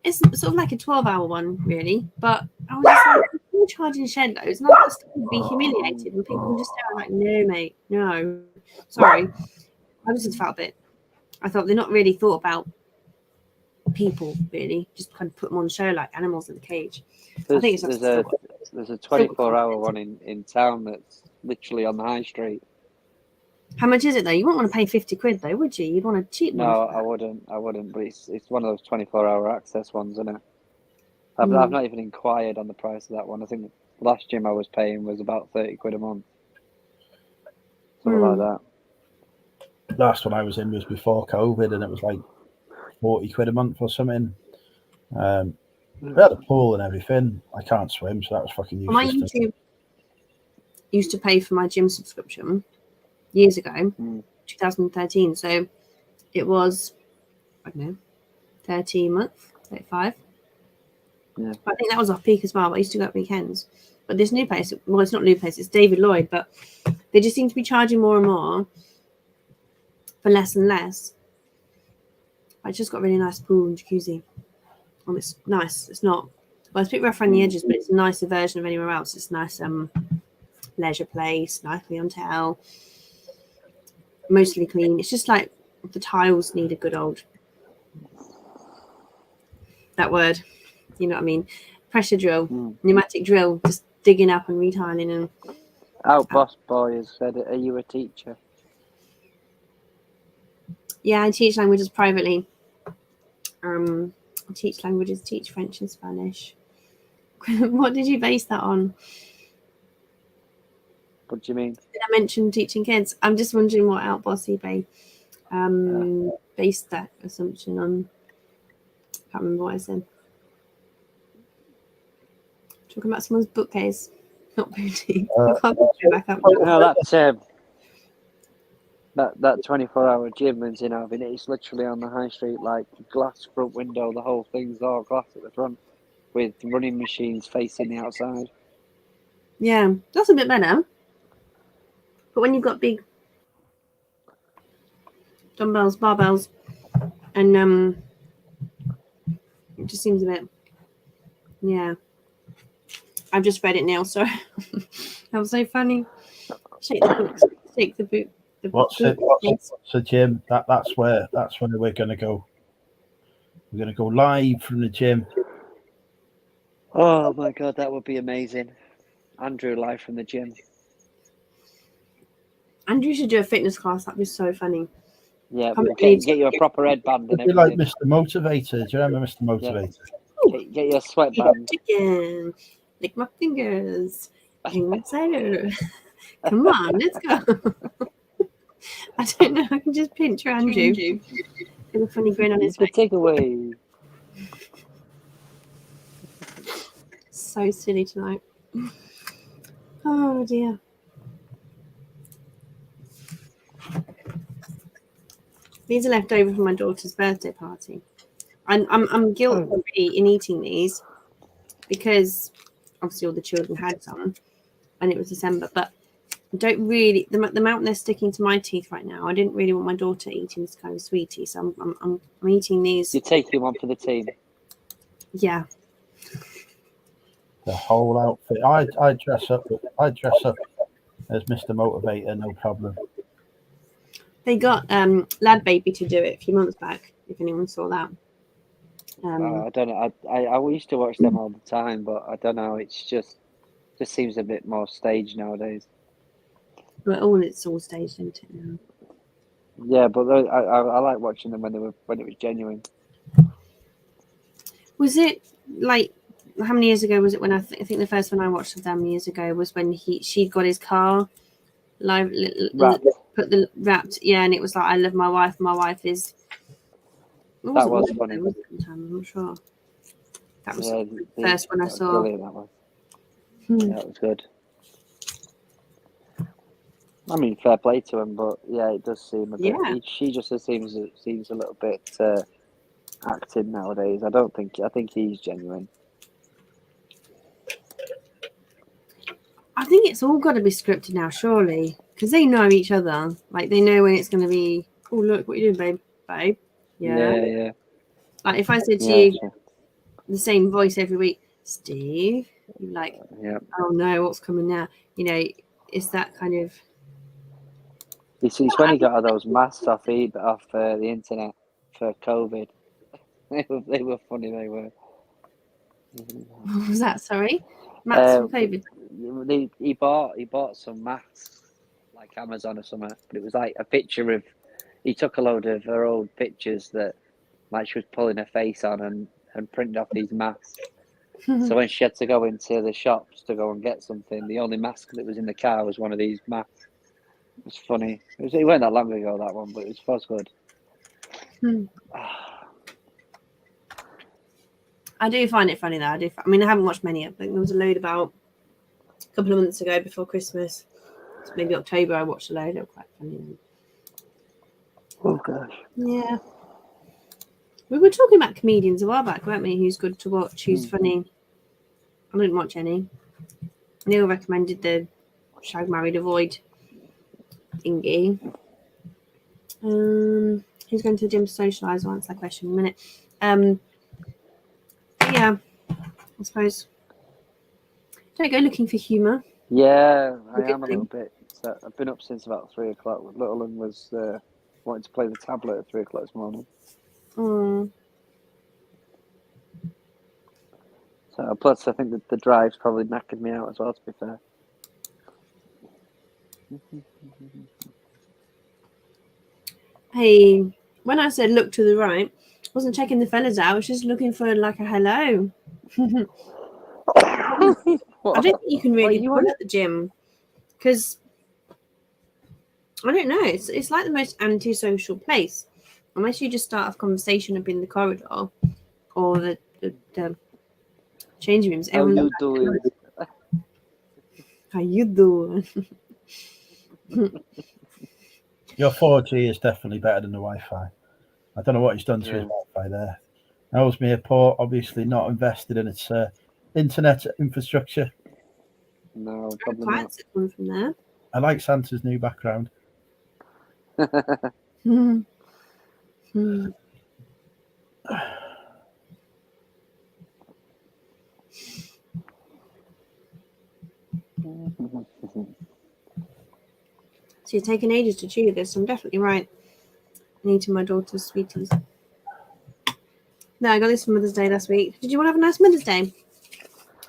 It's sort of like a 12-hour one, really. But I was just like, you're charging shed loads, and I just be humiliated, and people just stare like, no, mate, no, sorry. I just felt a bit. I thought they're not really thought about people, really. Just kind of put them on show like animals in a cage. I think there's a 24-hour one in town that's literally on the high street. How much is it though? You wouldn't want to pay 50 quid though, would you? You'd want a cheap one. No, I wouldn't. But it's one of those 24-hour access ones, isn't it? I've not even inquired on the price of that one. I think the last gym I was paying was about 30 quid a month. Something like that. Last one I was in was before COVID, and it was like 40 quid a month or something. We had a pool and everything. I can't swim, so that was fucking useless. My YouTube used to pay for my gym subscription years ago, 2013. So it was, I don't know, 30 a month, 35. Yeah. But I think that was off peak as well. But I used to go at weekends. But this new place, well, it's not new place, it's David Lloyd, but they just seem to be charging more and more for less and less. I just got a really nice pool and jacuzzi. and it's nice. It's not, well, it's a bit rough around the edges, but it's a nicer version of anywhere else. It's a nice leisure place, nice clientele, mostly clean. It's just like the tiles need a good old, that word, you know what I mean, pressure drill, pneumatic drill, just digging up and retiling. And Outboss boy has said, "Are you a teacher?" yeah, I teach languages privately. I teach languages, teach French and Spanish. What did you base that on? What do you mean? Did I mention teaching kids? I'm just wondering what Outbossy based that assumption on. Can't remember what I said. Talking about someone's bookcase, not booty. I can't go back up. No, that 24-hour gym is in Alvin. It's literally on the high street, like glass front window. The whole thing's all glass at the front, with running machines facing the outside. Yeah, that's a bit better. But when you've got big dumbbells, barbells, and it just seems a bit. Yeah, I've just read it now, so that was so funny. Shake the books, shake the boot. What's the gym? That's where we're gonna go. We're gonna go live from the gym. Oh my god, that would be amazing. Andrew live from the gym. Andrew should do a fitness class. That'd be so funny. Yeah, we'll get you a proper headband and It'd be like everything. Mr. Motivator. Do you remember Mr. Motivator? Yeah. Get you a sweatband. Chicken, lick my fingers, hang my cider. Come on, let's go. I don't know. I can just picture Andrew with a funny grin on his face. Take away. So silly tonight. Oh dear. These are left over from my daughter's birthday party. I'm guilt-free in eating these because obviously all the children had some, and it was December. But I don't really the amount they're sticking to my teeth right now. I didn't really want my daughter eating this kind of sweetie, so I'm eating these. You're taking one for the team. Yeah. The whole outfit. I dress up as Mr. Motivator, no problem. They got Lad Baby to do it a few months back, if anyone saw that. I don't know. I used to watch them all the time, but I don't know. It's just seems a bit more staged nowadays. Well, it's all staged, isn't it now? Yeah, but I like watching them when it was genuine. Was it like how many years ago was it when I think the first one I watched of them years ago was when she got his car live wrapped, yeah, and it was like, I love my wife is. That was funny. I'm not sure. That was the first one I saw. Brilliant, that was. Yeah, that was good. I mean, fair play to him, but yeah, it does seem a bit. Yeah. She just seems a little bit acting nowadays. I think he's genuine. I think it's all got to be scripted now, surely, because they know each other. Like they know when it's going to be. Oh, look what you doing, babe. Yeah. Like if I said to you the same voice every week, Steve, you're like, oh no, what's coming now? You know, it's that kind of. It's when he got all those masks off the internet for COVID. They were funny. They were. What was that? Sorry, masks for COVID. He bought some masks like Amazon or something, but it was like a picture of. He took a load of her old pictures that, like, she was pulling her face on and printed off these masks. So when she had to go into the shops to go and get something, the only mask that was in the car was one of these masks. It was funny. It wasn't that long ago, that one, but it was good. I do find it funny though. I mean, I haven't watched many. I think there was a load about a couple of months ago before Christmas. So maybe October. I watched a load. They were quite funny. Oh gosh. Yeah. We were talking about comedians a while back, weren't we? Who's good to watch? Who's funny? I didn't watch any. Neil recommended the Shag Married Avoid thingy. Who's going to the gym to socialise? I'll answer that question in a minute. yeah, I suppose. Don't go looking for humour. Yeah, I Good am a little thing. bit. So I've been up since about 3 o'clock. Little one was wanting to play the tablet at 3 o'clock this morning. Mm. So plus, I think that the drive's probably knackered me out as well. To be fair. Hey, when I said look to the right, I wasn't checking the fellas out. I was just looking for like a hello. I don't think you can really pull at the gym because I don't know. It's like the most antisocial place, unless you just start a conversation up in the corridor or the changing rooms. How Everyone's you like, doing? how you doing? Your 4G is definitely better than the Wi-Fi. I don't know what he's done to his Wi-Fi there. Ellesmere Port, obviously not invested in its internet infrastructure. No, probably Quite not. one from there. I like Santa's new background. Hmm. So you're taking ages to chew this. I'm definitely right. I'm eating my daughter's sweeties. No, I got this for Mother's Day last week. Did you want to have a nice Mother's Day?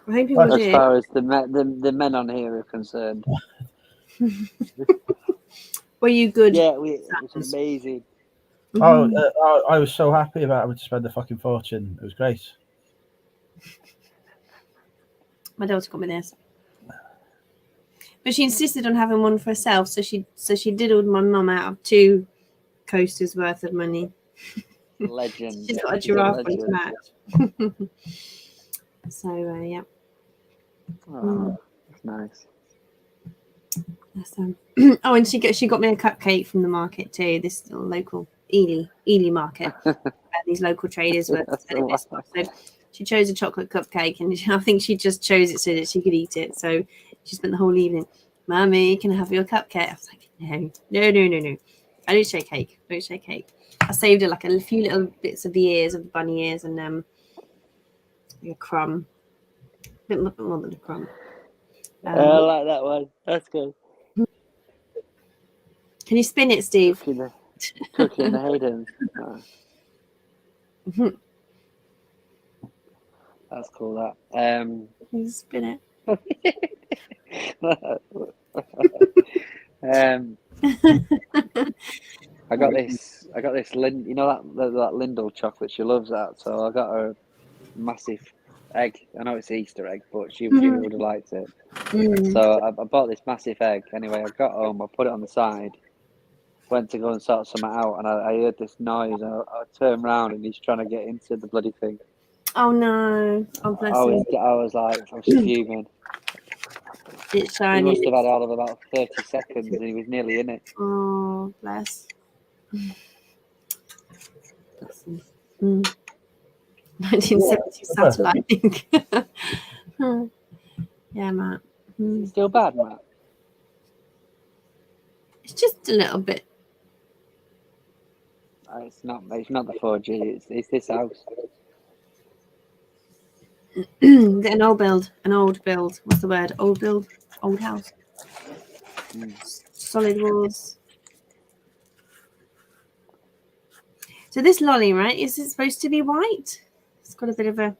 I hope you As did. far as the men on here are concerned. Were you good? Yeah, it was amazing. Oh, I was so happy about having to spend a fucking fortune. It was great. My daughter got me this, but she insisted on having one for herself. So she diddled my mum out of 2 coasters worth of money. Legend. She's got a giraffe one to match. So yeah. Oh, that's nice. That's, oh, and she got me a cupcake from the market too. This little local Ely market. These local traders were selling this stuff. So she chose a chocolate cupcake, and I think she just chose it so that she could eat it. So she spent the whole evening, "Mummy, can I have your cupcake?" I was like, no. I don't shake cake. Don't shake cake. I saved her like a few little bits of the ears, of the bunny ears, and a crumb. A bit more than a crumb. I like that one. That's good. Can you spin it, Steve? Cooking the Haydens. That's cool. That. Can you spin it? I got this. You know that Lindell chocolate. She loves that. So I got her a massive egg. I know it's Easter egg, but she would have liked it. So I bought this massive egg. Anyway, I got home. I put it on the side. Went to go and sort something out, and I heard this noise. And I turned around, and he's trying to get into the bloody thing. Oh no! Oh bless him. I was fuming. It's He shiny. must have had all of about 30 seconds, and he was nearly in it. Oh bless. 1970 satellite link. Yeah, Matt. Is it still bad, Matt? It's just a little bit. It's not the 4G. It's this house. An old build. What's the word? Old build. Old house. Solid walls. So this lolly, right? Is it supposed to be white? It's got a bit of a.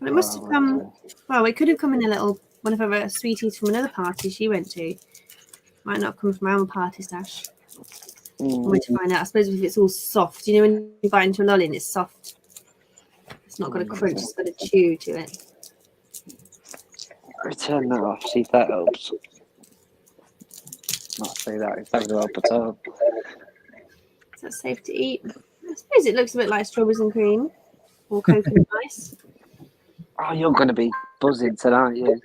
Well, it must have come. Well, it could have come in a little one of her sweeties from another party she went to. Might not have come from our own party stash. I'm going to find out. I suppose if it's all soft, you know, when you bite into a lolly and it's soft, it's not got a crunch, it's got a chew to it. Turn that off. See if that helps. Not say that. It's not going to help at all. Is that safe to eat? I suppose it looks a bit like strawberries and cream or coconut ice. Oh, you're going to be buzzing tonight, aren't you?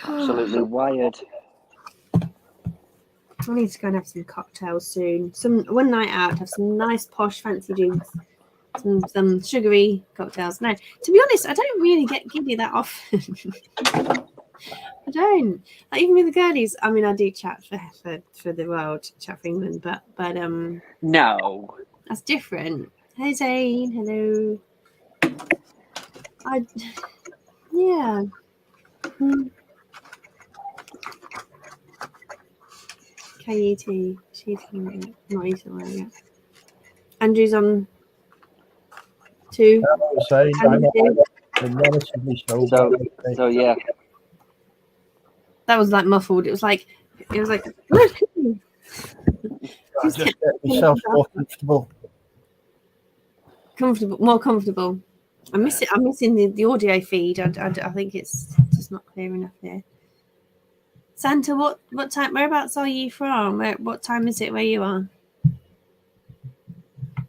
Absolutely wired. I need to go and have some cocktails soon. One night out, have some nice posh fancy drinks, some sugary cocktails. No, to be honest, I don't really get giddy that often. I don't. Like, even with the girlies, I mean, I do chat for the world, chat for England, but No. that's different. Hey Zane, hello. Yeah. KUT, she's not eating well yet. Andrew's on 2. I was saying, I'm relatively sober. So yeah. That was like muffled. It was like Just get myself more comfortable. more comfortable. I'm missing the audio feed. I think it's just not clear enough here. Santa, what time? Whereabouts are you from? What time is it where you are?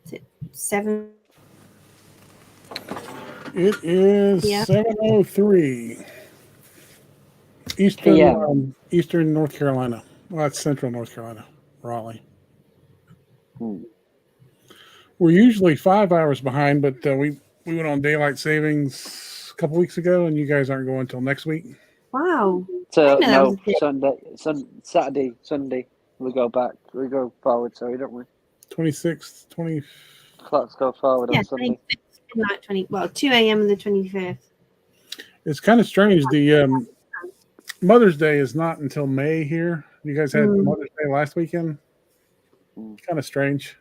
Is it 7? It is Yeah. 7:03 Eastern Eastern North Carolina. Well, that's Central North Carolina, Raleigh. We're usually 5 hours behind, but we went on daylight savings a couple weeks ago, and you guys aren't going until next week. Wow. So I know that no, was a thing. Saturday, Sunday. We go back. We go forward. Sorry, don't we? 26th, 20. Clocks go forward Yeah, on Sunday. like 2 a.m. on the 25th. It's kind of strange. The Mother's Day is not until May here. You guys had Mother's Day last weekend. Kind of strange.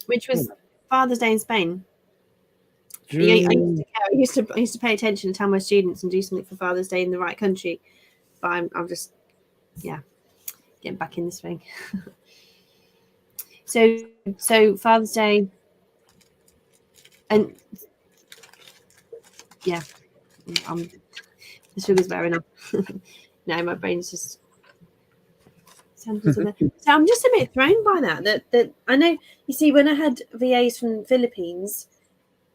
Which was Father's Day in Spain. June. I used to pay attention and tell my students and do something for Father's Day in the right country, but I'm just getting back in the swing. so Father's Day, and the sugar's wearing off. No, my brain's just. So I'm just a bit thrown by that I know. You see, when I had VAs from the Philippines,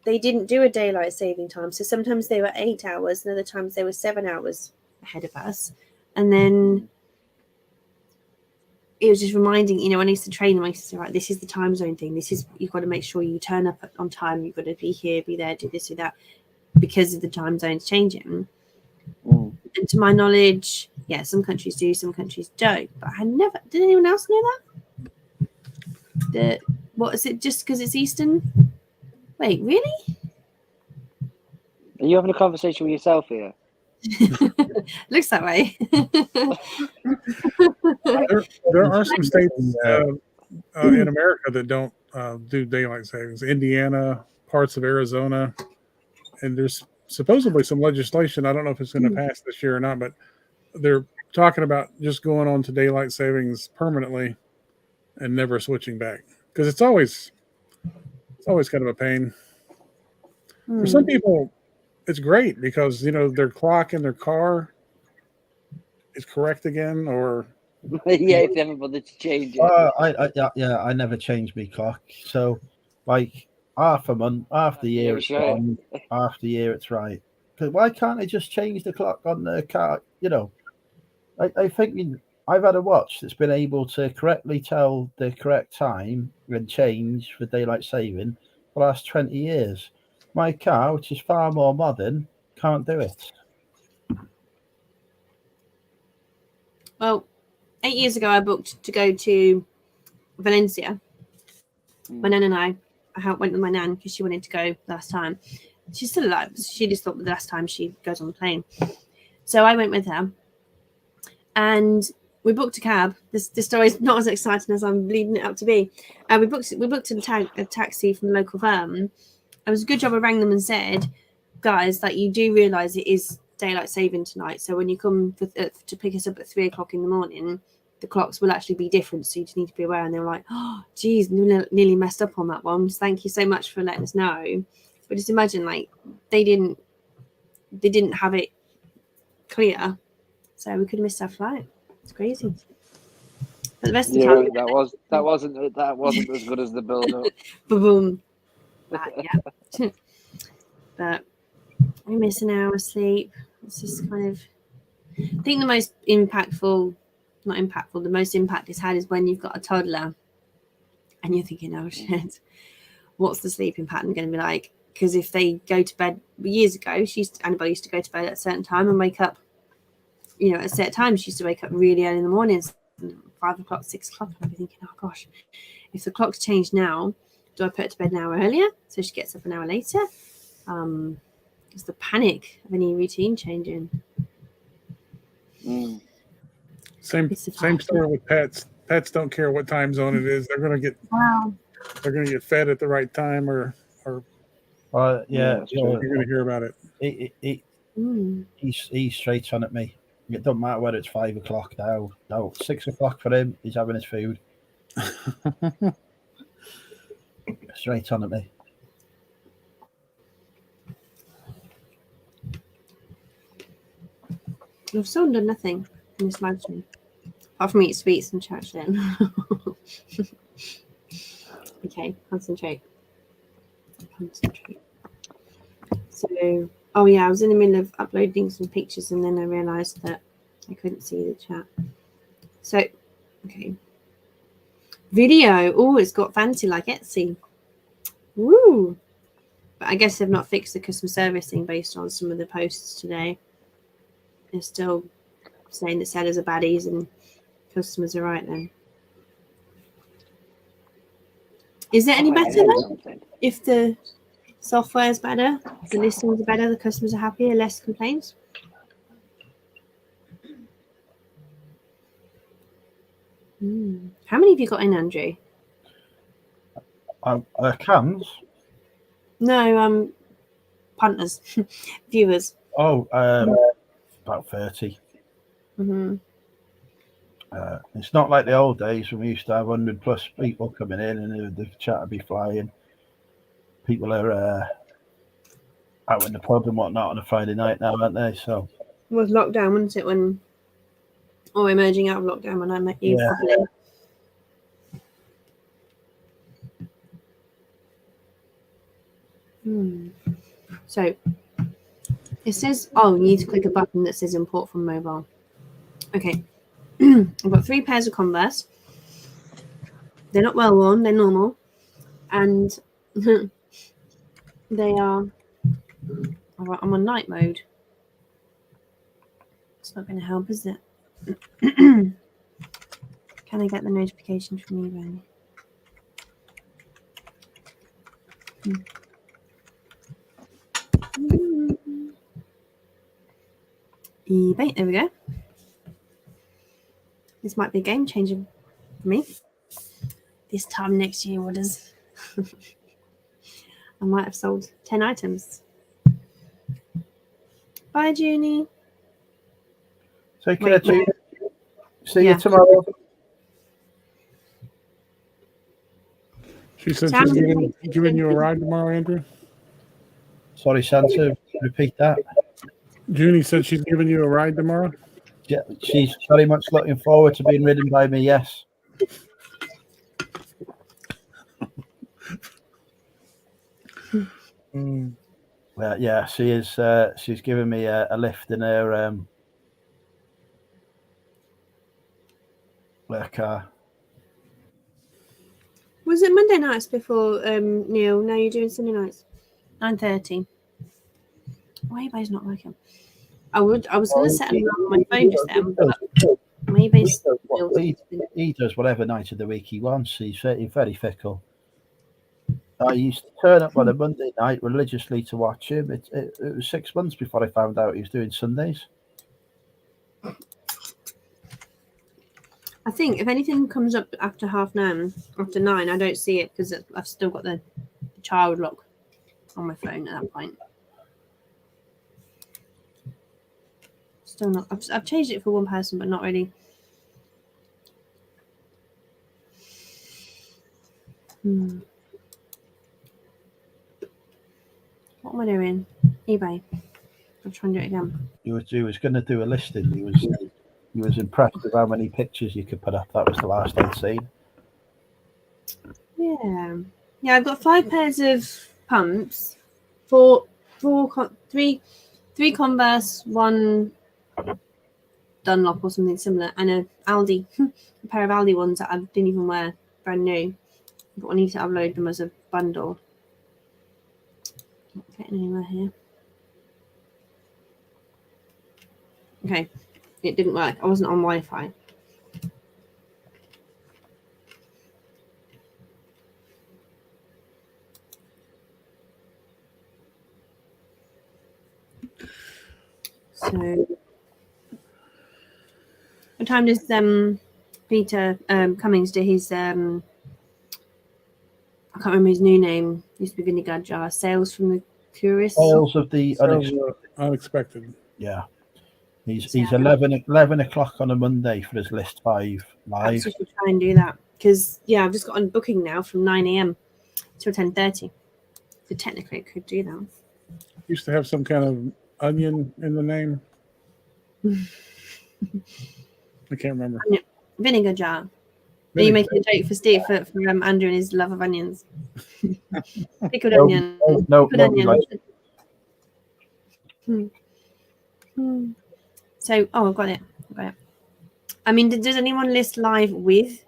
they didn't do a daylight saving time. So sometimes they were 8 hours, and other times they were 7 hours ahead of us. And then it was just reminding, when I used to train them, I used to say, right, this is the time zone thing. This is, you've got to make sure you turn up on time. You've got to be here, be there, do this, do that, because of the time zones changing. And to my knowledge, some countries do, some countries don't. But I never, did anyone else know that? What is it, just because it's Eastern? Wait, really? Are you having a conversation with yourself here? Looks that way. There are some states in America that don't do daylight savings. Indiana, parts of Arizona, and there's supposedly some legislation. I don't know if it's going to pass this year or not, but they're talking about just going on to daylight savings permanently and never switching back, because it's always kind of a pain. For some people, it's great because their clock in their car is correct again, or if they haven't bothered to change it. I never changed my clock. So, like, half a month, half the year it's wrong, half the year it's right. Because why can't I just change the clock on the car? I think I've had a watch that's been able to correctly tell the correct time and change for daylight saving for the last 20 years. My car, which is far more modern, can't do it. Well, 8 years ago, I booked to go to Valencia. My nan and I went with my nan because she wanted to go last time. She's still alive. She just thought the last time she goes on the plane. So I went with her. And we booked a cab. This story is not as exciting as I'm leading it up to be. We booked a taxi from the local firm. It was a good job I rang them and said, guys, that you do realise it is daylight saving tonight. So when you come to pick us up at 3 o'clock in the morning, the clocks will actually be different. So you just need to be aware. And they were like, oh, geez, nearly messed up on that one. So thank you so much for letting us know. But just imagine, like, they didn't have it clear. So we could have missed our flight. It's crazy. But the rest of the time, that wasn't as good as the build up. Boom. Yeah. But we miss an hour of sleep. It's just kind of, I think the most the most impact it's had is when you've got a toddler and you're thinking, oh shit, what's the sleeping pattern going to be like? Because if they go to bed, years ago, Annabelle used to go to bed at a certain time and wake up you know, at set times, she used to wake up really early in the mornings, 5 o'clock, 6 o'clock. And I'd be thinking, oh gosh, if the clock's changed now, do I put her to bed an hour earlier so she gets up an hour later? It's the panic of any routine changing. Mm. Same story with pets. Pets don't care what time zone it is. They're gonna get fed at the right time, or Yeah, that's true. you're gonna hear about it. He's straight on at me. It doesn't matter whether it's 5 o'clock now. No, 6 o'clock for him. He's having his food. Straight on at me. I've still done nothing in this live stream. Apart from eat sweets and chat shit. Okay, concentrate. So, oh yeah, I was in the middle of uploading some pictures and then I realised that I couldn't see the chat. So, okay. Video. Oh, it's got fancy like Etsy. Woo! But I guess they've not fixed the customer service thing based on some of the posts today. They're still saying that sellers are baddies and customers are right then. Is it any better though? If the software is better, the listings are better, the customers are happier, less complaints? How many have you got in, Andrew? Cans? No, punters, viewers. Oh, about 30. Mm-hmm. It's not like the old days when we used to have 100 plus people coming in and the chat would be flying. People are out in the pub and whatnot on a Friday night now, aren't they? So It was lockdown, wasn't it? Or emerging out of lockdown when I met you. Yeah. Probably. So it says, oh, you need to click a button that says import from mobile. Okay. I've got 3 pairs of Converse. They're not well worn, they're normal. And they are, I'm on night mode. It's not going to help, is it? Can I get the notification from eBay? eBay, there we go. This might be a game changer for me. This time next year, orders. I might have sold 10 items. Bye, Junie. take care, Junie. See Yeah. you tomorrow. She said Sam, she's giving you a ride tomorrow, Andrew. Sorry, Santa. Repeat that. Junie said she's giving you a ride tomorrow. Yeah, she's very much looking forward to being ridden by me. Yes. Well, yeah, she is. She's giving me a lift in her car. Was it Monday nights before Neil? Now you're doing Sunday nights. 9:30. Why eBay's not working? I was going to set an alarm on my phone just then, but my eBay's He does whatever night of the week he wants. He's very fickle. I used to turn up on a Monday night religiously to watch him. It was 6 months before I found out he was doing Sundays. I think if anything comes up after 9:30, after 9, I don't see it because I've still got the child lock on my phone at that point. Still not. I've changed it for one person, but not really. What am I doing? eBay. I'll try and do it again. He was going to do a listing. He was impressed with how many pictures you could put up. That was the last I'd seen. Yeah. I've got 5 pairs of pumps, three Converse, 1 Dunlop or something similar, and a Aldi, a pair of Aldi ones that I didn't even wear, brand new. But I need to upload them as a bundle. Not getting anywhere here. Okay, it didn't work. I wasn't on Wi-Fi. So, what time does Peter Cummings do his I can't remember his new name. Used to be Vinegar Jar. Sales from the Curious. Sales of the Unexpected. Yeah. He's 11 o'clock on a Monday for his list 5 live. So should try and do that because I've just got on booking now from 9 a.m. till 10:30. So technically, it could do that. Used to have some kind of onion in the name. I can't remember. Vinegar Jar. Are you making a joke for Steve for Andrew and his love of onions? Pickled onion. No, Pickled no, onion. So, I've got it. I mean, does anyone list live with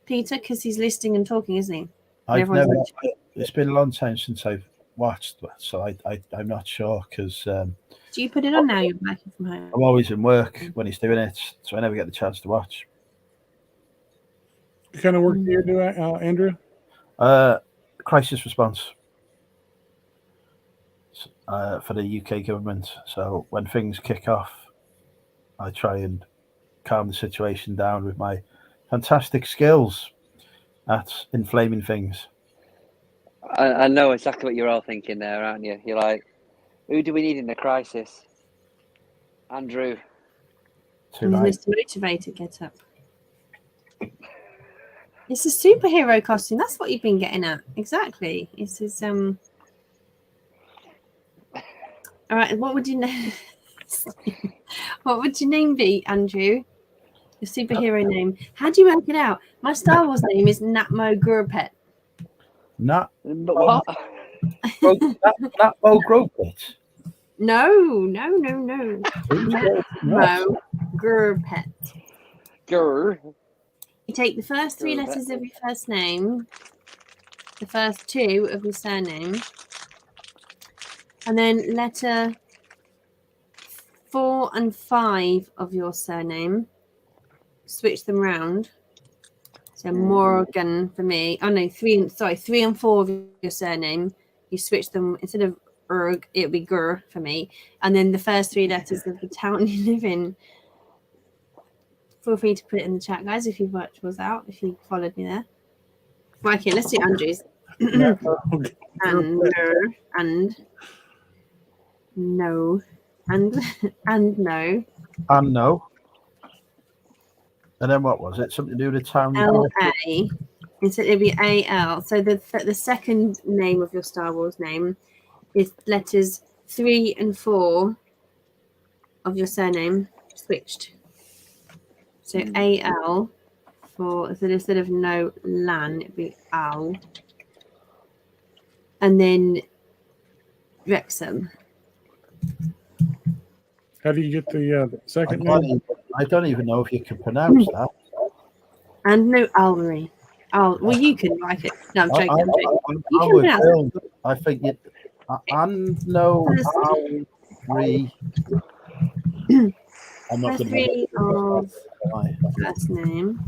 Peter? Because he's listing and talking, isn't he? It's been a long time since I've watched, so I'm not sure because. Do you put it on now? You're working from home. I'm always in work when he's doing it, so I never get the chance to watch. What kind of work do you do, Andrew? Crisis response for the UK government. So when things kick off, I try and calm the situation down with my fantastic skills at inflaming things. I know exactly what you're all thinking there, aren't you? You're like, who do we need in the crisis? Andrew. Mr. Motivator, get up. It's a superhero costume. That's what you've been getting at. Exactly. It's his All right, what would you name? What would your name be, Andrew? Your superhero name. How do you work it out? My Star Wars name is Natmo Gurpet. What? Natmo Gropit. No. Natmo Gurpet. Gur. You take the first 3 letters of your first name, the first 2 of your surname, and then letter 4 and 5 of your surname. Switch them round. So Morgan for me. Oh no, 3 and 4 of your surname. You switch them instead of Erg, it would be Gur for me. And then the first 3 letters of the town you live in. Feel free to put it in the chat, guys, if you've worked yours out, if you followed me there. Right, okay, let's do Andrew's. And no. And no. And no. And then what was it? Something to do with the town? L-A. Instead it'd be A-L. So the second name of your Star Wars name is letters 3 and 4 of your surname switched. So A-L for instead of no Lan, it'd be Al. And then Wrexham. How do you get the second name? I don't even know if you can pronounce that. And no Almery. Well, you can write it. No, I'm joking. You can pronounce it. I think it. And no Almery. I'm not going to of first name.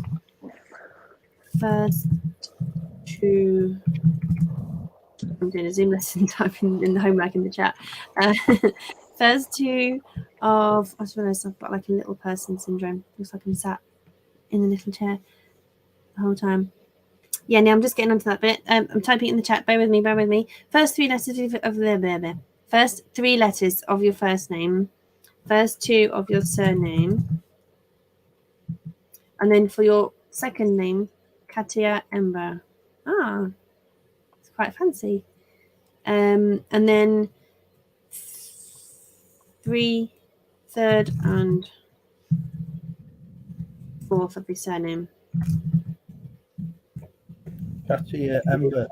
First 2. I'm doing a Zoom lesson typing in the homework in the chat. First 2 of, I just realised I've got like a little person syndrome. Looks like I'm sat in the little chair the whole time. Yeah, now I'm just getting onto that bit. I'm typing it in the chat. Bear with me. First 3 letters of the first 3 letters of your first name. First 2 of your surname. And then for your second name, Katia Ember. It's quite fancy. And then 3, 3rd and 4th of your surname. Katia Ember,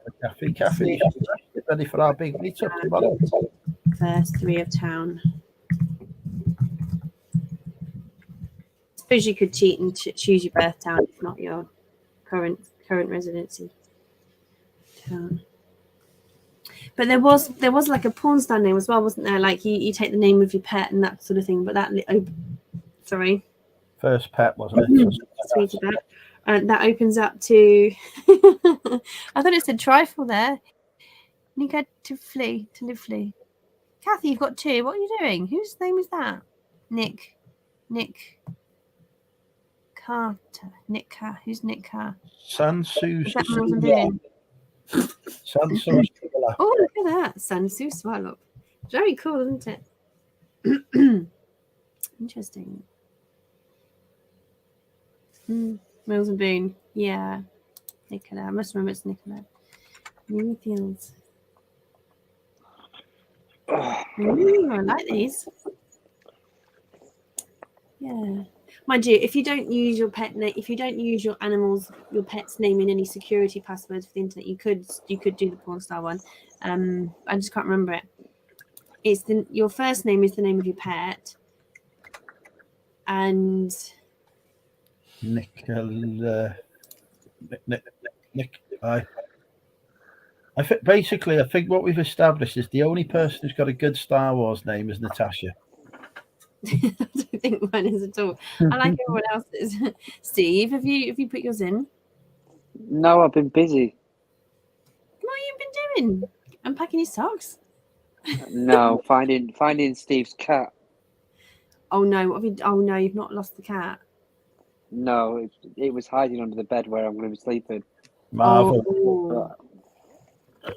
Kathy, ready for our big meetup tomorrow. First 3 of town. I suppose you could cheat and choose your birth town, if not your current residency town. But there was like a porn star name as well, wasn't there? Like you take the name of your pet and that sort of thing. But that sorry, First pet, wasn't it? So Sweetie bat. That opens up to. I thought it said trifle there. Nika to flee. Kathy, you've got two. What are you doing? Whose name is that? Nick Carter. Nick Carr. Who's Nick Carr? Sansu Is that Miles and Boone? Sansu Oh, look at that. Sansu Swallow. Very cool, isn't it? Interesting. Miles and Boone. Yeah. Nicola. I must remember it's Nicola. Anything else? Ooh, I like these. Yeah. Mind you, if you don't use your pet name, if you don't use your pet's name in any security passwords for the internet, you could do the porn star one. I just can't remember it. It's your first name is the name of your pet, and Nick. I think what we've established is the only person who's got a good Star Wars name is Natasha. I don't think mine is at all. I like everyone else's. Steve, have you put yours in? No, I've been busy. What have you been doing? Unpacking his socks? No, finding Steve's cat. Oh no! Oh no! You've not lost the cat. No, it was hiding under the bed where I'm going to be sleeping. Marvel. Oh.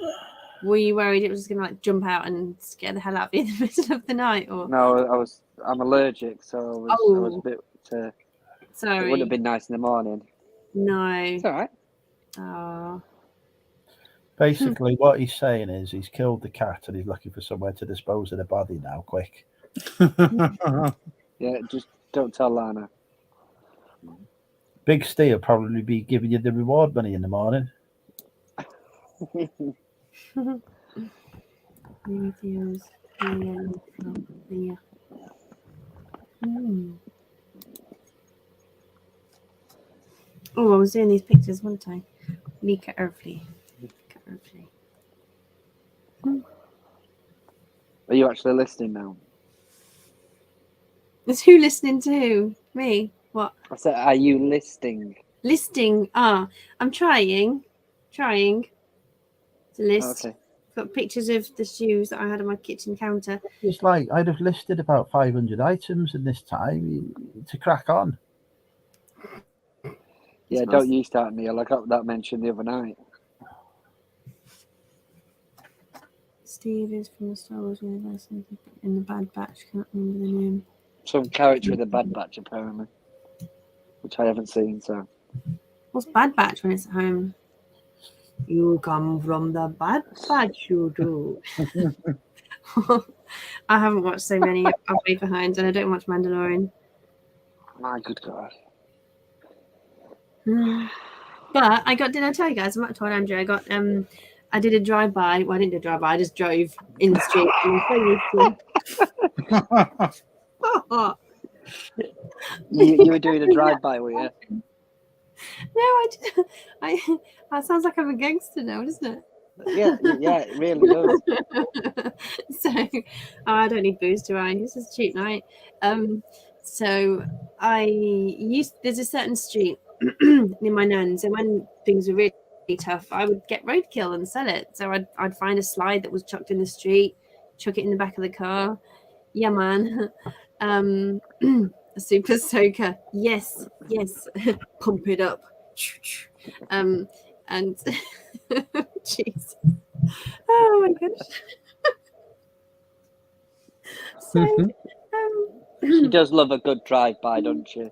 Were you worried it was just going to like jump out and scare the hell out of you in the middle of the night? Or No, I'm allergic, so I was a bit. Sorry. It wouldn't have been nice in the morning. No. It's all right. Oh. Basically, what he's saying is he's killed the cat and he's looking for somewhere to dispose of the body now, quick. Yeah, just don't tell Lana. Big Steve will probably be giving you the reward money in the morning. Oh, I was doing these pictures, wasn't I? Mika Earthly. Are you actually listening now? Is who listening to who? Me? What? I said, are you listening? Listing. I'm trying to list. Okay. Got pictures of the shoes that I had on my kitchen counter. It's like I'd have listed about 500 items in this time to crack on. Yeah, don't you start, Neil. I got that mentioned the other night. Steve is from the Star Wars universe in the Bad Batch. Can't remember the name. Some character in the Bad Batch, apparently, which I haven't seen. So, what's Bad Batch when it's at home? You come from the Bad Batch, you do. I haven't watched so many. I'm way behind, and I don't watch Mandalorian. my good God. But did I tell you guys? I told Andrew I did a drive-by. Well, I didn't do a drive-by. I just drove in the street. You were doing a drive-by, were you? No, that sounds like I'm a gangster now, doesn't it? Yeah, it really does. So, I don't need booze, do I? This is a cheap night. So there's a certain street near my nan's, and when things were really tough, I would get roadkill and sell it. So I'd find a slide that was chucked in the street, chuck it in the back of the car. Yeah, man. A super soaker. Yes. Pump it up. And jeez. Oh my gosh. So she does love a good drive-by, doesn't she?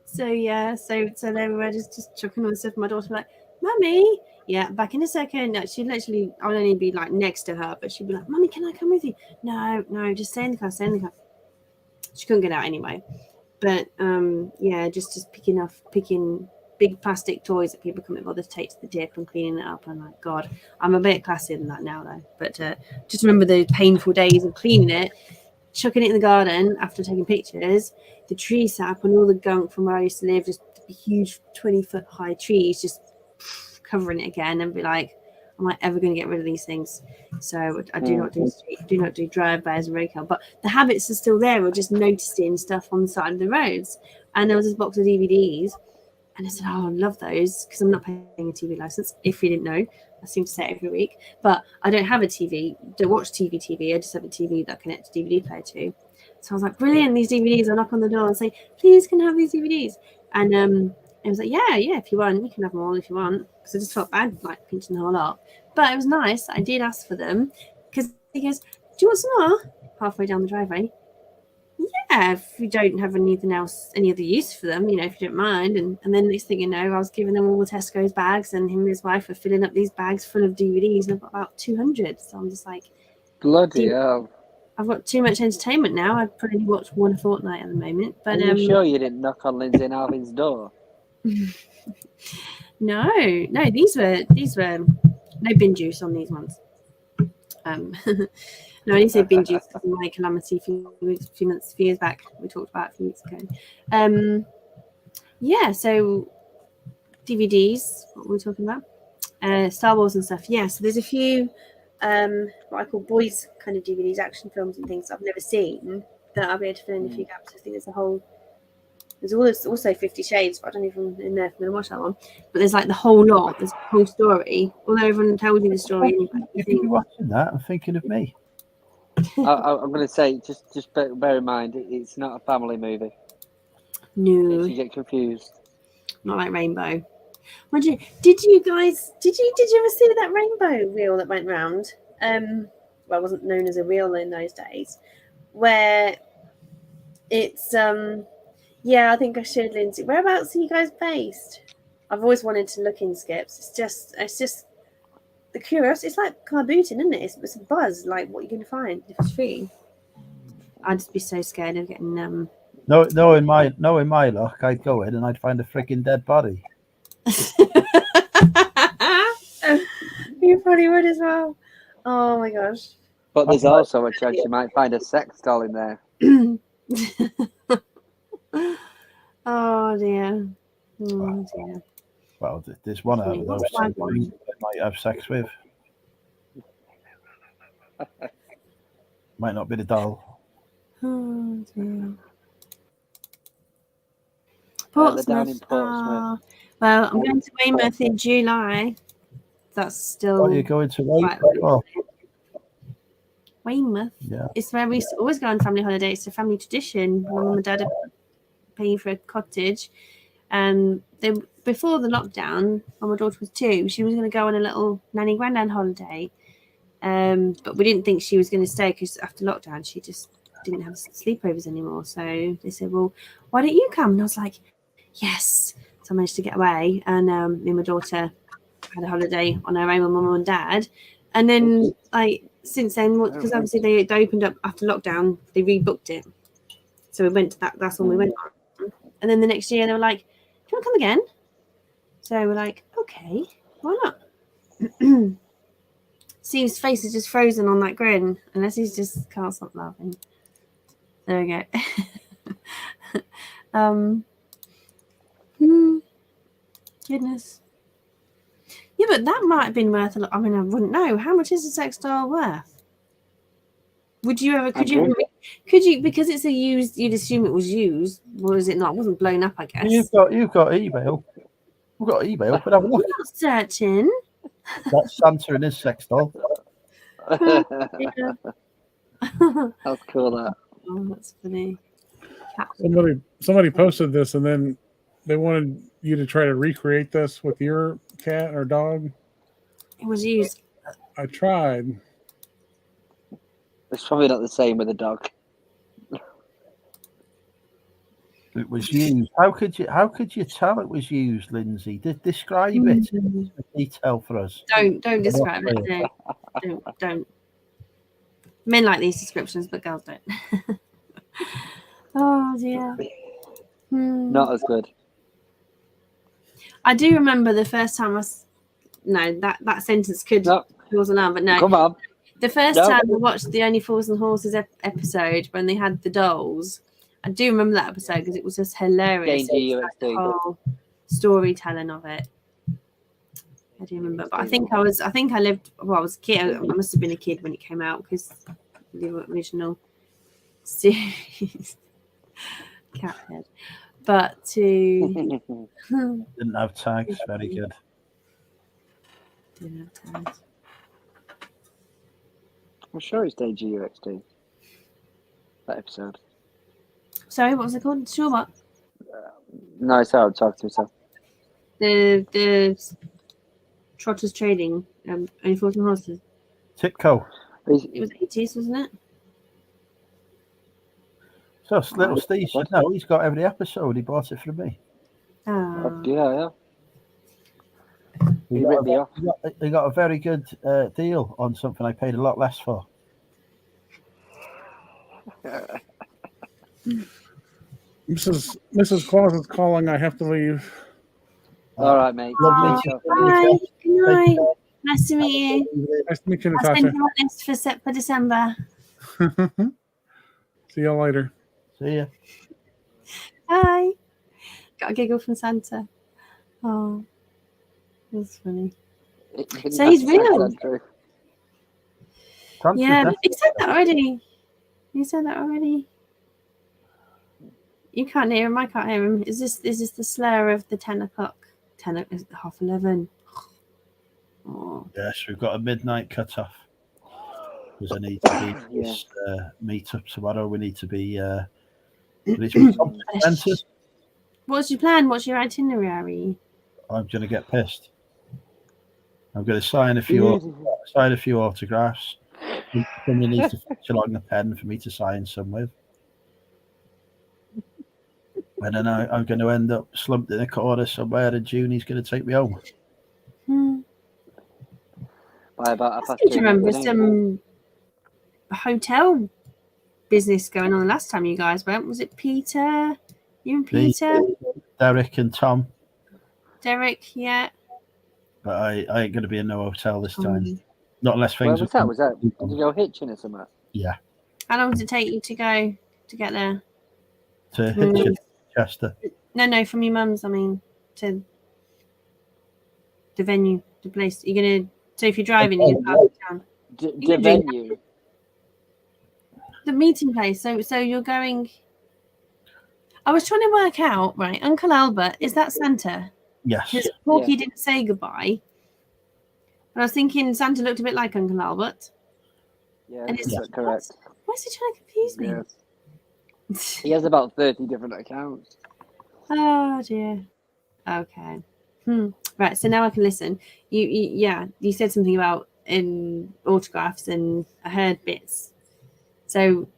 So there we were just chucking all the stuff. My daughter was like, "Mummy, yeah, back in a second." No, she'd literally, I'd only be like next to her, but she'd be like, "Mummy, can I come with you?" No, just stay in the car. She couldn't get out anyway. But just picking big plastic toys that people couldn't bother to take to the dip and cleaning it up. I'm like, God, I'm a bit classier than that now though. But just remember the painful days of cleaning it, chucking it in the garden after taking pictures, the tree sap and all the gunk from where I used to live, just huge 20-foot high trees, just covering it again, and be like, am I ever going to get rid of these things? So I do not do drive-bys and roadkill. But the habits are still there. We're just noticing stuff on the side of the roads. And there was this box of DVDs. And I said, oh, I love those because I'm not paying a TV license. If you didn't know, I seem to say it every week. But I don't have a TV. Don't watch TV. I just have a TV that I connect a DVD player to. So I was like, brilliant, these DVDs. I'll knock on the door and say, please, can I have these DVDs? And I was like, yeah, if you want, you can have them all if you want. Because I just felt bad, like, pinching the whole lot. But it was nice. I did ask for them. Because he goes, do you want some more? Halfway down the driveway. Yeah, if you don't have anything else, any other use for them, if you don't mind. And then next thing you know, I was giving them all the Tesco's bags, and him and his wife were filling up these bags full of DVDs, and I've got about 200. So I'm just like, Bloody hell. I've got too much entertainment now. I probably watch one a fortnight at the moment. But Are you sure you didn't knock on Lindsay and Alvin's door? No, these were no bin juice on these ones. No, I didn't say bin juice because my calamity a few years back. We talked about a few weeks ago. Yeah, so DVDs, what were we talking about? Star Wars and stuff. Yeah, so there's a few what I call boys kind of DVDs, action films and things I've never seen that I'll be able to fill in a few gaps. I think there's also 50 Shades, but I don't even know if I'm going to watch that one. But there's like the whole lot, there's a whole story. Although everyone tells you the story anyway. If you're watching that, I'm thinking of me. I'm going to say, just bear in mind, it's not a family movie. No, You get confused. not like Rainbow. Did you ever see that rainbow reel that went round? Well, it wasn't known as a reel in those days, where it's yeah, I think I should, Lindsay. Whereabouts are you guys based? I've always wanted to look in Skips. It's just the curiosity. It's like car booting, isn't it? It's a buzz. Like, what are you going to find if it's free? I'd just be so scared of getting Knowing my luck, I'd go in and I'd find a freaking dead body. You probably would as well. Oh my gosh. But there's also a chance you might find a sex doll in there. Oh dear. Oh dear. Well, there's one out of those I might have sex with. Might not be the doll. Oh dear. They're down in Portsmouth. Portsmouth. Well, I'm going to Weymouth in July. That's still. Oh, you're going to Weymouth? Oh. Weymouth. Yeah. It's where we always go on family holiday. It's a family tradition. My mum and dad are paying for a cottage. And before the lockdown, when my daughter was 2, she was going to go on a little nanny granddad holiday. But we didn't think she was going to stay because after lockdown, she just didn't have sleepovers anymore. So they said, well, why don't you come? And I was like, yes. So I managed to get away. And me and my daughter had a holiday on our own with my mum and dad. And then, since then, because obviously they opened up after lockdown, they rebooked it. So we went to that. That's when we went on. And then the next year, they were like, do you want to come again? So we're like, okay, why not? Steve's face is just frozen on that grin, unless he's just can't stop laughing. There we go. Goodness. Yeah, but that might have been worth a lot. I mean, I wouldn't know. How much is a sex doll worth? Would you ever? Could you? Because it's a used. You'd assume it was used. Or is it not? It wasn't blown up, I guess. You've got email. We've got email. But have a look. I'm not searching. That's Santa and his sex doll. That's cool. That. Oh, that's funny. Somebody posted this, and then they wanted you to try to recreate this with your cat or dog. It was used. I tried. It's probably not the same with a dog. It was used. How could you tell it was used, Lindsay? Describe it in detail for us. Don't describe it. No. Don't. Men like these descriptions, but girls don't. Oh dear. Not as good. I do remember the first time that sentence could cause alarm, but no. Come on. The first time I watched the Only Fools and Horses episode when they had the dolls, I do remember that episode because it was just hilarious. Danger The whole storytelling of it. I do remember, but I think I lived. Well, I was a kid. I must have been a kid when it came out because the original series, Cathead. But to Didn't have tags. Very good. didn't have time. I'm sure it's Day GUXD. That episode. Sorry, what was it called? Sure, what? No, it's how I'm talking to myself. The Trotters Trading. Only Fools and Horses. Titco. It was 80s, wasn't it? So little Steve said, no, he's got every episode. He bought it from me. Oh. Yeah. He ripped me off. He got a very good deal on something I paid a lot less for. Mrs. Claus is calling. I have to leave. All right, mate. Lovely Take to care. Bye. Good night. Nice to meet you. Nice to meet you, I'll send Natasha. you a list for December. See you later. See ya. Bye. Got a giggle from Santa. Oh, that's funny. So he's real. Yeah, he said that already. You said that already. You can't hear him. I can't hear him. Is this the slur of the 10 o'clock? 10 is 11:30. Oh. Yes, we've got a midnight cut-off. Because I need to be this meet-up tomorrow. We need to be complimented. What's your plan? What's your itinerary? I'm going to get pissed. I'm going to sign a few autographs. Somebody needs to fetch along a pen for me to sign some with. And then I'm going to end up slumped in a corner somewhere, and Junie's going to take me home. By about I seem to remember some hotel business going on the last time you guys went. Was it Peter? You and Peter? Derek and Tom. Derek, yeah. But I ain't going to be in no hotel this time. Not unless things. Where was that? Did you go hitching or something? Yeah. How long did it take you to get there? To Hitchester. No, from your mum's. I mean, to the venue, the place. You're gonna. So if you're driving, you're out of town. The venue. The meeting place. So you're going. I was trying to work out, right? Uncle Albert, is that Santa? Yes. Because Porky didn't say goodbye. But I was thinking Santa looked a bit like Uncle Albert. Yeah, and that's correct. Why is he trying to confuse me? Yes. He has about 30 different accounts. Oh dear. Okay. Right. So now I can listen. You said something about in autographs, and I heard bits. So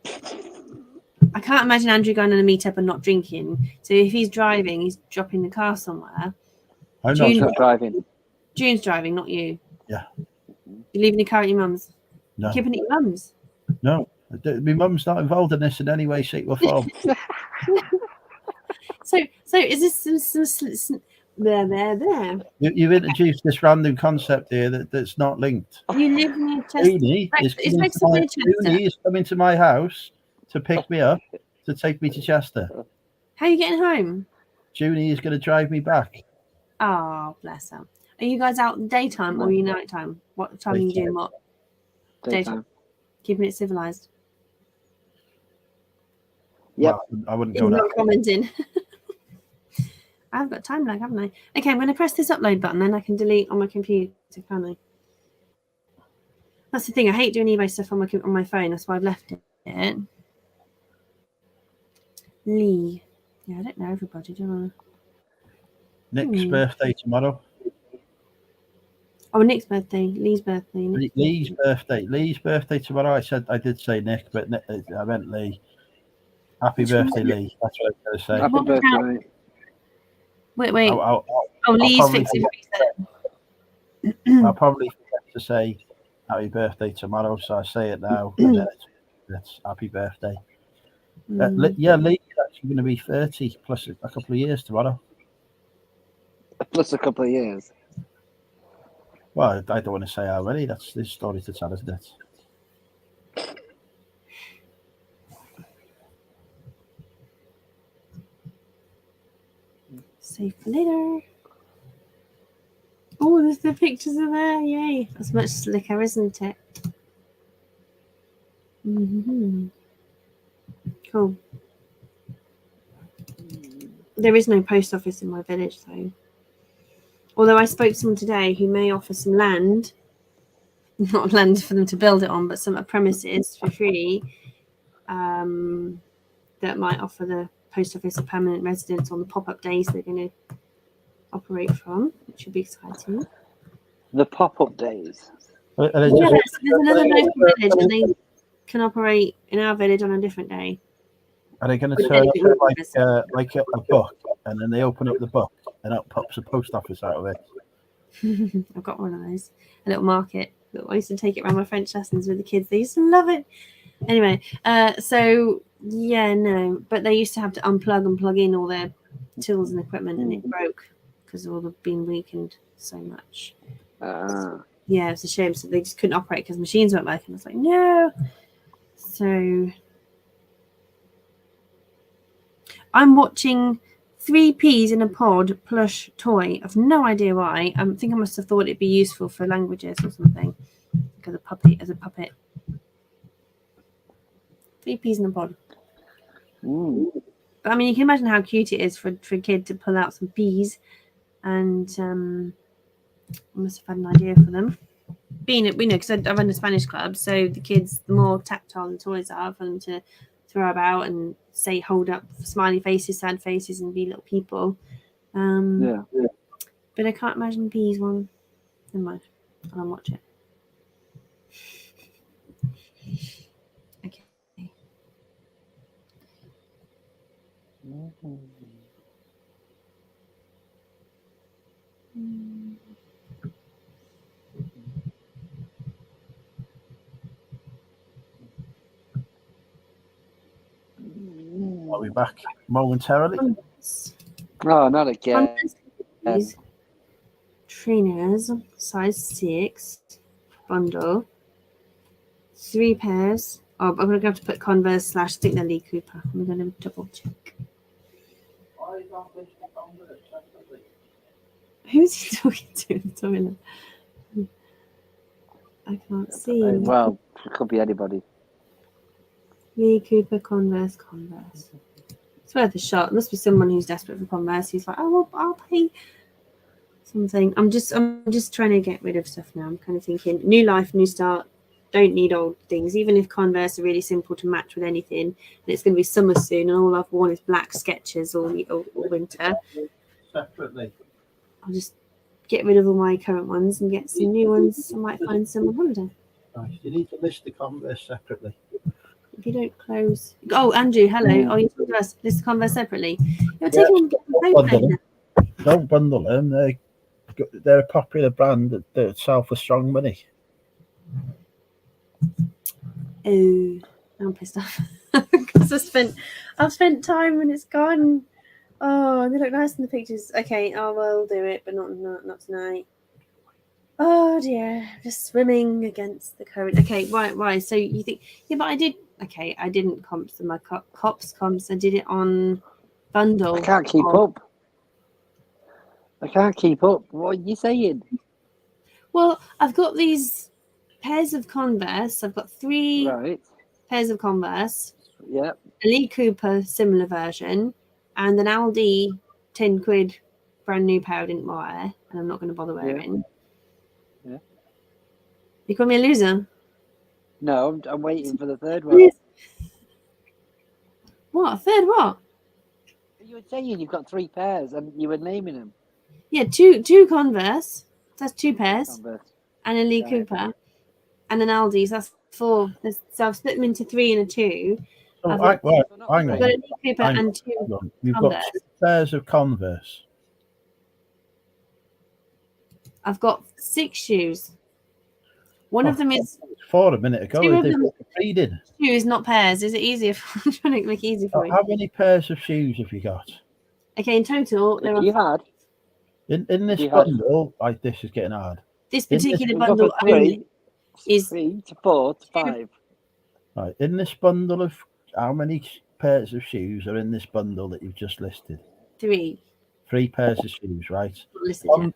I can't imagine Andrew going on a meetup and not drinking. So if he's driving, he's dropping the car somewhere. I'm not driving. June's driving, not you. Yeah. You're leaving the car at your mum's. No. You're keeping it at your mum's. No. My mum's not involved in this in any way, shape, or form. So is this some there? You've introduced this random concept here that's not linked. You live near Chester. Junie is coming to my house to pick me up to take me to Chester. How are you getting home? Junie is going to drive me back. Oh, bless her. Are you guys out daytime or are you nighttime? What time are you doing what? Daytime. Keeping it civilized. Yep. Well, I wouldn't go Not that. commenting. I've got time lag, haven't I? Okay, I'm going to press this upload button, then I can delete on my computer, can't I? That's the thing. I hate doing eBay stuff on my phone. That's why I've left it. Lee. Yeah, I don't know everybody, do I? Nick's birthday tomorrow. Oh, Nick's birthday. Lee's birthday. Lee's birthday tomorrow. I did say Nick, but I meant Lee. Happy birthday, Lee. That's what I was going to say. Happy birthday, mate. Wait. Lee's fixing reset. I'll probably forget to say happy birthday tomorrow, so I say it now. And then it's happy birthday. Lee's actually going to be 30 plus a couple of years tomorrow. Plus a couple of years. Well, I don't want to say how many. That's his story to tell, isn't it? Save for later. Oh, The pictures are there. Yay! That's much slicker, isn't it? Mm-hmm. Cool. There is no post office in my village, though. Although I spoke to someone today who may offer some land, not land for them to build it on, but some premises for free, that might offer the post office a permanent residence on the pop-up days they're going to operate from, which would be exciting. The pop-up days. Are they Yeah, just- so there's another local village, and they can operate in our village on a different day. Are they going to turn up like a book, and then they open up the book, and out pops a post office out of it? I've got one of those, a little market. I used to take it around my French lessons with the kids. They used to love it. Anyway, so yeah, no, but they used to have to unplug and plug in all their tools and equipment, and it broke because all have been weakened so much. Yeah, it's a shame. So they just couldn't operate because machines weren't working. I was like, no. So I'm watching 3 peas in a pod plush toy. I've no idea why. I think I must have thought it'd be useful for languages or something. Like as a puppet. 3 peas in a pod. But I mean, you can imagine how cute it is for a kid to pull out some peas, and I must have had an idea for them. Being it, because I run a Spanish club, so the kids, the more tactile the toys are for them to throw about and say, hold up smiley faces, sad faces, and be little people. Yeah. But I can't imagine peas one. Never mind. I'll watch it. Okay. I'll be back momentarily. Oh, not again. These trainers, size 6, bundle, 3 pairs. Oh, I'm going to have to put Converse / stick the Lee Cooper. I'm going to double check. Who's he talking to in the toilet? I can't see. Well, it could be anybody. Lee Cooper, Converse. It's worth a shot. It must be someone who's desperate for Converse. He's like, oh, I'll pay something. I'm just trying to get rid of stuff now. I'm kind of thinking, new life, new start. Don't need old things. Even if Converse are really simple to match with anything, and it's going to be summer soon, and all I've worn is black Skechers all winter. Separately. I'll just get rid of all my current ones and get some new ones. I might find some on holiday. Right, you need to list the Converse separately. If you don't close. Oh, Andrew, hello. Oh, you talked to us. List the Converse separately. You're taking them. Don't bundle them. They're a popular brand that sell for strong money. Oh, I'm pissed off because I've spent time and it's gone. Oh, they look nice in the pictures. Okay, I will do it, but not tonight. Oh dear, just swimming against the current. Okay, why? So you think? Yeah, but I did. Okay, I didn't comps my cops comps. I did it on bundle. I can't keep up. What are you saying? Well, I've got these pairs of Converse. I've got 3 pairs of Converse. Yep. A Lee Cooper similar version, and an Aldi £10 brand new pair I didn't wear, and I'm not going to bother wearing. Yeah. You call me a loser? No, I'm waiting for the third one. What? A third what? You were saying you've got 3 pairs, and you were naming them. Yeah, two Converse. That's 2 pairs. Converse. And a Lee Cooper. And an Aldi's. That's 4. So I've split them into 3 and a 2. So I've got hang a on. Lee Cooper and 2 You've Converse. got 2 pairs of Converse. I've got 6 shoes. One of them is 4 a minute ago. 2 of them reading. shoes, not pairs. Is it easier? I'm trying to make it easy for you. How many pairs of shoes have you got? Okay, in total, there are. You had. In this bundle, this is getting hard. This particular We've bundle got 3 only is 3 to 4 to 5. Right, in this bundle of how many pairs of shoes are in this bundle that you've just listed? 3. 3 pairs of shoes, right? Listed,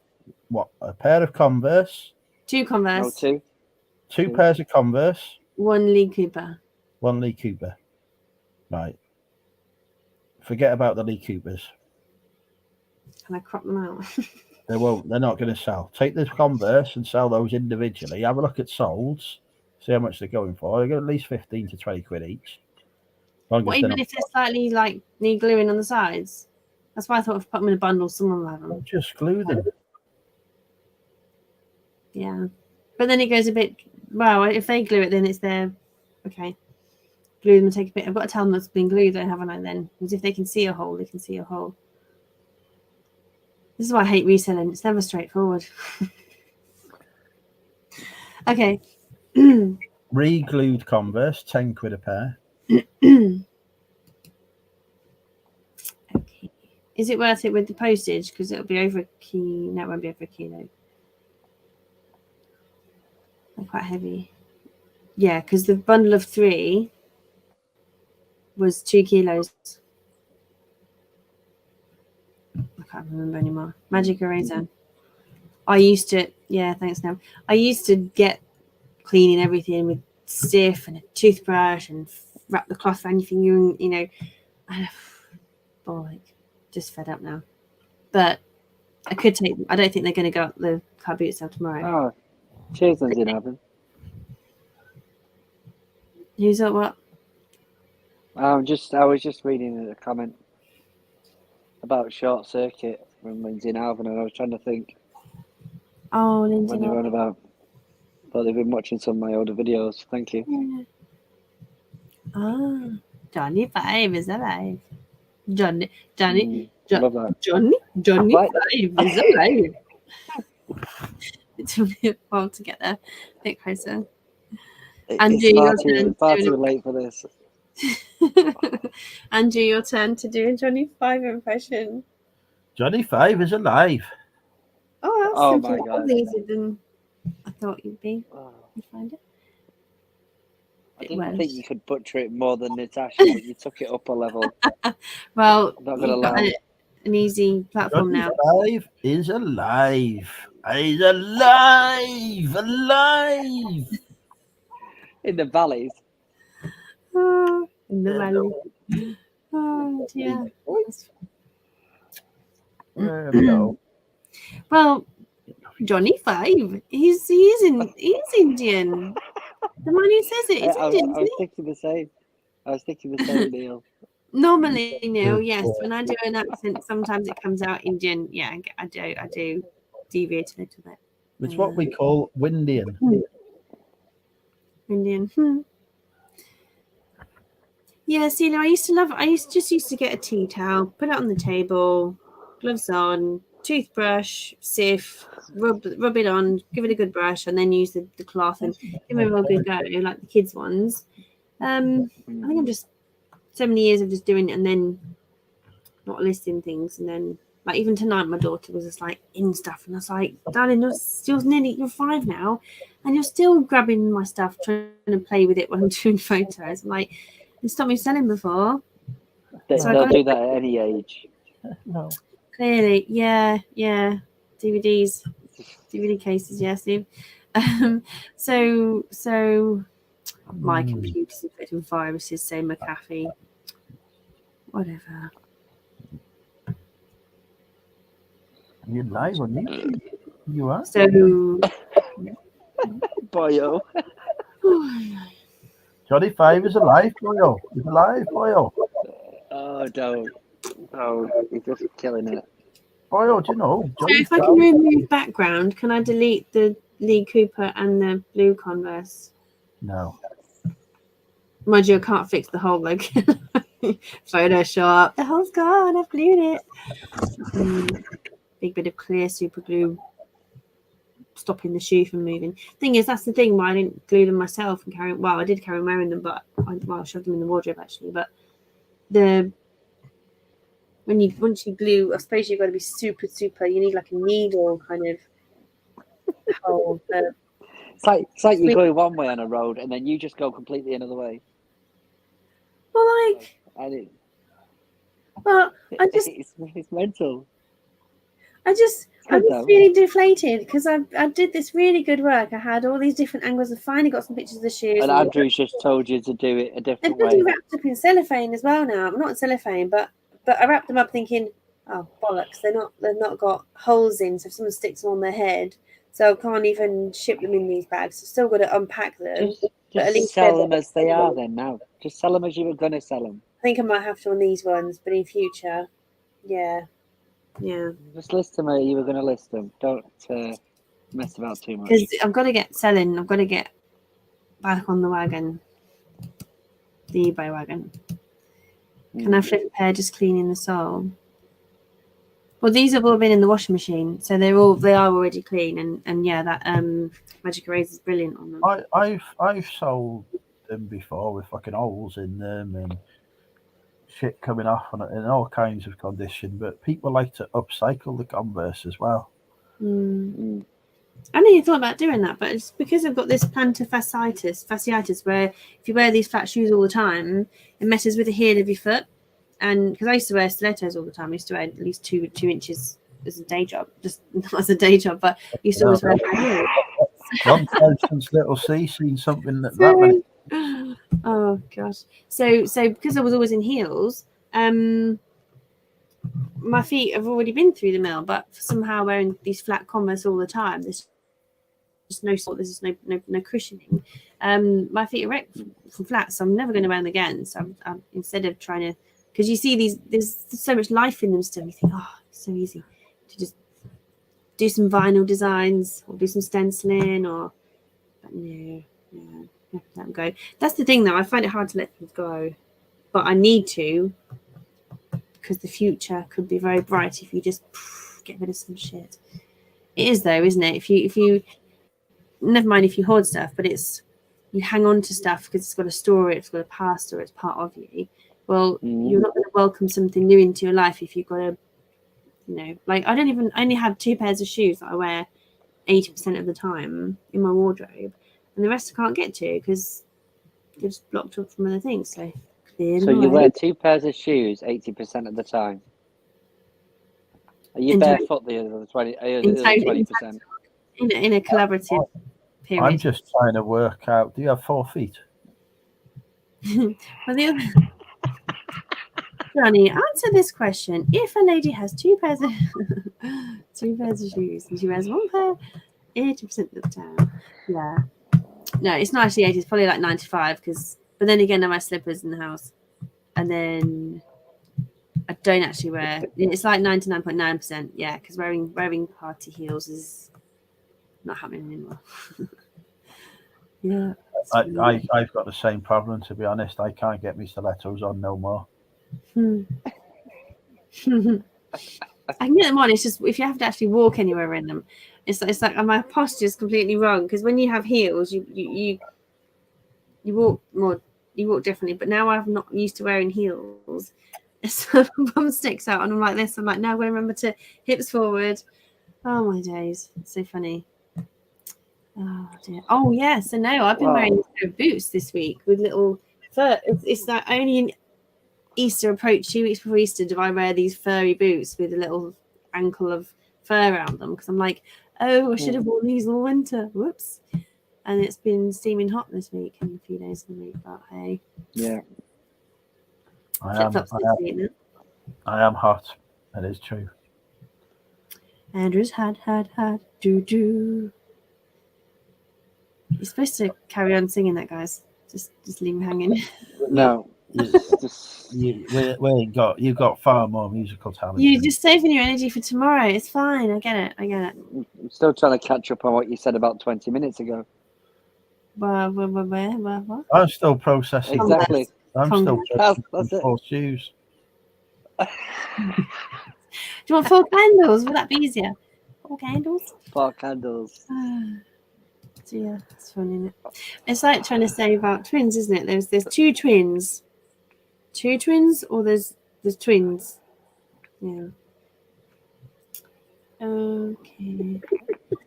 what, a pair of Converse, 2 No, Converse, two. two pairs of Converse, 1 Lee Cooper. 1 Lee Cooper. Right. Forget about the Lee Coopers. Can I crop them out? They won't. They're not going to sell. Take the Converse and sell those individually. Have a look at solds. See how much they're going for. They go at least 15 to 20 quid each. Long What, as they're even not- if they're slightly like need gluing on the sides? That's why I thought if I put them in a bundle, someone will have them. just glue them. Yeah. But then it goes a bit, well, if they glue it, then it's their, okay. Glue them and take a bit. I've got to tell them it's been glued, though, haven't I, then? Because if they can see a hole, they can see a hole. This is why I hate reselling. It's never straightforward. Okay. Re-glued Converse, 10 quid a pair. Okay. Is it worth it with the postage? Because it'll be over a kilo. No, it won't be over a kilo. They're quite heavy. Yeah, because the bundle of 3 was 2 kilos. I can't remember anymore. Magic eraser. I used to, yeah, thanks, Nam. I used to get cleaning everything with stiff and a toothbrush and wrap the cloth around your finger, and, you know, like, just fed up now. But I could take. I don't think they're going to go up the car boot sale tomorrow. Oh, cheers, Lindsay Navin. Who's up? What? I was just reading a comment about Short Circuit from Lindsay Navin, and I was trying to think Oh, Lindsay. when they were on about. But they've been watching some of my older videos. Thank you. Yeah. Ah, Johnny 5 is alive. Johnny, Love that. Johnny What? 5 is alive. It took me a while to get there, a bit closer. Andrew, It's far too late for this. Andrew, your turn to do a Johnny 5 impression. Johnny 5 is alive. Oh, that's Oh simple. my God. That's easier than I thought you'd be. Oh, You find it? I It didn't was. think you could butcher it more than Natasha, but you took it up a level. Well, I'm not gonna you've got lie. an easy platform Johnny now. 5 is alive. He's alive. Alive. In the valleys. Oh, in the valley. Oh, dear. No. Well, Johnny 5. He's Indian. The man who says it is I Indian, was isn't he? thinking the same. I was thinking the same, Neil. Normally, Neil, yes. When I do an accent, sometimes it comes out Indian. Yeah, I do deviate a little bit. It's what we call Windian. Indian. Yeah, see, I used to get a tea towel, put it on the table, gloves on, toothbrush, sieve, rub it on, give it a good brush, and then use the cloth and give it a real good go, like the kids' ones. I think I'm just so many years of just doing it and then not listing things, and then like even tonight my daughter was just like in stuff, and I was like, darling, you're 5 now, and you're still grabbing my stuff, trying to play with it while I'm doing photos. I'm like, you stopped me selling before. They'll do that at any age. No. Clearly, yeah. DVD cases, yeah, Steve. So my computer's infected with viruses, say McAfee. Whatever. You're live on YouTube. You are. So Boyo. Johnny 5 is alive, boyo. He's alive, boyo. Oh, don't. Oh, you're just killing it. Boyo, do you know? So Johnny if I 5 can remove background, can I delete the Lee Cooper and the blue Converse? No. Mind you, I can't fix the hole like Photoshop. The hole's gone. I've glued it. Big bit of clear super glue stopping the shoe from moving. Thing is, that's the thing why I didn't glue them myself and carry. Well, I did carry wearing them, but I shoved them in the wardrobe actually. But once you glue, I suppose you've got to be super. You need like a needle kind of hole. It's like you're going one way on a road and then you just go completely another way. Well, like, And well, I just it's mental. I'm just though. really deflated because I did this really good work. I had all these different angles. I finally got some pictures of the shoes. And Andrew's just told you to do it a They're different bloody way. wrapped up in cellophane as well now. I'm not cellophane, but I wrapped them up thinking, oh bollocks, they've not got holes in, so if someone sticks them on their head, so I can't even ship them in these bags. I've still got to unpack them. But at Just least sell they're them as they are then now. Just sell them as you were going to sell them. I think I might have to on these ones, but in future, yeah. Just list them how you were going to list them. Don't mess about too much. Because I've got to get selling. I've got to get back on the wagon, the eBay wagon. Can I flip a pair just cleaning the sole? Well, these have all been in the washing machine, so they are already clean. And yeah, that magic eraser is brilliant on them. I've sold them before with fucking holes in them and shit coming off in all kinds of condition. But people like to upcycle the Converse as well. I never thought about doing that, but it's because I've got this plantar fasciitis, where if you wear these flat shoes all the time, it messes with the heel of your foot. And because I used to wear stilettos all the time, I used to wear at least 2 inches as a day job, just not as a day job, but I used to always wear my heels. Long time since little C seen something that many. Oh gosh. So because I was always in heels, my feet have already been through the mill, but somehow wearing these flat Converse all the time, there's just there's no cushioning. My feet are wrecked from flat, so I'm never going to wear them again. So I'm instead of trying to, because you see there's so much life in them still. You think, oh, it's so easy to just do some vinyl designs or do some stenciling, but no, let them go. That's the thing, though. I find it hard to let things go, but I need to, because the future could be very bright if you just get rid of some shit. It is, though, isn't it? If you never mind if you hoard stuff, but you hang on to stuff because it's got a story, it's got a past, or it's part of you. Well, you're not going to welcome something new into your life if you've got to, like I only have 2 pairs of shoes that I wear 80% of the time in my wardrobe, and the rest I can't get to because they're just blocked up from other things. So you wear 2 pairs of shoes 80% of the time. Are you barefoot the other 20%? In a collaborative period. I'm just trying to work out. Do you have 4 feet? Well, the other Johnny, answer this question. If a lady has 2 pairs of 2 pairs of shoes and she wears 1 pair 80% of the time, yeah. No, it's not actually 80, it's probably like 95 but then again I wear slippers in the house. And then I don't actually wear, it's like 99.9%, yeah, because wearing party heels is not happening anymore. Yeah. I've got the same problem, to be honest. I can't get my stilettos on no more. I can get them on. It's just if you have to actually walk anywhere in them, it's like my posture is completely wrong. Because when you have heels, you walk more, you walk differently. But now I'm not used to wearing heels, so my bum sticks out, and I'm like this. I'm like, now I'm going to remember to hips forward. Oh my days, it's so funny. Oh dear. Oh yeah. So no, I've been wearing boots this week with little fur. It's like only in Easter approach, 2 weeks before Easter, do I wear these furry boots with a little ankle of fur around them? Because I'm like, oh, I should have worn these all winter. Whoops. And it's been steaming hot this week and a few days in the week. But hey, yeah, I am hot. That is true. Andrew's hot, do. You're supposed to carry on singing that, guys. Just leave him hanging. No. You've got far more musical talent. You're just saving your energy for tomorrow. It's fine. I get it. I'm still trying to catch up on what you said about 20 minutes ago. What? I'm still processing. Exactly. I'm still processing 4 shoes. Do you want 4 candles? Would that be easier? 4 candles? 4 candles. Yeah, it's fun, isn't it? It's like trying to say about twins, isn't it? There's 2 twins. 2 twins, or there's twins. Yeah. Okay.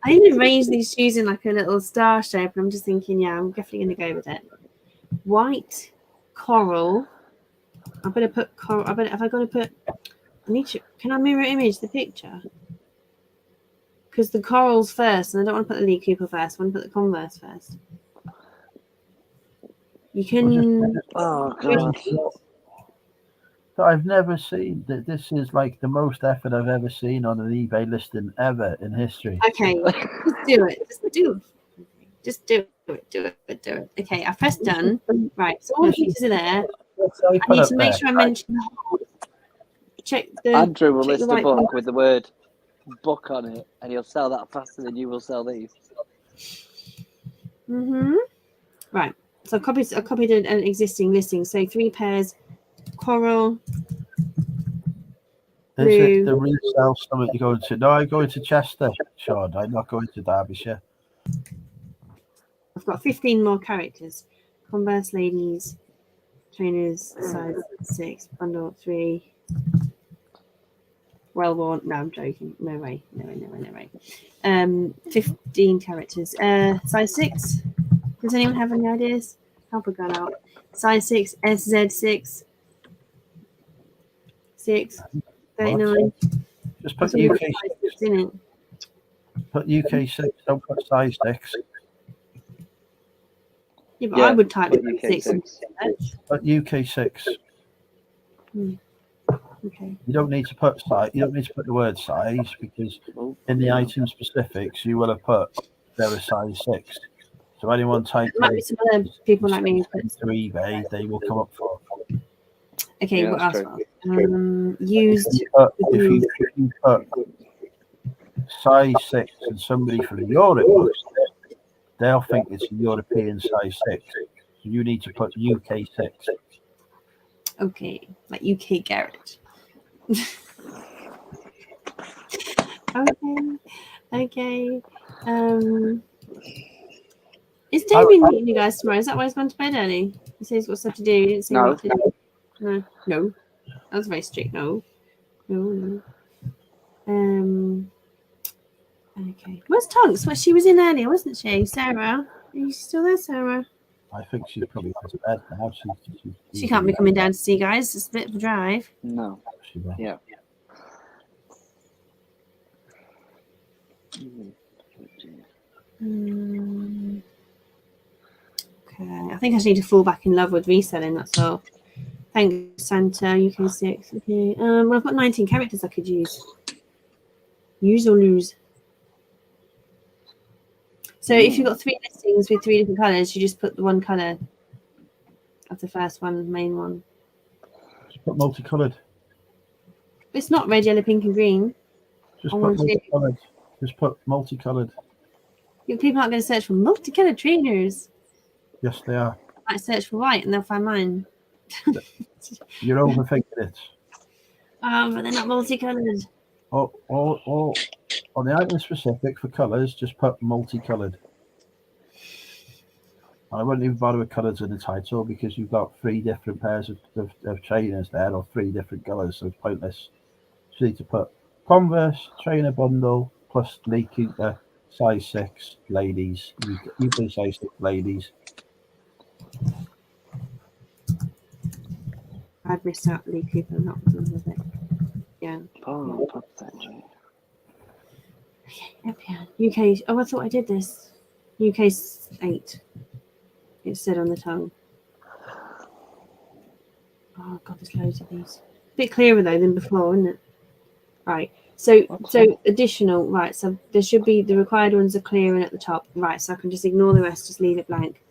I even arranged these shoes in like a little star shape, and I'm just thinking, yeah, I'm definitely going to go with it. White coral. I'm going to put coral. Have I got to put? I need to. Can I mirror image the picture? because the coral's first, and I don't want to put the Lee Cooper first. I want to put the Converse first. You can. Oh God. I've never seen that. This is like the most effort I've ever seen on an eBay listing ever in history. Okay, just do it. Just do it. Just do it. Do it. Do it. Okay, I pressed done. Right, so all the pictures are there. I need to make sure I mention the whole. Check the. Andrew will check the list a right book one. with the word book on it, and he'll sell that faster than you will sell these. Right. So I copied an existing listing. So 3 pairs, coral. Is it the resale summit you're going to? No, I'm going to Chester, Sean. I'm not going to Derbyshire. I've got 15 more characters. Converse ladies, trainers, size 6, bundle 3. Well worn. No, I'm joking. No way. No way. 15 characters. Size 6. Does anyone have any ideas? Help a girl out. Size 6, SZ6. 6. 39. Just put That's all UK size 6. 6 in it. Put UK 6. Don't put size 6. Yeah, but I would type put UK UK 6 in six. search. Put UK 6. Okay. You don't need to put size. You don't need to put the word size because in the item specifics you will have put there a size 6. So anyone typing There might be some other people like me. into eBay, they will come up for. Okay, Yeah, what that's else? Used. If you put size 6 and somebody from Europe looks at it, they'll think it's a European size 6. So you need to put UK 6. Okay, like UK garage. Okay. Is Damien meeting you guys tomorrow? Is that why he's gone to bed early? He says he's got stuff to do. He didn't say what to do. No. That was very strict. No. Okay. Where's Tonks? Well, she was in earlier, wasn't she? Sarah? Are you still there, Sarah? I think she's probably gone to bed now. She can't be coming down to see you guys. It's a bit of a drive. No. She will. Yeah. Okay. I think I just need to fall back in love with reselling, that's all. Thanks, Santa, UK6. Okay. Well, I've got 19 characters I could use. Use or lose. So if you've got 3 listings with 3 different colours, you just put the one colour of the first one, main one. Just put multicolored. It's not red, yellow, pink, and green. Just put multicolored. Just put multicolored. People aren't going to search for multicoloured trainers. Yes, they are. I might search for white and they'll find mine. You're overthinking it. But they're not multicoloured. Or on the item specific for colours, just put multicolored. And I wouldn't even bother with colours in the title because you've got 3 different pairs of trainers there or 3 different colours, so it's pointless. So you need to put Converse trainer bundle plus Lee Cooper size 6 ladies. UK size 6 ladies. I'd miss out Lee Cooper, not with it. Yeah. Oh, pathetic. UK. Oh, I thought I did this. UK 8. It said on the tongue. Oh god, there's loads of these. A bit clearer though than before, isn't it? Right. So additional. Right. So there should be the required ones are clear and at the top. Right. So I can just ignore the rest. Just leave it blank,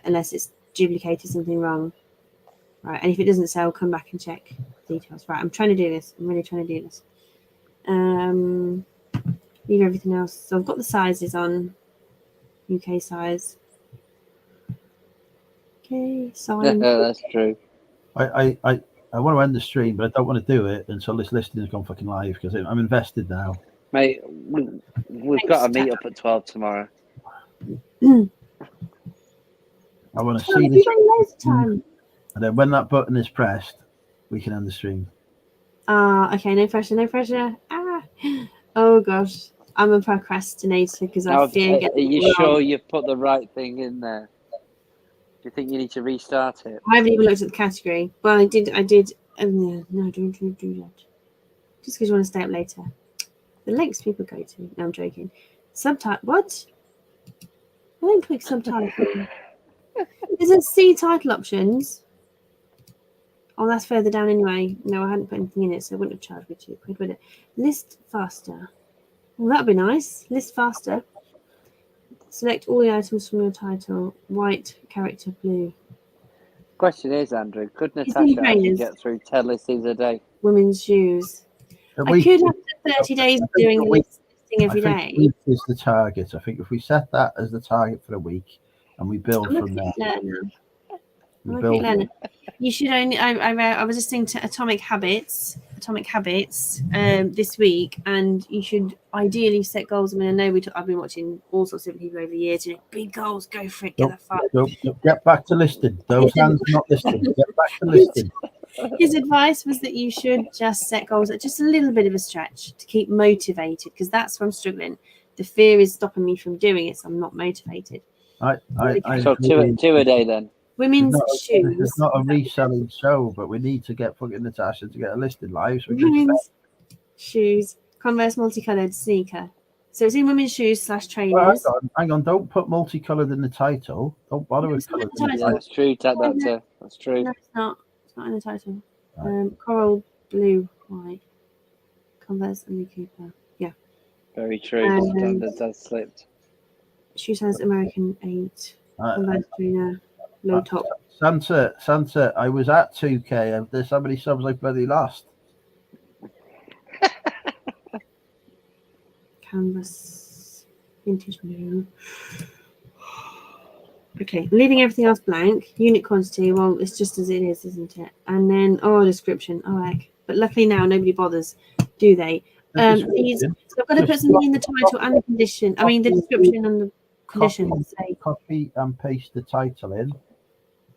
unless it's duplicated something wrong. Right. And if it doesn't sell, come back and check details. Right. I'm trying to do this. I'm really trying to do this. Leave everything else. So I've got the sizes on. UK size. Okay, sign. That's true. I want to end the stream, but I don't want to do it until this listing has gone fucking live because I'm invested now. Mate, we've got a meet up at 12 tomorrow. I want to see this. Time. And then when that button is pressed, we can end the stream. Okay, no pressure. Oh gosh, I'm a procrastinator because I fear Are you sure you've put the right thing in there? Do you think you need to restart it? I haven't even looked at the category. Well, I did. No, don't do that. Just because you want to stay up later. The lengths people go to. No, I'm joking. Subtitle. What? I don't click subtitle. There's a see title options. Oh, that's further down anyway. No, I hadn't put anything in it, so I wouldn't have charged me £2 with it. List faster. Well, that'd be nice. List faster. Select all the items from your title. White, character, blue. Question is, Andrew, could It's Natasha in actually trainers. get through 10 listings a day? Women's shoes. A I week- could after 30 days I of think doing a a week- listing every I think day. a week is the target. I think if we set that as the target for a week and we build I'm a from there, quick learner. we I'm a quick build. learner. You should only. I was listening to Atomic Habits this week, and you should ideally set goals. I mean, I know I've been watching all sorts of people over the years. You know, big goals, go for it, get that far. Nope, get back to listing. Those hands not listing. Get back to listing. His advice was that you should just set goals at just a little bit of a stretch to keep motivated, because that's where I'm struggling. The fear is stopping me from doing it, so I'm not motivated. So agree. two a day then. Women's shoes. It's not a reselling show, but we need to get fucking Natasha to get a listing live. So we can Women's shoes. Converse multicolored sneaker. So it's in women's shoes / Well, trainers. hang on. Don't put multicolored in the title. Don't bother with It's not colours. the title. Yeah, that's true. Take that too. That's true. No, it's not. It's not in the title. Right. Coral blue, white. Converse and Lee Cooper. Yeah. Very true. Standards has slipped. Shoe size American 8. Right. Converse trainer. Low top. Santa, I was at 2K and there's so many subs I bloody lost. Canvas. Vintage blue. Okay, leaving everything else blank. Unit quantity, well, it's just as it is, isn't it? And then, description. Oh, heck. But luckily now, nobody bothers, do they? So I've got to put something in the title and the condition. I mean, the description and the conditions. Say, Copy and paste the title in.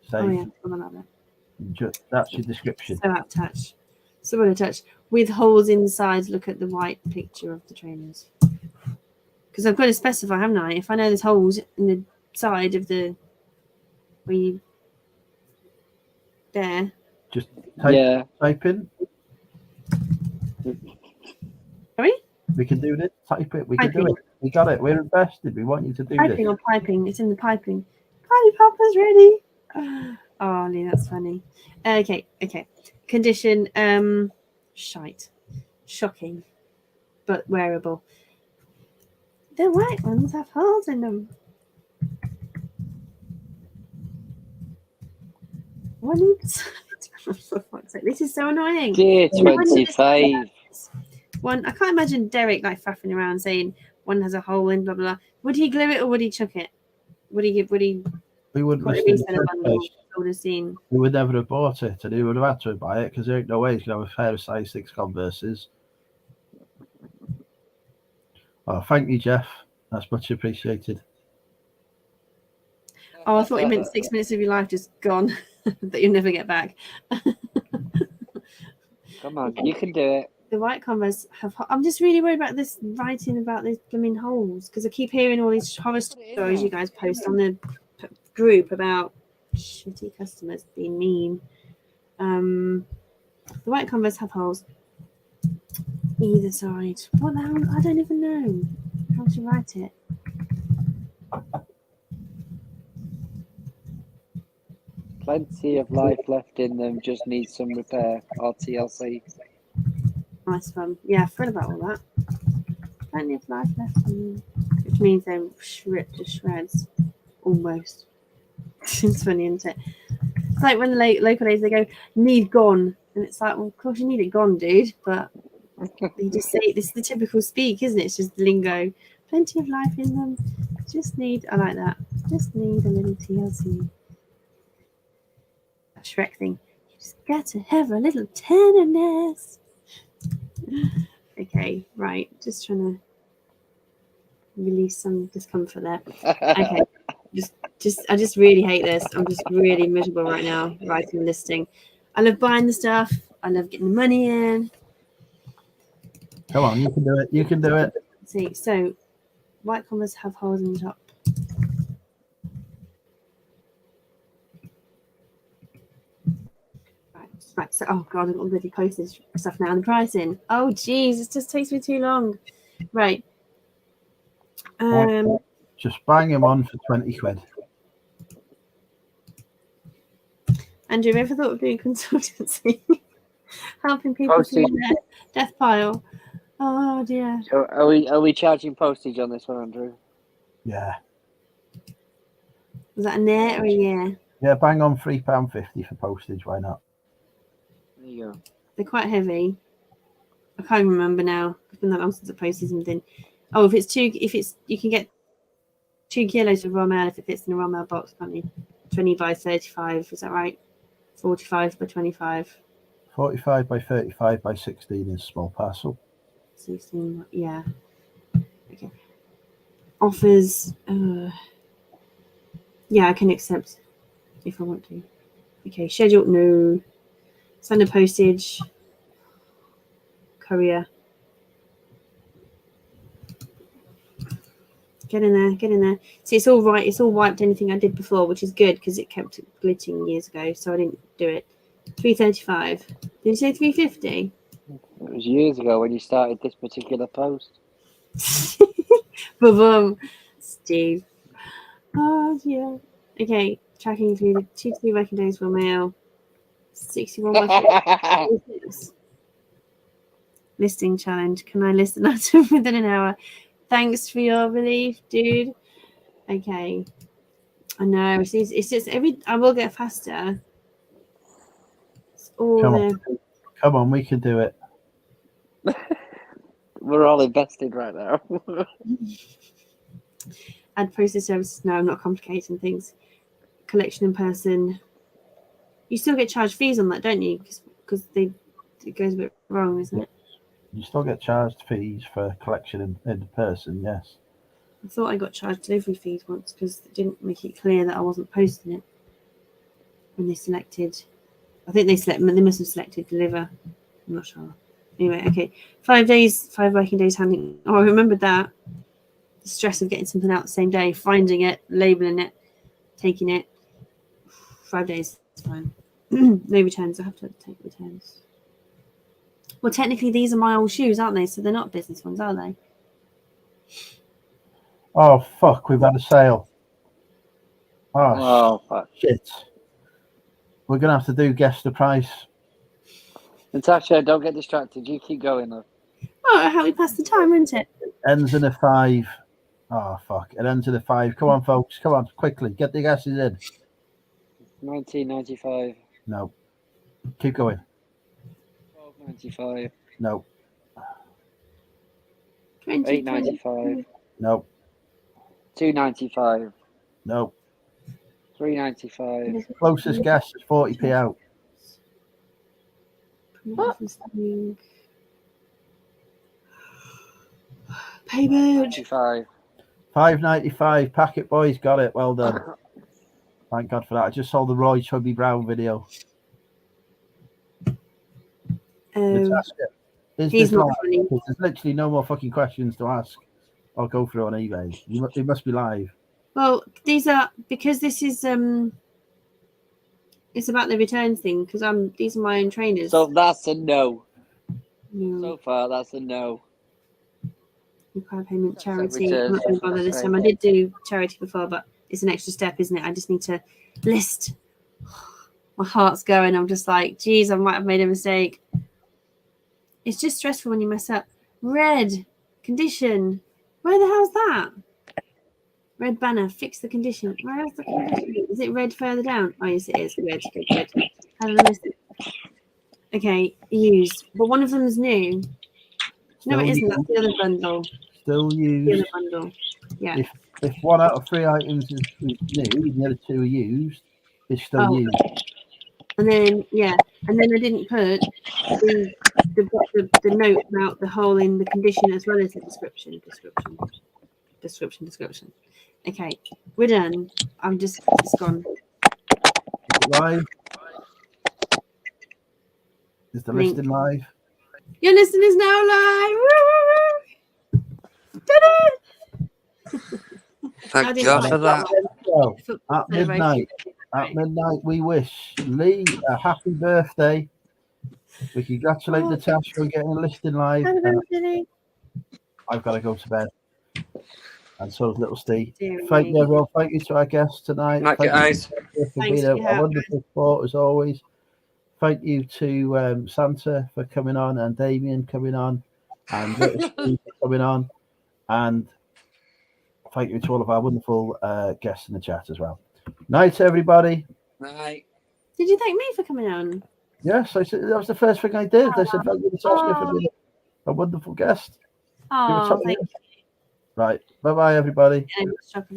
Say, oh, yeah, something like that. that's your description. So attach. So we'll attach. With holes inside, look at the white picture of the trainers. Because I've got to specify, haven't I? If I know there's holes in the side of the there. Just type in. Sorry? We can do this. Type it. We Typing. can do it. We got it. We're invested. We want you to do Piping this. or piping? It's in the piping. Party Papa's ready. Oh, Lee, that's funny. Okay. Condition, shite. Shocking, but wearable. The white ones have holes in them. What inside? For fuck's sake, this is so annoying. Dear 25. One, I can't imagine Derek like faffing around saying one has a hole in blah blah blah. Would he glue it or would he chuck it? Would he We would put list a it in the resell first bundle? place. I would have seen. We would never have bought it, and he would have had to buy it because there ain't no way he's going to have a pair of size 6 Converses. Oh, thank you, Jeff. That's much appreciated. Oh, I thought you meant 6 minutes of your life just gone that you'll never get back. Come on, you can do it. The white Converse have. I'm just really worried about this writing about these blooming holes because I keep hearing all these horror stories you guys post on the group about shitty customers being mean. The white Converse have holes either side. What the hell? I don't even know how to write it. Plenty of life left in them, just need some repair. RTLC. Nice one. Yeah, I forgot about all that. Plenty of life left in them, which means they're ripped to shreds. Almost. It's funny, isn't it? It's like when the local days they go, need gone. And it's like, well, of course you need it gone, dude. But you just say, this is the typical speak, isn't it? It's just lingo. Plenty of life in them. Just need, I like that. Just need a little TLC. That Shrek thing. You just got to have a little tenderness. Okay, right. Just trying to release some discomfort there. Okay. I just really hate this. I'm just really miserable right now writing the listing. I love buying the stuff. I love getting the money in. Come on, you can do it. You can do it. Let's see, so white Converse have holes in the top. Right. So, oh god, I've got bloody postage stuff now and the pricing. Oh geez, it just takes me too long. Right. Just bang him on for 20 quid. Andrew, have you ever thought of doing consultancy? Helping people through their death pile. Oh dear. So are we charging postage on this one, Andrew? Yeah. Was that a net or a year? Yeah, bang on £3.50 for postage. Why not? There you go. They're quite heavy. I can't remember now. It's been that long since I posted something. Oh, you can get 2 kilos of raw mail if it fits in a raw mail box, can't you? 20 by 35, is that right? 45 by 25. 45 by 35 by 16 is small parcel. 16, yeah. Okay. Offers, yeah, I can accept if I want to. Okay, scheduled, no. Standard postage. Courier. Get in there. See, it's all right. It's all wiped anything I did before, which is good because it kept glitching years ago, so I didn't do it. 335. Did you say 350? It was years ago when you started this particular post. Boom, Steve. Oh yeah. Okay, tracking through the 2 to 3 working days for mail. 61 working days. Listing challenge. Can I list an item within an hour? Thanks for your relief, dude. Okay. I know. It's just I will get faster. It's all Come on, we can do it. We're all invested right now. Add process services. No, I'm not complicating things. Collection in person. You still get charged fees on that, don't you? Because it goes a bit wrong, isn't it? You still get charged fees for collection in person, yes. I thought I got charged delivery fees once because it didn't make it clear that I wasn't posting it when they selected. I think they must have selected deliver. I'm not sure. Anyway, okay. 5 working days handling. Oh, I remembered that. The stress of getting something out the same day, finding it, labeling it, taking it. 5 days, it's fine. No returns. I have to take returns. Well, technically, these are my old shoes, aren't they? So they're not business ones, are they? Oh, fuck. We've had a sale. Oh, fuck. Shit. We're going to have to do guess the price. Natasha, don't get distracted. You keep going, though. Oh, how we pass the time, isn't it? Ends in a 5. Oh, fuck. It ends in a 5. Come on, folks. Come on, quickly. Get the guesses in. 1995. No. Keep going. 1295. No. 895. No. 295. No. 395. Closest guess is 40p out. What? Payment. 95. 5.95. Packet boys got it. Well done. Thank God for that. I just saw the Roy Chubby Brown video. Natasha, is He's this not live? funny. There's literally no more fucking questions to ask. I'll go through on eBay. It must be live. Well, these are because this is it's about the returns thing because these are my own trainers. So that's a no. No. So far, that's a no. Require payment charity. returns, I'm not going to bother this time. I did do charity before, but it's an extra step, isn't it? I just need to list. My heart's going. I'm just like, geez, I might have made a mistake. It's just stressful when you mess up. Red condition. Where the hell's that? Red banner. Fix the condition. Where is the condition? Is it red further down? Oh, yes, it is. Red. Good. How did I miss it? Okay, used. But one of them is new. No, it isn't. That's the other bundle. Still used. The other bundle. Yeah. If 1 out of 3 items is new, the other 2 are used, it's still used. And then I didn't put the note about the hole in the condition as well as the description. Okay, we're done. It's gone. Live. Is the listing live? Your listing is now live. Woo! Did it! Thank God for that. So, at midnight, we wish Lee a happy birthday. We congratulate Natasha on getting a listing live. I've got to go to bed. And so does little Steve. Dear Thank me. you, everyone. Thank you to our guests tonight. Night, Thank guys. you for Thanks being for your a help, wonderful support as always. Thank you to Santa for coming on, and Damien coming on, and little Steve for coming on. And thank you to all of our wonderful guests in the chat as well. Night, everybody. Night. Did you thank me for coming on? Yes, I said that was the first thing I did. I said thank you to Tosca for being a wonderful guest. Oh, Give a thank top. Right. Bye-bye, everybody. you.